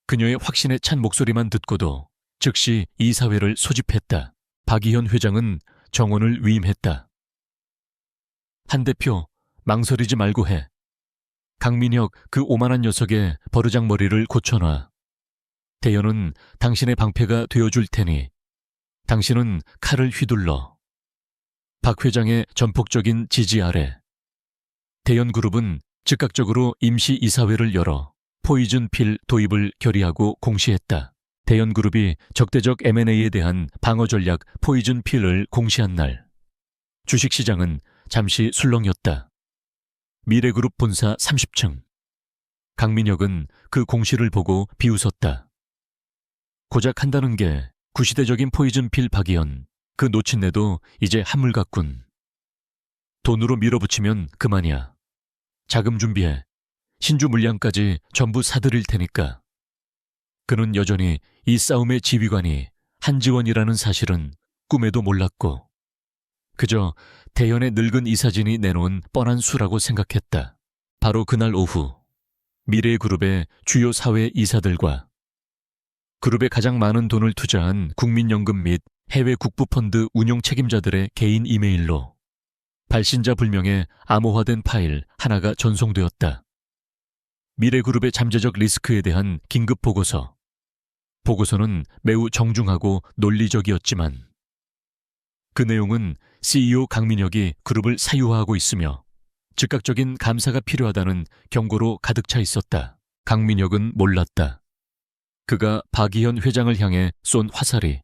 그녀의 확신에 찬 목소리만 듣고도 즉시 이사회를 소집했다. 박이현 회장은 정원을 위임했다. 한 대표, 망설이지 말고 해. 강민혁 그 오만한 녀석의 버르장머리를 고쳐놔. 대현은 당신의 방패가 되어줄 테니 당신은 칼을 휘둘러. 박 회장의 전폭적인 지지 아래 대현그룹은 즉각적으로 임시 이사회를 열어 포이즌필 도입을 결의하고 공시했다. 대현그룹이 적대적 M&A에 대한 방어 전략 포이즌필을 공시한 날 주식시장은 잠시 술렁였다. 미래그룹 본사 30층. 강민혁은 그 공시를 보고 비웃었다. 고작 한다는 게 구시대적인 포이즌필 박이현, 그 노친네도 이제 한물 같군. 돈으로 밀어붙이면 그만이야. 자금 준비해. 신주 물량까지 전부 사들일 테니까. 그는 여전히 이 싸움의 지휘관이 한지원이라는 사실은 꿈에도 몰랐고 그저 대현의 늙은 이사진이 내놓은 뻔한 수라고 생각했다. 바로 그날 오후 미래그룹의 주요 사회 이사들과 그룹에 가장 많은 돈을 투자한 국민연금 및 해외 국부펀드 운용 책임자들의 개인 이메일로 발신자 불명의 암호화된 파일 하나가 전송되었다. 미래그룹의 잠재적 리스크에 대한 긴급 보고서. 보고서는 매우 정중하고 논리적이었지만 그 내용은 CEO 강민혁이 그룹을 사유화하고 있으며 즉각적인 감사가 필요하다는 경고로 가득 차 있었다. 강민혁은 몰랐다. 그가 박이현 회장을 향해 쏜 화살이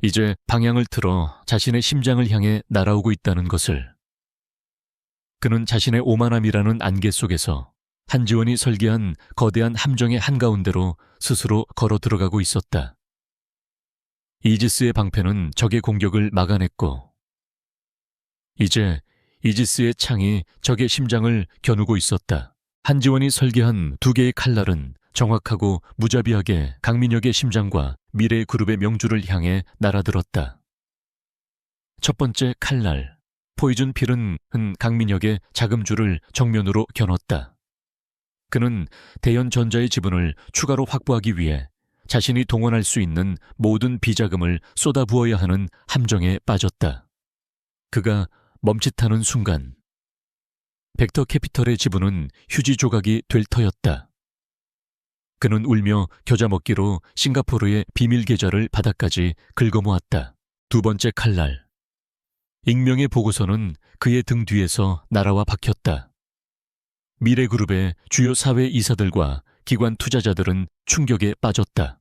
이제 방향을 틀어 자신의 심장을 향해 날아오고 있다는 것을. 그는 자신의 오만함이라는 안개 속에서 한지원이 설계한 거대한 함정의 한가운데로 스스로 걸어 들어가고 있었다. 이지스의 방패는 적의 공격을 막아냈고 이제 이지스의 창이 적의 심장을 겨누고 있었다. 한지원이 설계한 두 개의 칼날은 정확하고 무자비하게 강민혁의 심장과 미래그룹의 명주를 향해 날아들었다. 첫 번째 칼날, 포이즌 필은 강민혁의 자금줄을 정면으로 겨눴다. 그는 대현전자의 지분을 추가로 확보하기 위해 자신이 동원할 수 있는 모든 비자금을 쏟아부어야 하는 함정에 빠졌다. 그가 멈칫하는 순간 벡터 캐피털의 지분은 휴지 조각이 될 터였다. 그는 울며 겨자 먹기로 싱가포르의 비밀 계좌를 바닥까지 긁어모았다. 두 번째 칼날. 익명의 보고서는 그의 등 뒤에서 날아와 박혔다. 미래그룹의 주요 사회 이사들과 기관 투자자들은 충격에 빠졌다.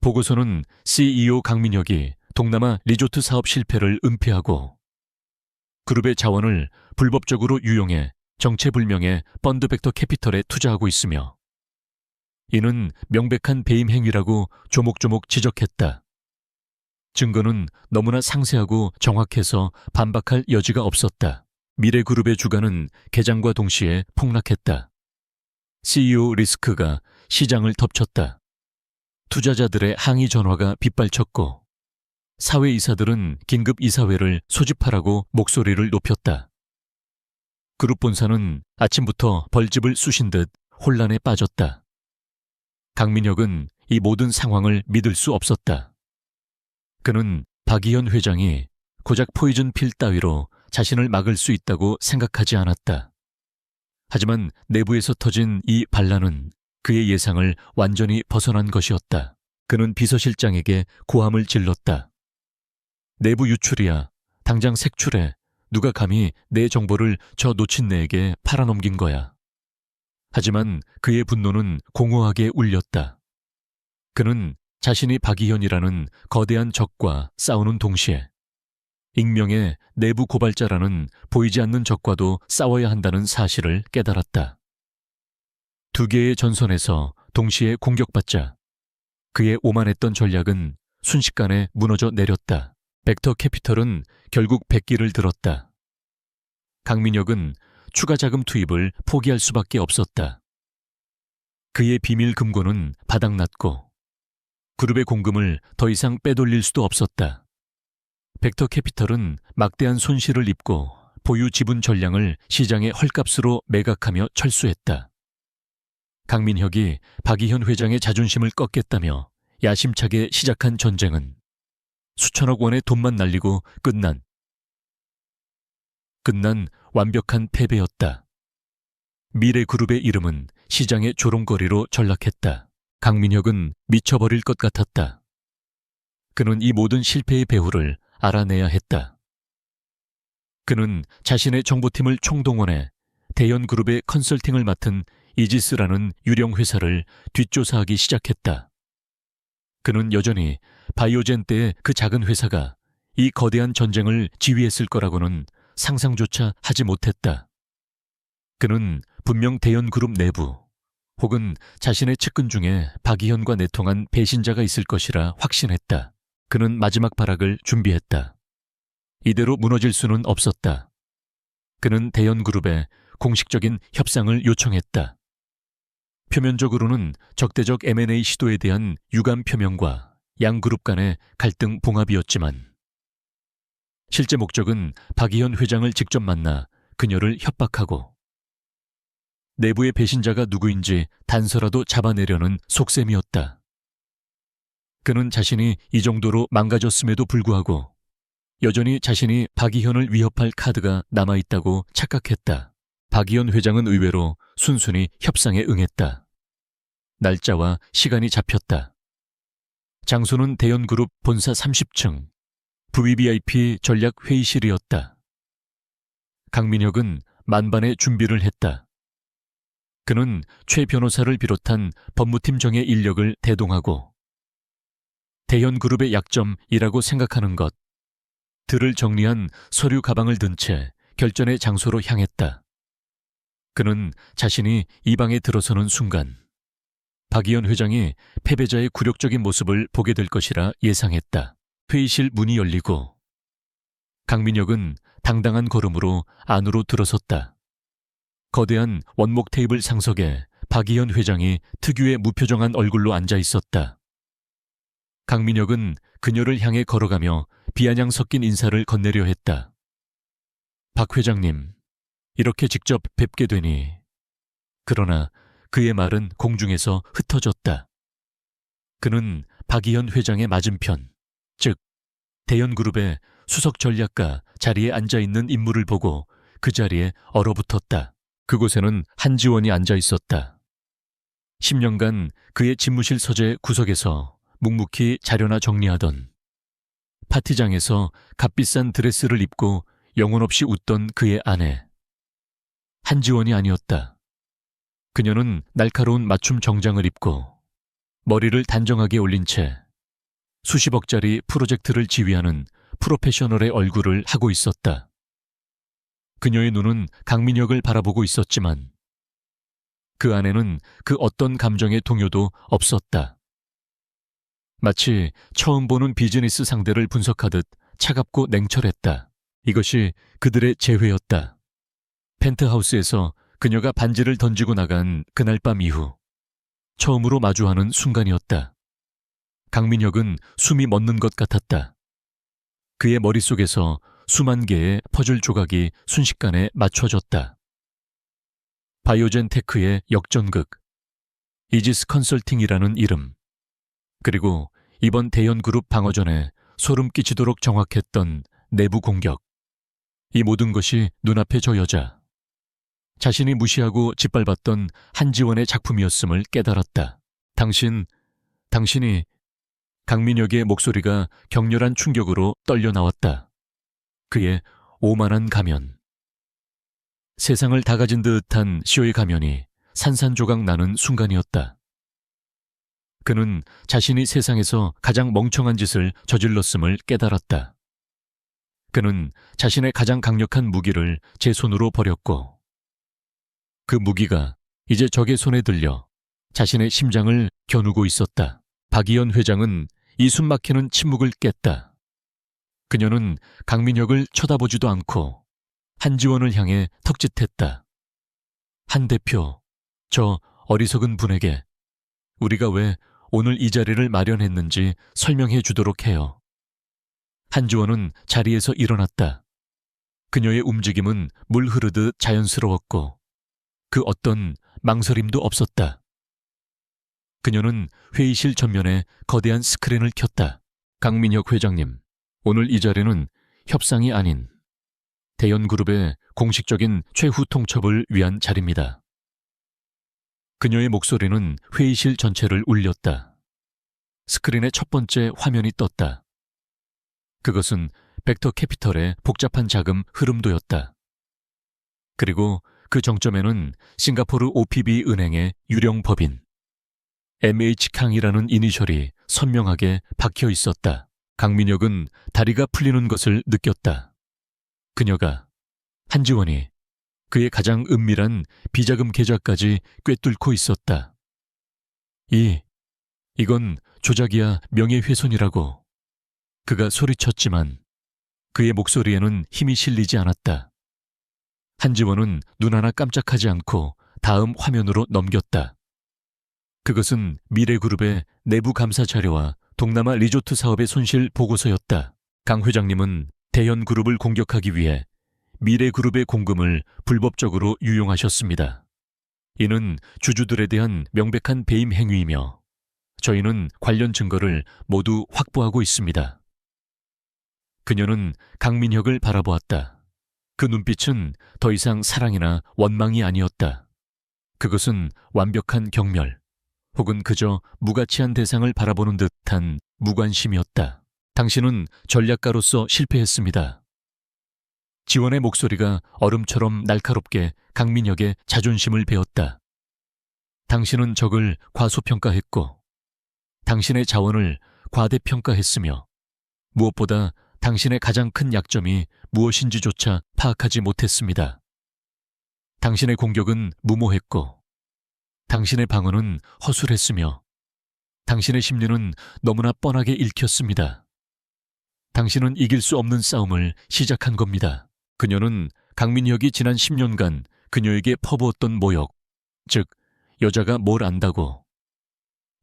보고서는 CEO 강민혁이 동남아 리조트 사업 실패를 은폐하고 그룹의 자원을 불법적으로 유용해 정체불명의 펀드 벡터 캐피털에 투자하고 있으며 이는 명백한 배임 행위라고 조목조목 지적했다. 증거는 너무나 상세하고 정확해서 반박할 여지가 없었다. 미래그룹의 주가는 개장과 동시에 폭락했다. CEO 리스크가 시장을 덮쳤다. 투자자들의 항의 전화가 빗발쳤고 사회이사들은 긴급 이사회를 소집하라고 목소리를 높였다. 그룹 본사는 아침부터 벌집을 쑤신 듯 혼란에 빠졌다. 강민혁은 이 모든 상황을 믿을 수 없었다. 그는 박이현 회장이 고작 포이즌 필 따위로 자신을 막을 수 있다고 생각하지 않았다. 하지만 내부에서 터진 이 반란은 그의 예상을 완전히 벗어난 것이었다. 그는 비서실장에게 고함을 질렀다. 내부 유출이야. 당장 색출해. 누가 감히 내 정보를 저 노친네에게 팔아넘긴 거야. 하지만 그의 분노는 공허하게 울렸다. 그는 자신이 박이현이라는 거대한 적과 싸우는 동시에 익명의 내부 고발자라는 보이지 않는 적과도 싸워야 한다는 사실을 깨달았다. 두 개의 전선에서 동시에 공격받자 그의 오만했던 전략은 순식간에 무너져 내렸다. 벡터 캐피털은 결국 백기를 들었다. 강민혁은 추가 자금 투입을 포기할 수밖에 없었다. 그의 비밀 금고는 바닥났고 그룹의 공금을 더 이상 빼돌릴 수도 없었다. 벡터 캐피털은 막대한 손실을 입고 보유 지분 전량을 시장의 헐값으로 매각하며 철수했다. 강민혁이 박이현 회장의 자존심을 꺾겠다며 야심차게 시작한 전쟁은 수천억 원의 돈만 날리고 끝난 완벽한 패배였다. 미래그룹의 이름은 시장의 조롱거리로 전락했다. 강민혁은 미쳐버릴 것 같았다. 그는 이 모든 실패의 배후를 알아내야 했다. 그는 자신의 정보팀을 총동원해 대현그룹의 컨설팅을 맡은 이지스라는 유령 회사를 뒷조사하기 시작했다. 그는 여전히 바이오젠 때의 그 작은 회사가 이 거대한 전쟁을 지휘했을 거라고는 상상조차 하지 못했다. 그는 분명 대현그룹 내부 혹은 자신의 측근 중에 박이현과 내통한 배신자가 있을 것이라 확신했다. 그는 마지막 발악을 준비했다. 이대로 무너질 수는 없었다. 그는 대현그룹에 공식적인 협상을 요청했다. 표면적으로는 적대적 M&A 시도에 대한 유감 표명과 양 그룹 간의 갈등 봉합이었지만 실제 목적은 박희현 회장을 직접 만나 그녀를 협박하고 내부의 배신자가 누구인지 단서라도 잡아내려는 속셈이었다. 그는 자신이 이 정도로 망가졌음에도 불구하고 여전히 자신이 박희현을 위협할 카드가 남아있다고 착각했다. 박희현 회장은 의외로 순순히 협상에 응했다. 날짜와 시간이 잡혔다. 장소는 대연그룹 본사 30층 VVIP 전략회의실이었다. 강민혁은 만반의 준비를 했다. 그는 최 변호사를 비롯한 법무팀장의 인력을 대동하고 대연그룹의 약점이라고 생각하는 것들을 정리한 서류 가방을 든 채 결전의 장소로 향했다. 그는 자신이 이 방에 들어서는 순간 박희현 회장이 패배자의 굴욕적인 모습을 보게 될 것이라 예상했다. 회의실 문이 열리고 강민혁은 당당한 걸음으로 안으로 들어섰다. 거대한 원목 테이블 상석에 박희현 회장이 특유의 무표정한 얼굴로 앉아 있었다. 강민혁은 그녀를 향해 걸어가며 비아냥 섞인 인사를 건네려 했다. 박 회장님, 이렇게 직접 뵙게 되니. 그러나 그의 말은 공중에서 흩어졌다. 그는 박희현 회장의 맞은편, 즉 대연그룹의 수석 전략가 자리에 앉아있는 인물을 보고 그 자리에 얼어붙었다. 그곳에는 한지원이 앉아 있었다. 10년간 그의 집무실 서재 구석에서 묵묵히 자료나 정리하던, 파티장에서 값비싼 드레스를 입고 영혼 없이 웃던 그의 아내. 한지원이 아니었다. 그녀는 날카로운 맞춤 정장을 입고 머리를 단정하게 올린 채 수십억짜리 프로젝트를 지휘하는 프로페셔널의 얼굴을 하고 있었다. 그녀의 눈은 강민혁을 바라보고 있었지만 그 안에는 그 어떤 감정의 동요도 없었다. 마치 처음 보는 비즈니스 상대를 분석하듯 차갑고 냉철했다. 이것이 그들의 재회였다. 펜트하우스에서 그녀가 반지를 던지고 나간 그날 밤 이후 처음으로 마주하는 순간이었다. 강민혁은 숨이 멎는 것 같았다. 그의 머릿속에서 수만 개의 퍼즐 조각이 순식간에 맞춰졌다. 바이오젠 테크의 역전극, 이지스 컨설팅이라는 이름, 그리고 이번 대연그룹 방어전에 소름 끼치도록 정확했던 내부 공격. 이 모든 것이 눈앞에 저 여자, 자신이 무시하고 짓밟았던 한지원의 작품이었음을 깨달았다. 당신이... 강민혁의 목소리가 격렬한 충격으로 떨려 나왔다. 그의 오만한 가면. 세상을 다 가진 듯한 시오의 가면이 산산조각 나는 순간이었다. 그는 자신이 세상에서 가장 멍청한 짓을 저질렀음을 깨달았다. 그는 자신의 가장 강력한 무기를 제 손으로 버렸고 그 무기가 이제 적의 손에 들려 자신의 심장을 겨누고 있었다. 박희현 회장은 이 숨막히는 침묵을 깼다. 그녀는 강민혁을 쳐다보지도 않고 한지원을 향해 턱짓했다. 한 대표, 저 어리석은 분에게 우리가 왜 오늘 이 자리를 마련했는지 설명해 주도록 해요. 한지원은 자리에서 일어났다. 그녀의 움직임은 물 흐르듯 자연스러웠고 그 어떤 망설임도 없었다. 그녀는 회의실 전면에 거대한 스크린을 켰다. 강민혁 회장님, 오늘 이 자리는 협상이 아닌 대연그룹의 공식적인 최후 통첩을 위한 자리입니다. 그녀의 목소리는 회의실 전체를 울렸다. 스크린의 첫 번째 화면이 떴다. 그것은 벡터 캐피털의 복잡한 자금 흐름도였다. 그리고 그 정점에는 싱가포르 OPB 은행의 유령 법인 MH캉이라는 이니셜이 선명하게 박혀 있었다. 강민혁은 다리가 풀리는 것을 느꼈다. 그녀가, 한지원이 그의 가장 은밀한 비자금 계좌까지 꿰뚫고 있었다. 이건 조작이야, 명예훼손이라고. 그가 소리쳤지만 그의 목소리에는 힘이 실리지 않았다. 한지원은 눈 하나 깜짝하지 않고 다음 화면으로 넘겼다. 그것은 미래그룹의 내부 감사 자료와 동남아 리조트 사업의 손실 보고서였다. 강 회장님은 대현그룹을 공격하기 위해 미래그룹의 공금을 불법적으로 유용하셨습니다. 이는 주주들에 대한 명백한 배임 행위이며 저희는 관련 증거를 모두 확보하고 있습니다. 그녀는 강민혁을 바라보았다. 그 눈빛은 더 이상 사랑이나 원망이 아니었다. 그것은 완벽한 경멸, 혹은 그저 무가치한 대상을 바라보는 듯한 무관심이었다. 당신은 전략가로서 실패했습니다. 지원의 목소리가 얼음처럼 날카롭게 강민혁의 자존심을 베었다. 당신은 적을 과소평가했고 당신의 자원을 과대평가했으며 무엇보다 당신의 가장 큰 약점이 무엇인지조차 파악하지 못했습니다. 당신의 공격은 무모했고 당신의 방어는 허술했으며 당신의 심리는 너무나 뻔하게 읽혔습니다. 당신은 이길 수 없는 싸움을 시작한 겁니다. 그녀는 강민혁이 지난 10년간 그녀에게 퍼부었던 모욕, 즉 여자가 뭘 안다고,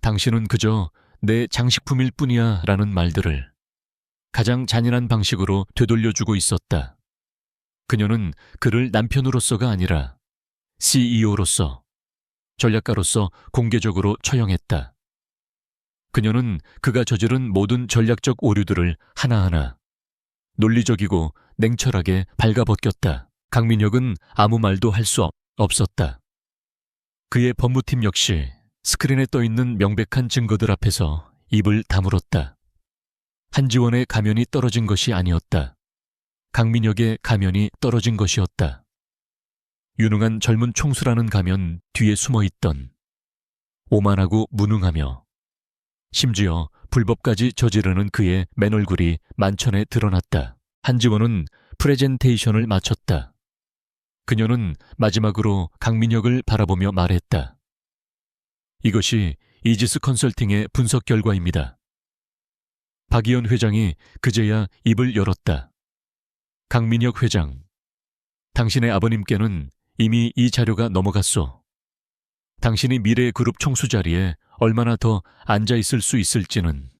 당신은 그저 내 장식품일 뿐이야 라는 말들을 가장 잔인한 방식으로 되돌려주고 있었다. 그녀는 그를 남편으로서가 아니라 CEO로서, 전략가로서 공개적으로 처형했다. 그녀는 그가 저지른 모든 전략적 오류들을 하나하나 논리적이고 냉철하게 발가벗겼다. 강민혁은 아무 말도 할 수 없었다. 그의 법무팀 역시 스크린에 떠있는 명백한 증거들 앞에서 입을 다물었다. 한지원의 가면이 떨어진 것이 아니었다. 강민혁의 가면이 떨어진 것이었다. 유능한 젊은 총수라는 가면 뒤에 숨어있던 오만하고 무능하며 심지어 불법까지 저지르는 그의 맨얼굴이 만천에 드러났다. 한지원은 프레젠테이션을 마쳤다. 그녀는 마지막으로 강민혁을 바라보며 말했다. 이것이 이지스 컨설팅의 분석 결과입니다. 박이현 회장이 그제야 입을 열었다. 강민혁 회장, 당신의 아버님께는 이미 이 자료가 넘어갔소. 당신이 미래그룹 총수 자리에 얼마나 더 앉아있을 수 있을지는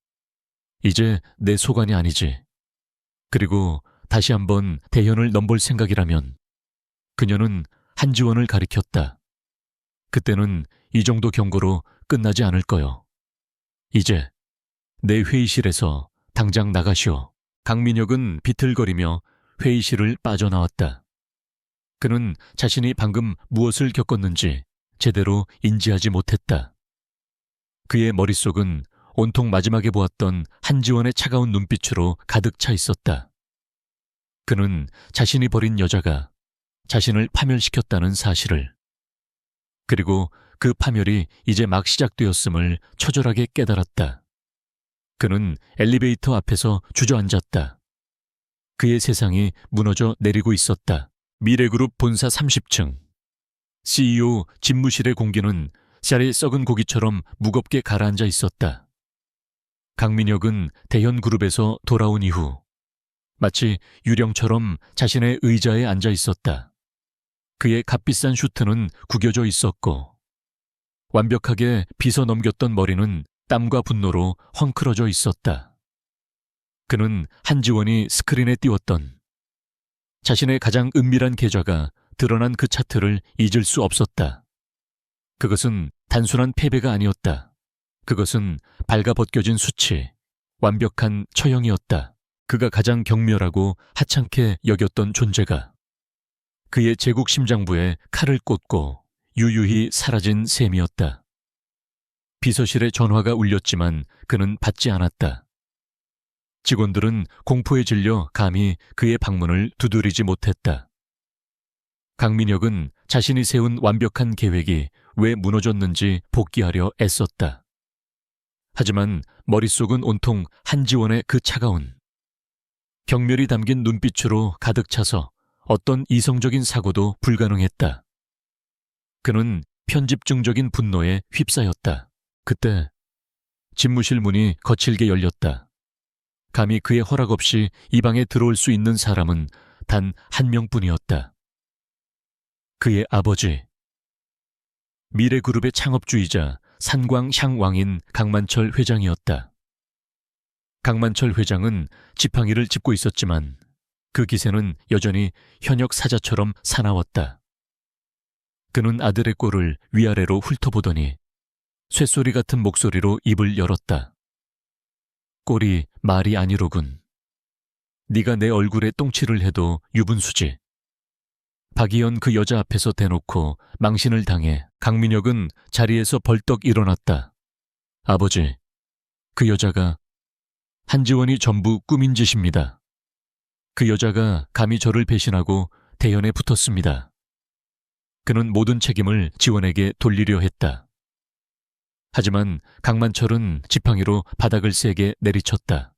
이제 내 소관이 아니지. 그리고 다시 한번 대현을 넘볼 생각이라면, 그녀는 한지원을 가리켰다. 그때는 이 정도 경고로 끝나지 않을 거요. 이제 내 회의실에서 당장 나가시오. 강민혁은 비틀거리며 회의실을 빠져나왔다. 그는 자신이 방금 무엇을 겪었는지 제대로 인지하지 못했다. 그의 머릿속은 온통 마지막에 보았던 한지원의 차가운 눈빛으로 가득 차 있었다. 그는 자신이 버린 여자가 자신을 파멸시켰다는 사실을, 그리고 그 파멸이 이제 막 시작되었음을 처절하게 깨달았다. 그는 엘리베이터 앞에서 주저앉았다. 그의 세상이 무너져 내리고 있었다. 미래그룹 본사 30층. CEO 집무실의 공기는 쌀이 썩은 고기처럼 무겁게 가라앉아 있었다. 강민혁은 대현그룹에서 돌아온 이후 마치 유령처럼 자신의 의자에 앉아 있었다. 그의 값비싼 슈트는 구겨져 있었고 완벽하게 빗어 넘겼던 머리는 땀과 분노로 헝클어져 있었다. 그는 한지원이 스크린에 띄웠던 자신의 가장 은밀한 계좌가 드러난 그 차트를 잊을 수 없었다. 그것은 단순한 패배가 아니었다. 그것은 발가벗겨진 수치, 완벽한 처형이었다. 그가 가장 경멸하고 하찮게 여겼던 존재가 그의 제국 심장부에 칼을 꽂고 유유히 사라진 셈이었다. 비서실에 전화가 울렸지만 그는 받지 않았다. 직원들은 공포에 질려 감히 그의 방문을 두드리지 못했다. 강민혁은 자신이 세운 완벽한 계획이 왜 무너졌는지 복귀하려 애썼다. 하지만 머릿속은 온통 한지원의 그 차가운, 경멸이 담긴 눈빛으로 가득 차서 어떤 이성적인 사고도 불가능했다. 그는 편집증적인 분노에 휩싸였다. 그때 집무실 문이 거칠게 열렸다. 감히 그의 허락 없이 이 방에 들어올 수 있는 사람은 단 한 명뿐이었다. 그의 아버지, 미래그룹의 창업주이자 산광향왕인 강만철 회장이었다. 강만철 회장은 지팡이를 짚고 있었지만 그 기세는 여전히 현역 사자처럼 사나웠다. 그는 아들의 꼴을 위아래로 훑어보더니 쇳소리 같은 목소리로 입을 열었다. 꼴이 말이 아니로군. 네가 내 얼굴에 똥칠을 해도 유분수지. 박이연 그 여자 앞에서 대놓고 망신을 당해 강민혁은 자리에서 벌떡 일어났다. 아버지, 그 여자가 한지원이 전부 꾸민 짓입니다. 그 여자가 감히 저를 배신하고 대연에 붙었습니다. 그는 모든 책임을 지원에게 돌리려 했다. 하지만 강만철은 지팡이로 바닥을 세게 내리쳤다.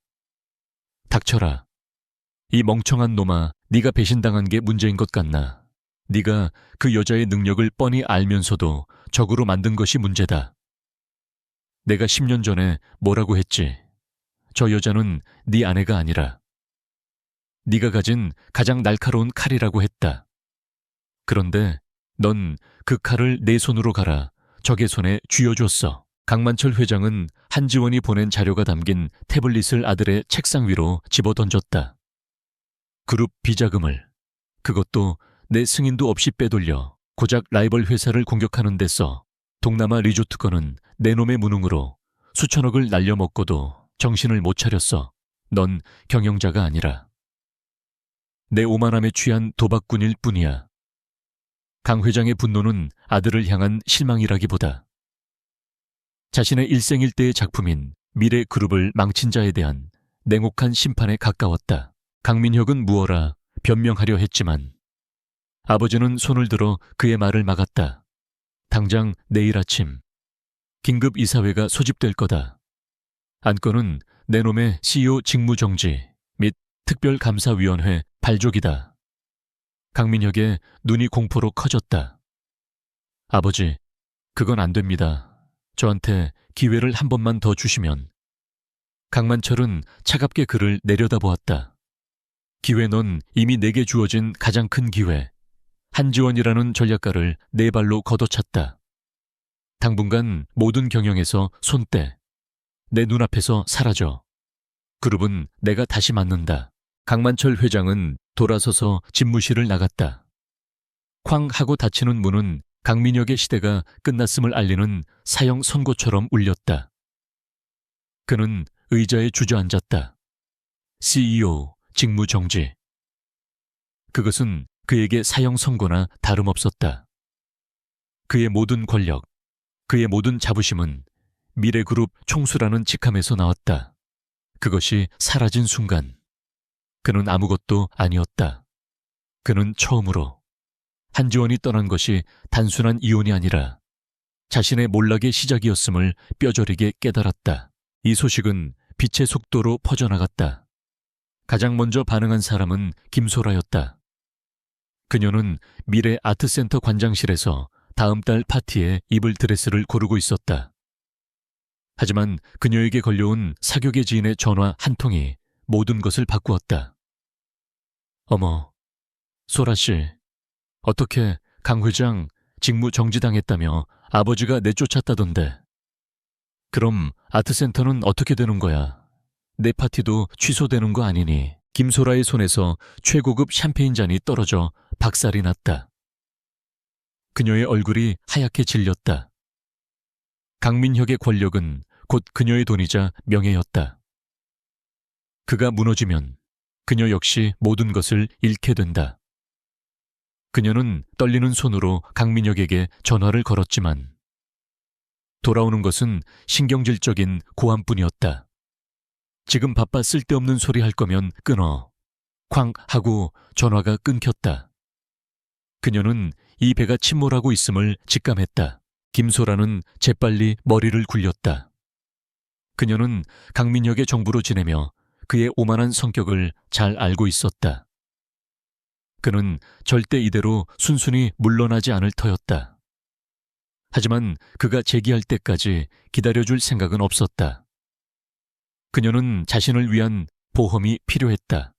닥쳐라. 이 멍청한 놈아, 네가 배신당한 게 문제인 것 같나. 네가 그 여자의 능력을 뻔히 알면서도 적으로 만든 것이 문제다. 내가 10년 전에 뭐라고 했지? 저 여자는 네 아내가 아니라 네가 가진 가장 날카로운 칼이라고 했다. 그런데 넌 그 칼을 내 손으로 갈아 적의 손에 쥐어줬어. 강만철 회장은 한지원이 보낸 자료가 담긴 태블릿을 아들의 책상 위로 집어던졌다. 그룹 비자금을, 그것도 내 승인도 없이 빼돌려 고작 라이벌 회사를 공격하는 데 써. 동남아 리조트 건은 내 놈의 무능으로 수천억을 날려먹고도 정신을 못 차렸어. 넌 경영자가 아니라 내 오만함에 취한 도박꾼일 뿐이야. 강 회장의 분노는 아들을 향한 실망이라기보다 자신의 일생일대의 작품인 미래 그룹을 망친 자에 대한 냉혹한 심판에 가까웠다. 강민혁은 무어라 변명하려 했지만 아버지는 손을 들어 그의 말을 막았다. 당장 내일 아침 긴급 이사회가 소집될 거다. 안건은 내 놈의 CEO 직무정지 및 특별감사위원회 발족이다. 강민혁의 눈이 공포로 커졌다. 아버지, 그건 안 됩니다. 저한테 기회를 한 번만 더 주시면. 강만철은 차갑게 그를 내려다보았다. 기회는 이미 내게 주어진 가장 큰 기회. 한지원이라는 전략가를 네 발로 걷어찼다. 당분간 모든 경영에서 손 떼. 내 눈앞에서 사라져. 그룹은 내가 다시 맡는다. 강만철 회장은 돌아서서 집무실을 나갔다. 쾅 하고 닫히는 문은 강민혁의 시대가 끝났음을 알리는 사형 선고처럼 울렸다. 그는 의자에 주저앉았다. CEO 직무정지. 그것은 그에게 사형 선고나 다름없었다. 그의 모든 권력, 그의 모든 자부심은 미래그룹 총수라는 직함에서 나왔다. 그것이 사라진 순간 그는 아무것도 아니었다. 그는 처음으로 한지원이 떠난 것이 단순한 이혼이 아니라 자신의 몰락의 시작이었음을 뼈저리게 깨달았다. 이 소식은 빛의 속도로 퍼져나갔다. 가장 먼저 반응한 사람은 김소라였다. 그녀는 미래 아트센터 관장실에서 다음 달 파티에 입을 드레스를 고르고 있었다. 하지만 그녀에게 걸려온 사교계 지인의 전화 한 통이 모든 것을 바꾸었다. 어머, 소라씨, 어떻게 강 회장 직무 정지당했다며 아버지가 내쫓았다던데. 그럼 아트센터는 어떻게 되는 거야? 내 파티도 취소되는 거 아니니? 김소라의 손에서 최고급 샴페인 잔이 떨어져 박살이 났다. 그녀의 얼굴이 하얗게 질렸다. 강민혁의 권력은 곧 그녀의 돈이자 명예였다. 그가 무너지면 그녀 역시 모든 것을 잃게 된다. 그녀는 떨리는 손으로 강민혁에게 전화를 걸었지만 돌아오는 것은 신경질적인 고함뿐이었다. 지금 바빠 쓸데없는 소리 할 거면 끊어. 쾅 하고 전화가 끊겼다. 그녀는 이 배가 침몰하고 있음을 직감했다. 김소라는 재빨리 머리를 굴렸다. 그녀는 강민혁의 정부로 지내며 그의 오만한 성격을 잘 알고 있었다. 그는 절대 이대로 순순히 물러나지 않을 터였다. 하지만 그가 재기할 때까지 기다려줄 생각은 없었다. 그녀는 자신을 위한 보험이 필요했다.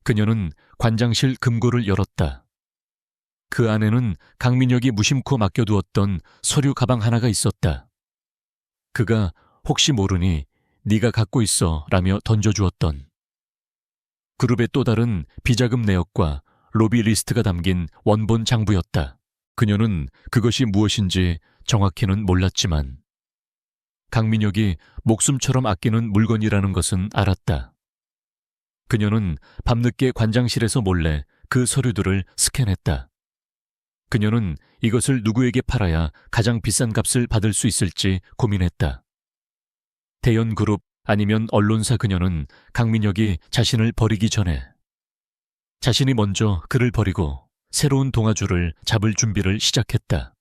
그녀는 관장실 금고를 열었다. 그 안에는 강민혁이 무심코 맡겨두었던 서류 가방 하나가 있었다. 그가 혹시 모르니 네가 갖고 있어 라며 던져주었던. 그룹의 또 다른 비자금 내역과 로비 리스트가 담긴 원본 장부였다. 그녀는 그것이 무엇인지 정확히는 몰랐지만 강민혁이 목숨처럼 아끼는 물건이라는 것은 알았다. 그녀는 밤늦게 관장실에서 몰래 그 서류들을 스캔했다. 그녀는 이것을 누구에게 팔아야 가장 비싼 값을 받을 수 있을지 고민했다. 대연그룹 아니면 언론사. 그녀는 강민혁이 자신을 버리기 전에 자신이 먼저 그를 버리고 새로운 동아줄을 잡을 준비를 시작했다.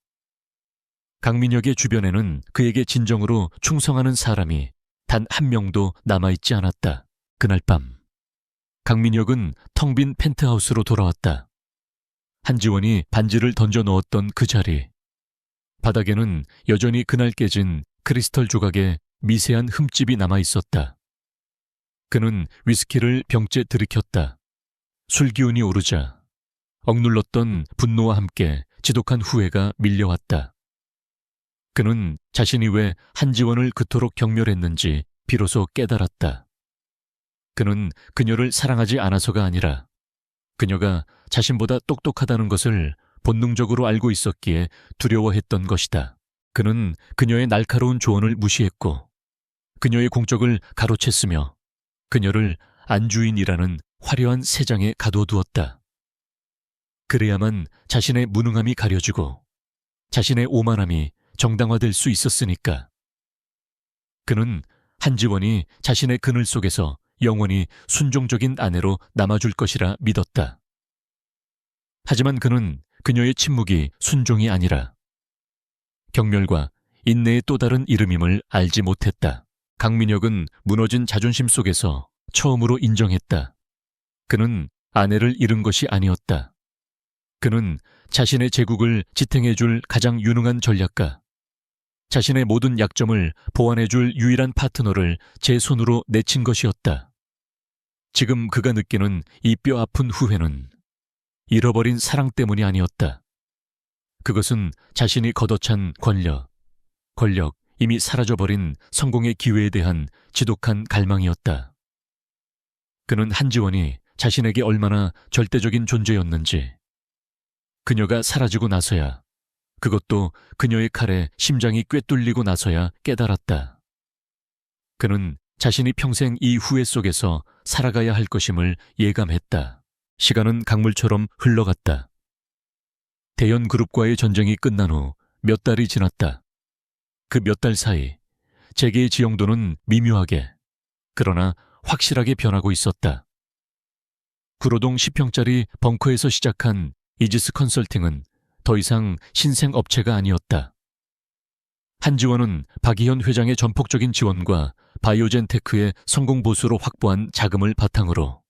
강민혁의 주변에는 그에게 진정으로 충성하는 사람이 단 한 명도 남아있지 않았다. 그날 밤 강민혁은 텅 빈 펜트하우스로 돌아왔다. 한지원이 반지를 던져 넣었던 그 자리, 바닥에는 여전히 그날 깨진 크리스털 조각의 미세한 흠집이 남아있었다. 그는 위스키를 병째 들이켰다. 술기운이 오르자 억눌렀던 분노와 함께 지독한 후회가 밀려왔다. 그는 자신이 왜 한지원을 그토록 경멸했는지 비로소 깨달았다. 그는 그녀를 사랑하지 않아서가 아니라 그녀가 자신보다 똑똑하다는 것을 본능적으로 알고 있었기에 두려워했던 것이다. 그는 그녀의 날카로운 조언을 무시했고 그녀의 공적을 가로챘으며 그녀를 안주인이라는 화려한 세장에 가둬두었다. 그래야만 자신의 무능함이 가려지고 자신의 오만함이 정당화될 수 있었으니까. 그는 한지원이 자신의 그늘 속에서 영원히 순종적인 아내로 남아줄 것이라 믿었다. 하지만 그는 그녀의 침묵이 순종이 아니라 경멸과 인내의 또 다른 이름임을 알지 못했다. 강민혁은 무너진 자존심 속에서 처음으로 인정했다. 그는 아내를 잃은 것이 아니었다. 그는 자신의 제국을 지탱해줄 가장 유능한 전략가, 자신의 모든 약점을 보완해줄 유일한 파트너를 제 손으로 내친 것이었다. 지금 그가 느끼는 이 뼈 아픈 후회는 잃어버린 사랑 때문이 아니었다. 그것은 자신이 걷어찬 권력, 이미 사라져버린 성공의 기회에 대한 지독한 갈망이었다. 그는 한지원이 자신에게 얼마나 절대적인 존재였는지, 그녀가 사라지고 나서야, 그것도 그녀의 칼에 심장이 꿰뚫리고 나서야 깨달았다. 그는 자신이 평생 이 후회 속에서 살아가야 할 것임을 예감했다. 시간은 강물처럼 흘러갔다. 대연그룹과의 전쟁이 끝난 후 몇 달이 지났다. 그 몇 달 사이 재계의 지형도는 미묘하게, 그러나 확실하게 변하고 있었다. 구로동 10평짜리 벙커에서 시작한 이지스 컨설팅은 더 이상 신생 업체가 아니었다. 한지원은 박이현 회장의 전폭적인 지원과 바이오젠테크의 성공 보수로 확보한 자금을 바탕으로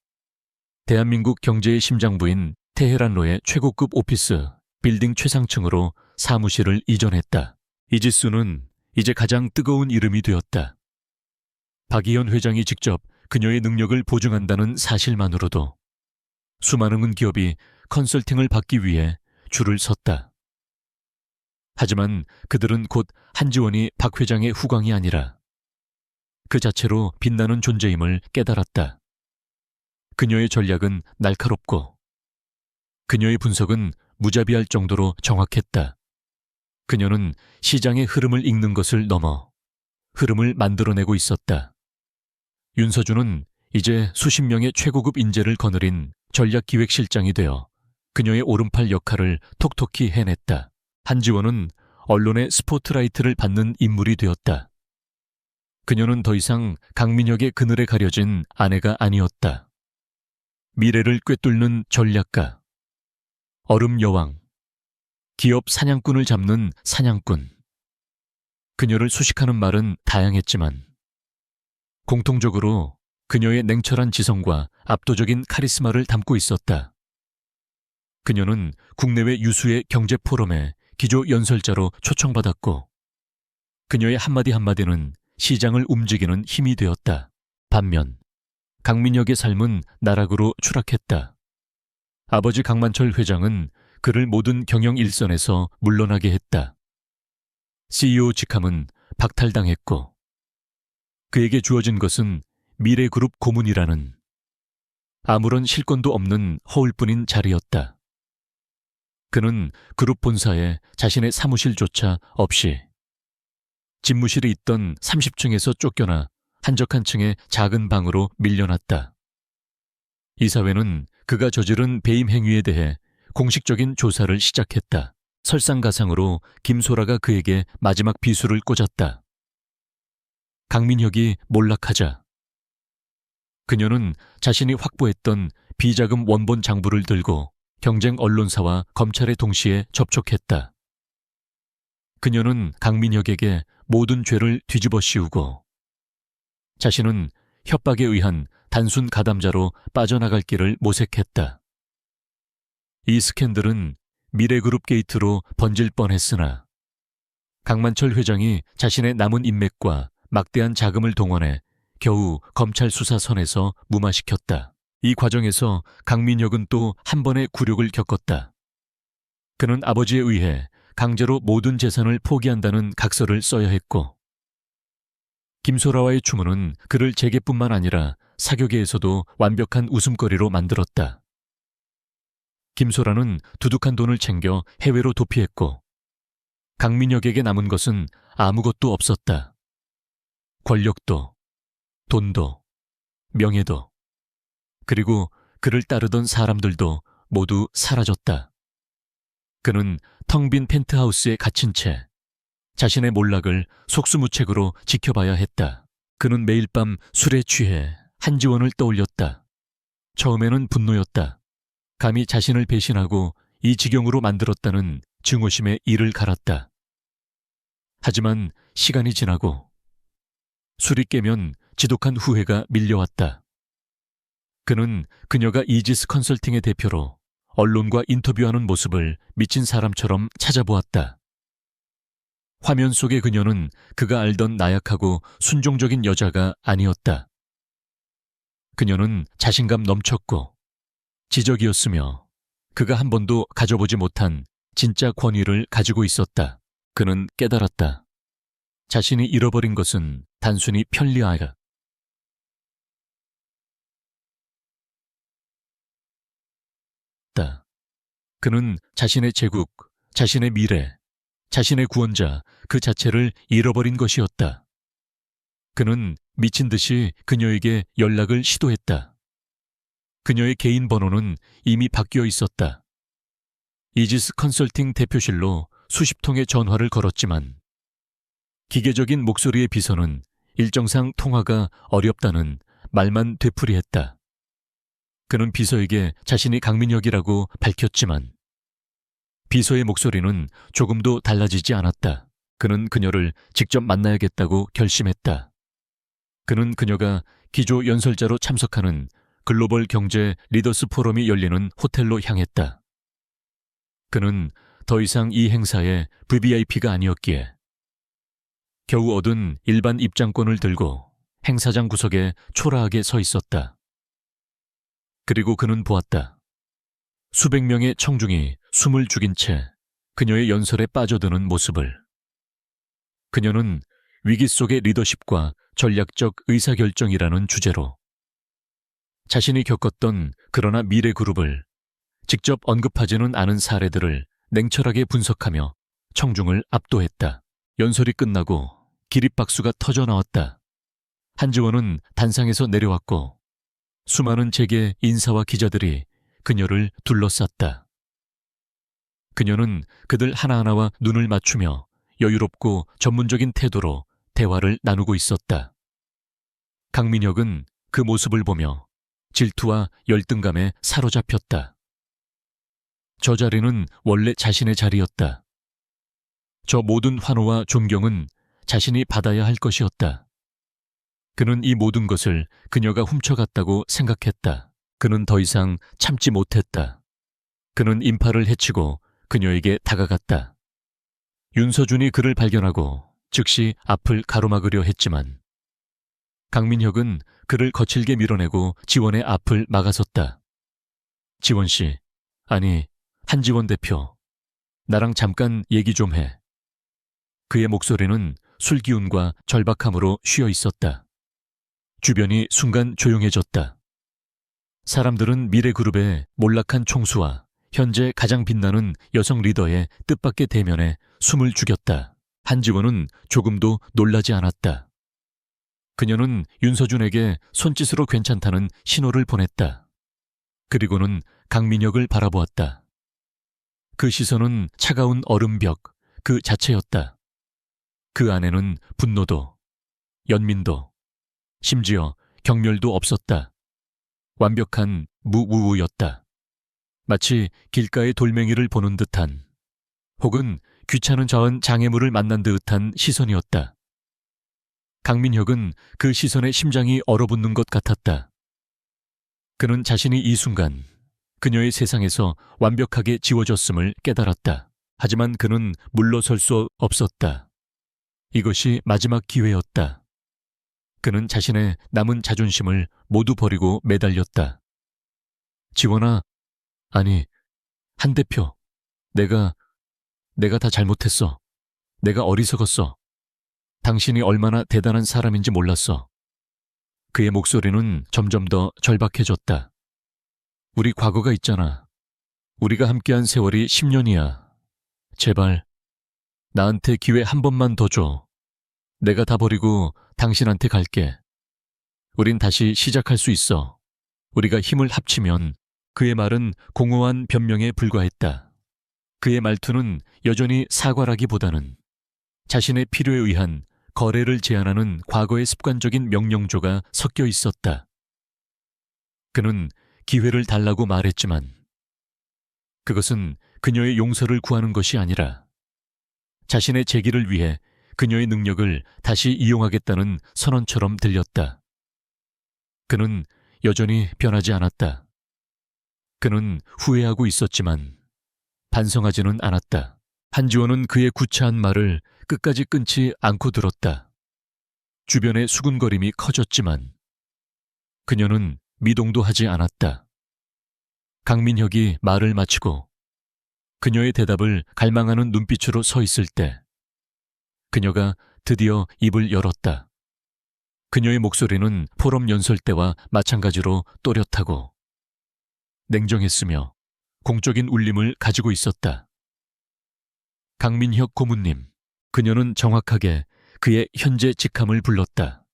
대한민국 경제의 심장부인 테헤란로의 최고급 오피스 빌딩 최상층으로 사무실을 이전했다. 이지수는 이제 가장 뜨거운 이름이 되었다. 박이현 회장이 직접 그녀의 능력을 보증한다는 사실만으로도 수많은 기업이 컨설팅을 받기 위해 줄을 섰다. 하지만 그들은 곧 한지원이 박 회장의 후광이 아니라 그 자체로 빛나는 존재임을 깨달았다. 그녀의 전략은 날카롭고 그녀의 분석은 무자비할 정도로 정확했다. 그녀는 시장의 흐름을 읽는 것을 넘어 흐름을 만들어내고 있었다. 윤서준은 이제 수십 명의 최고급 인재를 거느린 전략기획실장이 되어 그녀의 오른팔 역할을 톡톡히 해냈다. 한지원은 언론의 스포트라이트를 받는 인물이 되었다. 그녀는 더 이상 강민혁의 그늘에 가려진 아내가 아니었다. 미래를 꿰뚫는 전략가, 얼음 여왕, 기업 사냥꾼을 잡는 사냥꾼. 그녀를 수식하는 말은 다양했지만 공통적으로 그녀의 냉철한 지성과 압도적인 카리스마를 담고 있었다. 그녀는 국내외 유수의 경제 포럼에 기조 연설자로 초청받았고 그녀의 한마디 한마디는 시장을 움직이는 힘이 되었다. 반면 강민혁의 삶은 나락으로 추락했다. 아버지 강만철 회장은 그를 모든 경영 일선에서 물러나게 했다. CEO 직함은 박탈당했고 그에게 주어진 것은 미래그룹 고문이라는 아무런 실권도 없는 허울뿐인 자리였다. 그는 그룹 본사에 자신의 사무실조차 없이 집무실이 있던 30층에서 쫓겨나 한적한 층의 작은 방으로 밀려났다. 이사회는 그가 저지른 배임 행위에 대해 공식적인 조사를 시작했다. 설상가상으로 김소라가 그에게 마지막 비수를 꽂았다. 강민혁이 몰락하자 그녀는 자신이 확보했던 비자금 원본 장부를 들고 경쟁 언론사와 검찰에 동시에 접촉했다. 그녀는 강민혁에게 모든 죄를 뒤집어 씌우고 자신은 협박에 의한 단순 가담자로 빠져나갈 길을 모색했다. 이 스캔들은 미래그룹 게이트로 번질 뻔했으나 강만철 회장이 자신의 남은 인맥과 막대한 자금을 동원해 겨우 검찰 수사선에서 무마시켰다. 이 과정에서 강민혁은 또 한 번의 굴욕을 겪었다. 그는 아버지에 의해 강제로 모든 재산을 포기한다는 각서를 써야 했고 김소라와의 추모는 그를 재계뿐만 아니라 사교계에서도 완벽한 웃음거리로 만들었다. 김소라는 두둑한 돈을 챙겨 해외로 도피했고 강민혁에게 남은 것은 아무것도 없었다. 권력도, 돈도, 명예도, 그리고 그를 따르던 사람들도 모두 사라졌다. 그는 텅 빈 펜트하우스에 갇힌 채 자신의 몰락을 속수무책으로 지켜봐야 했다. 그는 매일 밤 술에 취해 한지원을 떠올렸다. 처음에는 분노였다. 감히 자신을 배신하고 이 지경으로 만들었다는 증오심에 이를 갈았다. 하지만 시간이 지나고 술이 깨면 지독한 후회가 밀려왔다. 그는 그녀가 이지스 컨설팅의 대표로 언론과 인터뷰하는 모습을 미친 사람처럼 찾아보았다. 화면 속의 그녀는 그가 알던 나약하고 순종적인 여자가 아니었다. 그녀는 자신감 넘쳤고 지적이었으며 그가 한 번도 가져보지 못한 진짜 권위를 가지고 있었다. 그는 깨달았다. 자신이 잃어버린 것은 단순히 편리하다. 그는 자신의 제국, 자신의 미래, 자신의 구원자 그 자체를 잃어버린 것이었다. 그는 미친 듯이 그녀에게 연락을 시도했다. 그녀의 개인 번호는 이미 바뀌어 있었다. 이지스 컨설팅 대표실로 수십 통의 전화를 걸었지만 기계적인 목소리의 비서는 일정상 통화가 어렵다는 말만 되풀이했다. 그는 비서에게 자신이 강민혁이라고 밝혔지만 비서의 목소리는 조금도 달라지지 않았다. 그는 그녀를 직접 만나야겠다고 결심했다. 그는 그녀가 기조 연설자로 참석하는 글로벌 경제 리더스 포럼이 열리는 호텔로 향했다. 그는 더 이상 이 행사의 VVIP가 아니었기에 겨우 얻은 일반 입장권을 들고 행사장 구석에 초라하게 서 있었다. 그리고 그는 보았다. 수백 명의 청중이 숨을 죽인 채 그녀의 연설에 빠져드는 모습을. 그녀는 위기 속의 리더십과 전략적 의사결정이라는 주제로 자신이 겪었던 그러나 미래 그룹을 직접 언급하지는 않은 사례들을 냉철하게 분석하며 청중을 압도했다. 연설이 끝나고 기립박수가 터져 나왔다. 한지원은 단상에서 내려왔고 수많은 재계 인사와 기자들이 그녀를 둘러쌌다. 그녀는 그들 하나하나와 눈을 맞추며 여유롭고 전문적인 태도로 대화를 나누고 있었다. 강민혁은 그 모습을 보며 질투와 열등감에 사로잡혔다. 저 자리는 원래 자신의 자리였다. 저 모든 환호와 존경은 자신이 받아야 할 것이었다. 그는 이 모든 것을 그녀가 훔쳐갔다고 생각했다. 그는 더 이상 참지 못했다. 그는 인파를 헤치고 그녀에게 다가갔다. 윤서준이 그를 발견하고 즉시 앞을 가로막으려 했지만 강민혁은 그를 거칠게 밀어내고 지원의 앞을 막아섰다. 지원 씨, 아니 한지원 대표, 나랑 잠깐 얘기 좀 해. 그의 목소리는 술기운과 절박함으로 쉬어 있었다. 주변이 순간 조용해졌다. 사람들은 미래그룹의 몰락한 총수와 현재 가장 빛나는 여성 리더의 뜻밖의 대면에 숨을 죽였다. 한지원은 조금도 놀라지 않았다. 그녀는 윤서준에게 손짓으로 괜찮다는 신호를 보냈다. 그리고는 강민혁을 바라보았다. 그 시선은 차가운 얼음벽 그 자체였다. 그 안에는 분노도, 연민도, 심지어 경멸도 없었다. 완벽한 무우우였다. 마치 길가의 돌멩이를 보는 듯한, 혹은 귀찮은 자원 장애물을 만난 듯한 시선이었다. 강민혁은 그 시선에 심장이 얼어붙는 것 같았다. 그는 자신이 이 순간 그녀의 세상에서 완벽하게 지워졌음을 깨달았다. 하지만 그는 물러설 수 없었다. 이것이 마지막 기회였다. 그는 자신의 남은 자존심을 모두 버리고 매달렸다. 지원아, 아니, 한 대표, 내가 다 잘못했어. 내가 어리석었어. 당신이 얼마나 대단한 사람인지 몰랐어. 그의 목소리는 점점 더 절박해졌다. 우리 과거가 있잖아. 우리가 함께한 세월이 10년이야. 제발, 나한테 기회 한 번만 더 줘. 내가 다 버리고 당신한테 갈게. 우린 다시 시작할 수 있어. 우리가 힘을 합치면. 그의 말은 공허한 변명에 불과했다. 그의 말투는 여전히 사과라기보다는 자신의 필요에 의한 거래를 제한하는 과거의 습관적인 명령조가 섞여 있었다. 그는 기회를 달라고 말했지만 그것은 그녀의 용서를 구하는 것이 아니라 자신의 재기를 위해 그녀의 능력을 다시 이용하겠다는 선언처럼 들렸다. 그는 여전히 변하지 않았다. 그는 후회하고 있었지만 반성하지는 않았다. 한지원은 그의 구차한 말을 끝까지 끊지 않고 들었다. 주변의 수군거림이 커졌지만 그녀는 미동도 하지 않았다. 강민혁이 말을 마치고 그녀의 대답을 갈망하는 눈빛으로 서 있을 때 그녀가 드디어 입을 열었다. 그녀의 목소리는 포럼 연설 때와 마찬가지로 또렷하고 냉정했으며 공적인 울림을 가지고 있었다. 강민혁 고문님, 그녀는 정확하게 그의 현재 직함을 불렀다.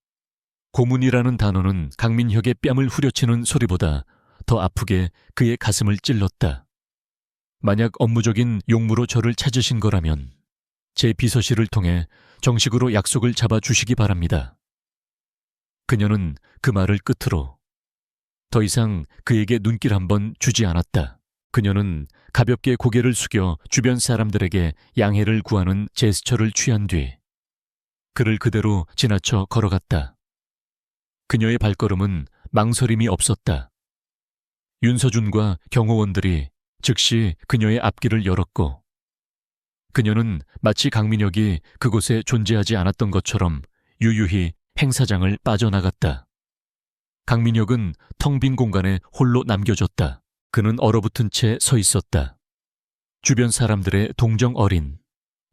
고문이라는 단어는 강민혁의 뺨을 후려치는 소리보다 더 아프게 그의 가슴을 찔렀다. 만약 업무적인 용무로 저를 찾으신 거라면 제 비서실을 통해 정식으로 약속을 잡아주시기 바랍니다. 그녀는 그 말을 끝으로 더 이상 그에게 눈길 한번 주지 않았다. 그녀는 가볍게 고개를 숙여 주변 사람들에게 양해를 구하는 제스처를 취한 뒤 그를 그대로 지나쳐 걸어갔다. 그녀의 발걸음은 망설임이 없었다. 윤서준과 경호원들이 즉시 그녀의 앞길을 열었고 그녀는 마치 강민혁이 그곳에 존재하지 않았던 것처럼 유유히 행사장을 빠져나갔다. 강민혁은 텅 빈 공간에 홀로 남겨졌다. 그는 얼어붙은 채 서 있었다. 주변 사람들의 동정 어린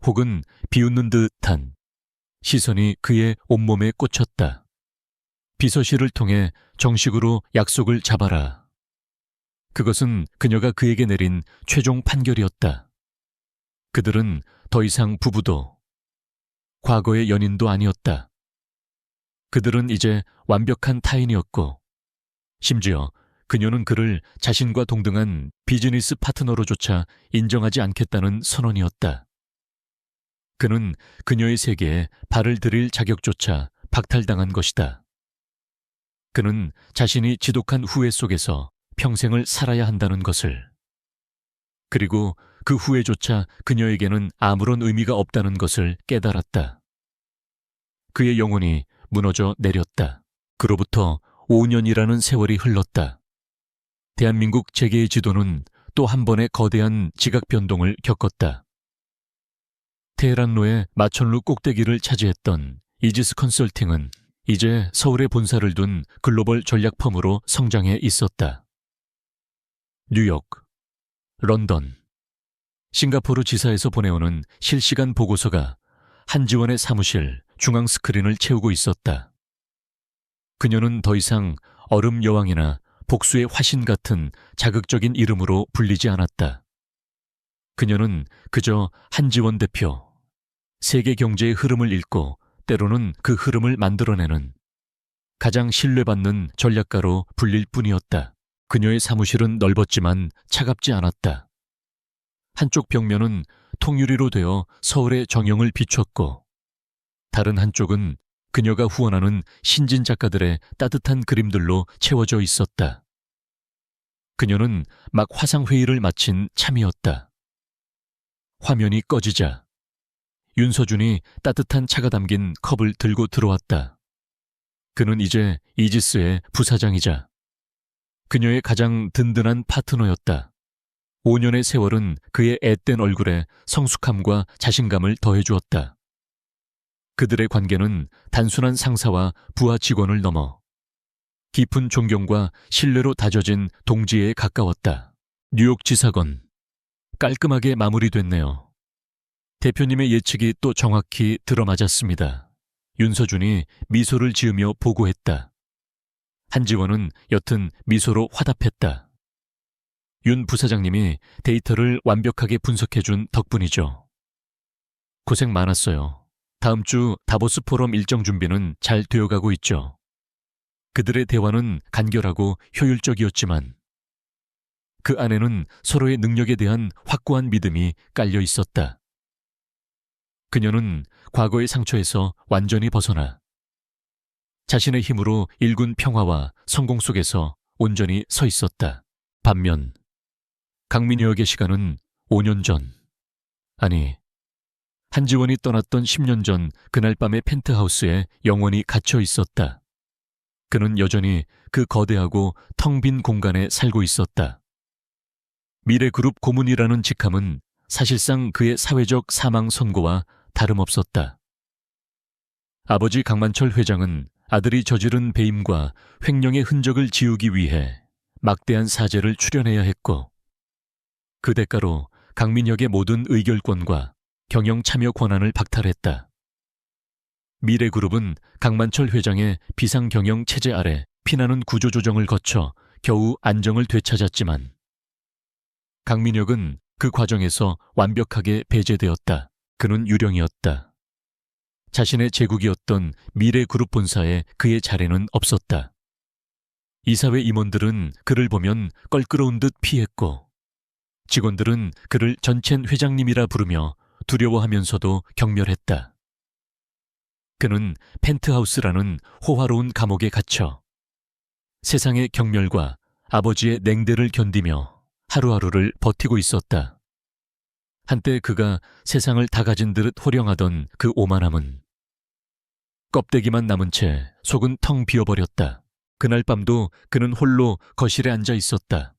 혹은 비웃는 듯한 시선이 그의 온몸에 꽂혔다. 비서실을 통해 정식으로 약속을 잡아라. 그것은 그녀가 그에게 내린 최종 판결이었다. 그들은 더 이상 부부도 과거의 연인도 아니었다. 그들은 이제 완벽한 타인이었고 심지어 그녀는 그를 자신과 동등한 비즈니스 파트너로조차 인정하지 않겠다는 선언이었다. 그는 그녀의 세계에 발을 들일 자격조차 박탈당한 것이다. 그는 자신이 지독한 후회 속에서 평생을 살아야 한다는 것을, 그리고 그 후회조차 그녀에게는 아무런 의미가 없다는 것을 깨달았다. 그의 영혼이 무너져 내렸다. 그로부터 5년이라는 세월이 흘렀다. 대한민국 재계의 지도는 또 한 번의 거대한 지각 변동을 겪었다. 테헤란로의 마천루 꼭대기를 차지했던 이지스 컨설팅은 이제 서울에 본사를 둔 글로벌 전략 펌으로 성장해 있었다. 뉴욕, 런던, 싱가포르 지사에서 보내오는 실시간 보고서가 한지원의 사무실 중앙 스크린을 채우고 있었다. 그녀는 더 이상 얼음 여왕이나 복수의 화신 같은 자극적인 이름으로 불리지 않았다. 그녀는 그저 한지원 대표, 세계 경제의 흐름을 읽고 때로는 그 흐름을 만들어내는 가장 신뢰받는 전략가로 불릴 뿐이었다. 그녀의 사무실은 넓었지만 차갑지 않았다. 한쪽 벽면은 통유리로 되어 서울의 정형을 비췄고 다른 한쪽은 그녀가 후원하는 신진 작가들의 따뜻한 그림들로 채워져 있었다. 그녀는 막 화상회의를 마친 참이었다. 화면이 꺼지자 윤서준이 따뜻한 차가 담긴 컵을 들고 들어왔다. 그는 이제 이지스의 부사장이자 그녀의 가장 든든한 파트너였다. 5년의 세월은 그의 앳된 얼굴에 성숙함과 자신감을 더해주었다. 그들의 관계는 단순한 상사와 부하 직원을 넘어 깊은 존경과 신뢰로 다져진 동지에 가까웠다. 뉴욕 지사건, 깔끔하게 마무리됐네요. 대표님의 예측이 또 정확히 들어맞았습니다. 윤서준이 미소를 지으며 보고했다. 한지원은 여튼 미소로 화답했다. 윤 부사장님이 데이터를 완벽하게 분석해준 덕분이죠. 고생 많았어요. 다음 주 다보스 포럼 일정 준비는 잘 되어가고 있죠. 그들의 대화는 간결하고 효율적이었지만 그 안에는 서로의 능력에 대한 확고한 믿음이 깔려 있었다. 그녀는 과거의 상처에서 완전히 벗어나 자신의 힘으로 일군 평화와 성공 속에서 온전히 서 있었다. 반면 강민희 역의 시간은 5년 전, 아니 한지원이 떠났던 10년 전 그날 밤의 펜트하우스에 영원히 갇혀 있었다. 그는 여전히 그 거대하고 텅 빈 공간에 살고 있었다. 미래그룹 고문이라는 직함은 사실상 그의 사회적 사망 선고와 다름없었다. 아버지 강만철 회장은 아들이 저지른 배임과 횡령의 흔적을 지우기 위해 막대한 사죄를 출연해야 했고 그 대가로 강민혁의 모든 의결권과 경영 참여 권한을 박탈했다. 미래그룹은 강만철 회장의 비상경영 체제 아래 피나는 구조조정을 거쳐 겨우 안정을 되찾았지만 강민혁은 그 과정에서 완벽하게 배제되었다. 그는 유령이었다. 자신의 제국이었던 미래그룹 본사에 그의 자리는 없었다. 이사회 임원들은 그를 보면 껄끄러운 듯 피했고 직원들은 그를 전첸 회장님이라 부르며 두려워하면서도 경멸했다. 그는 펜트하우스라는 호화로운 감옥에 갇혀 세상의 경멸과 아버지의 냉대를 견디며 하루하루를 버티고 있었다. 한때 그가 세상을 다 가진 듯 호령하던 그 오만함은 껍데기만 남은 채 속은 텅 비어버렸다. 그날 밤도 그는 홀로 거실에 앉아 있었다.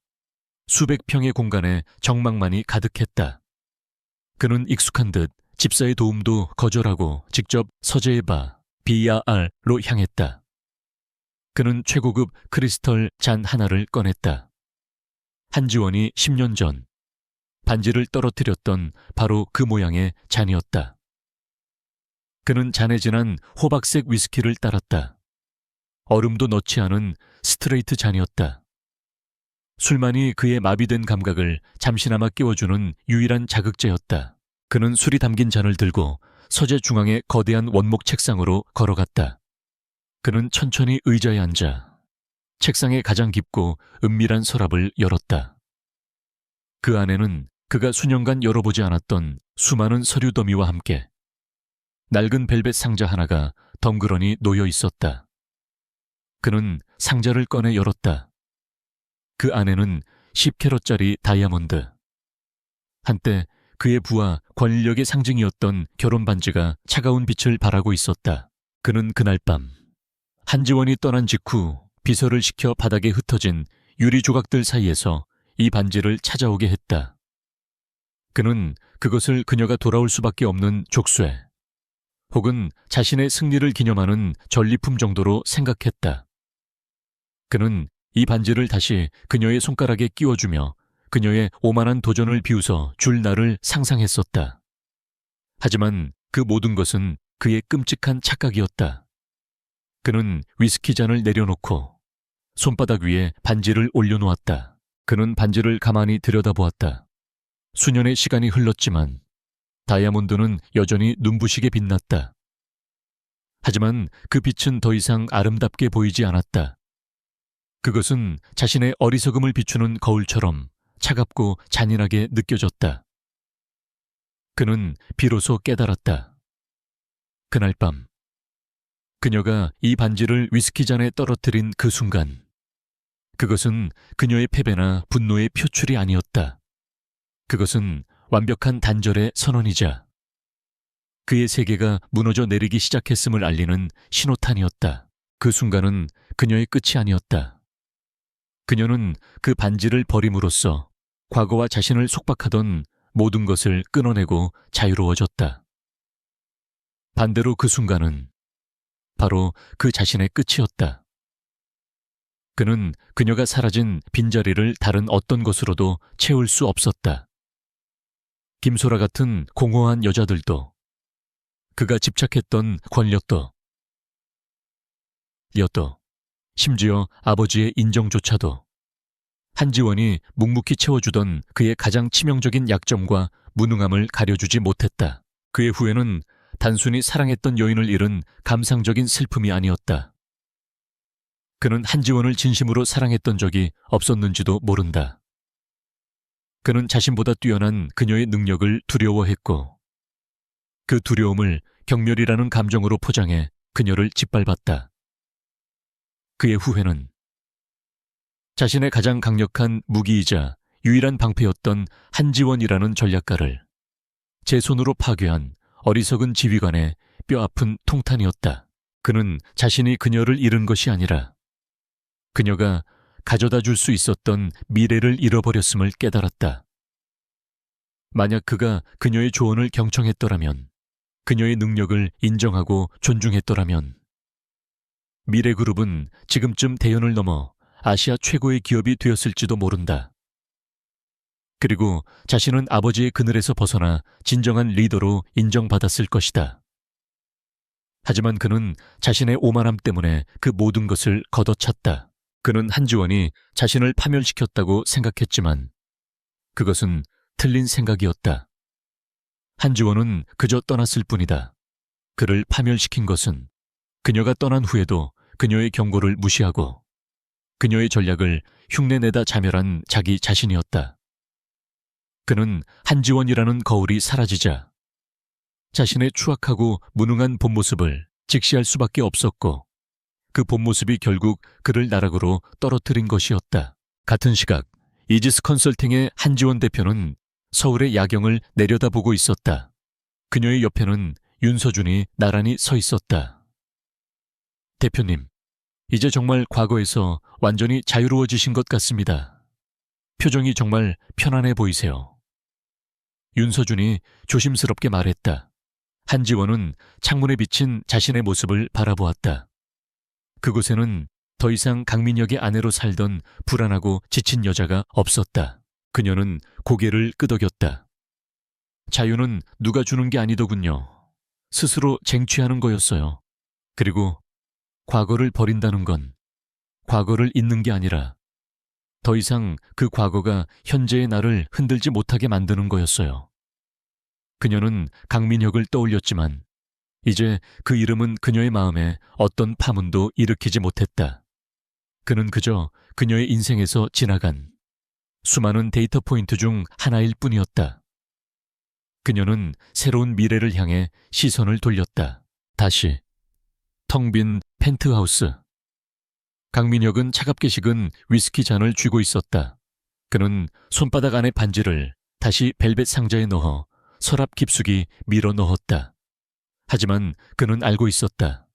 수백 평의 공간에 정막만이 가득했다. 그는 익숙한 듯 집사의 도움도 거절하고 직접 서재의 바 BR로 향했다. 그는 최고급 크리스털 잔 하나를 꺼냈다. 한지원이 10년 전 반지를 떨어뜨렸던 바로 그 모양의 잔이었다. 그는 잔에 진한 호박색 위스키를 따랐다. 얼음도 넣지 않은 스트레이트 잔이었다. 술만이 그의 마비된 감각을 잠시나마 깨워주는 유일한 자극제였다. 그는 술이 담긴 잔을 들고 서재 중앙의 거대한 원목 책상으로 걸어갔다. 그는 천천히 의자에 앉아 책상의 가장 깊고 은밀한 서랍을 열었다. 그 안에는 그가 수년간 열어보지 않았던 수많은 서류 더미와 함께 낡은 벨벳 상자 하나가 덩그러니 놓여 있었다. 그는 상자를 꺼내 열었다. 그 안에는 10캐럿짜리 다이아몬드. 한때 그의 부와 권력의 상징이었던 결혼 반지가 차가운 빛을 발하고 있었다. 그는 그날 밤 한지원이 떠난 직후 비서를 시켜 바닥에 흩어진 유리 조각들 사이에서 이 반지를 찾아오게 했다. 그는 그것을 그녀가 돌아올 수밖에 없는 족쇄 혹은 자신의 승리를 기념하는 전리품 정도로 생각했다. 그는 이 반지를 다시 그녀의 손가락에 끼워주며 그녀의 오만한 도전을 비웃어 줄 날을 상상했었다. 하지만 그 모든 것은 그의 끔찍한 착각이었다. 그는 위스키 잔을 내려놓고 손바닥 위에 반지를 올려놓았다. 그는 반지를 가만히 들여다보았다. 수년의 시간이 흘렀지만 다이아몬드는 여전히 눈부시게 빛났다. 하지만 그 빛은 더 이상 아름답게 보이지 않았다. 그것은 자신의 어리석음을 비추는 거울처럼 차갑고 잔인하게 느껴졌다. 그는 비로소 깨달았다. 그날 밤, 그녀가 이 반지를 위스키잔에 떨어뜨린 그 순간, 그것은 그녀의 패배나 분노의 표출이 아니었다. 그것은 완벽한 단절의 선언이자 그의 세계가 무너져 내리기 시작했음을 알리는 신호탄이었다. 그 순간은 그녀의 끝이 아니었다. 그녀는 그 반지를 버림으로써 과거와 자신을 속박하던 모든 것을 끊어내고 자유로워졌다. 반대로 그 순간은 바로 그 자신의 끝이었다. 그는 그녀가 사라진 빈자리를 다른 어떤 것으로도 채울 수 없었다. 김소라 같은 공허한 여자들도, 그가 집착했던 권력도, 심지어 아버지의 인정조차도 한지원이 묵묵히 채워주던 그의 가장 치명적인 약점과 무능함을 가려주지 못했다. 그의 후회는 단순히 사랑했던 여인을 잃은 감상적인 슬픔이 아니었다. 그는 한지원을 진심으로 사랑했던 적이 없었는지도 모른다. 그는 자신보다 뛰어난 그녀의 능력을 두려워했고 그 두려움을 경멸이라는 감정으로 포장해 그녀를 짓밟았다. 그의 후회는 자신의 가장 강력한 무기이자 유일한 방패였던 한지원이라는 전략가를 제 손으로 파괴한 어리석은 지휘관의 뼈아픈 통탄이었다. 그는 자신이 그녀를 잃은 것이 아니라 그녀가 가져다 줄 수 있었던 미래를 잃어버렸음을 깨달았다. 만약 그가 그녀의 조언을 경청했더라면, 그녀의 능력을 인정하고 존중했더라면 미래그룹은 지금쯤 대연을 넘어 아시아 최고의 기업이 되었을지도 모른다. 그리고 자신은 아버지의 그늘에서 벗어나 진정한 리더로 인정받았을 것이다. 하지만 그는 자신의 오만함 때문에 그 모든 것을 걷어찼다. 그는 한지원이 자신을 파멸시켰다고 생각했지만 그것은 틀린 생각이었다. 한지원은 그저 떠났을 뿐이다. 그를 파멸시킨 것은 그녀가 떠난 후에도 그녀의 경고를 무시하고 그녀의 전략을 흉내내다 자멸한 자기 자신이었다. 그는 한지원이라는 거울이 사라지자 자신의 추악하고 무능한 본 모습을 직시할 수밖에 없었고 그 본 모습이 결국 그를 나락으로 떨어뜨린 것이었다. 같은 시각 이지스 컨설팅의 한지원 대표는 서울의 야경을 내려다보고 있었다. 그녀의 옆에는 윤서준이 나란히 서 있었다. 대표님, 이제 정말 과거에서 완전히 자유로워지신 것 같습니다. 표정이 정말 편안해 보이세요. 윤서준이 조심스럽게 말했다. 한지원은 창문에 비친 자신의 모습을 바라보았다. 그곳에는 더 이상 강민혁의 아내로 살던 불안하고 지친 여자가 없었다. 그녀는 고개를 끄덕였다. 자유는 누가 주는 게 아니더군요. 스스로 쟁취하는 거였어요. 그리고 과거를 버린다는 건 과거를 잊는 게 아니라 더 이상 그 과거가 현재의 나를 흔들지 못하게 만드는 거였어요. 그녀는 강민혁을 떠올렸지만 이제 그 이름은 그녀의 마음에 어떤 파문도 일으키지 못했다. 그는 그저 그녀의 인생에서 지나간 수많은 데이터 포인트 중 하나일 뿐이었다. 그녀는 새로운 미래를 향해 시선을 돌렸다. 다시 텅 빈 펜트하우스. 강민혁은 차갑게 식은 위스키 잔을 쥐고 있었다. 그는 손바닥 안의 반지를 다시 벨벳 상자에 넣어 서랍 깊숙이 밀어 넣었다. 하지만 그는 알고 있었다.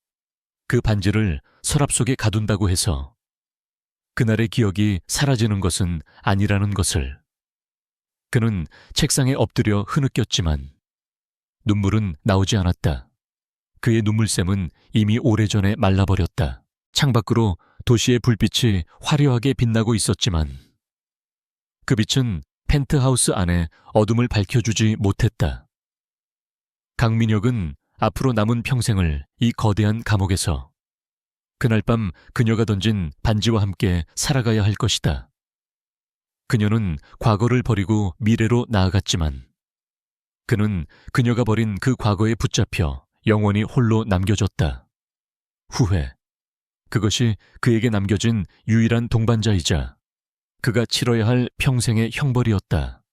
그 반지를 서랍 속에 가둔다고 해서 그날의 기억이 사라지는 것은 아니라는 것을. 그는 책상에 엎드려 흐느꼈지만 눈물은 나오지 않았다. 그의 눈물샘은 이미 오래전에 말라버렸다. 창밖으로 도시의 불빛이 화려하게 빛나고 있었지만 그 빛은 펜트하우스 안에 어둠을 밝혀주지 못했다. 강민혁은 앞으로 남은 평생을 이 거대한 감옥에서 그날 밤 그녀가 던진 반지와 함께 살아가야 할 것이다. 그녀는 과거를 버리고 미래로 나아갔지만 그는 그녀가 버린 그 과거에 붙잡혀 영원히 홀로 남겨졌다. 후회. 그것이 그에게 남겨진 유일한 동반자이자 그가 치러야 할 평생의 형벌이었다.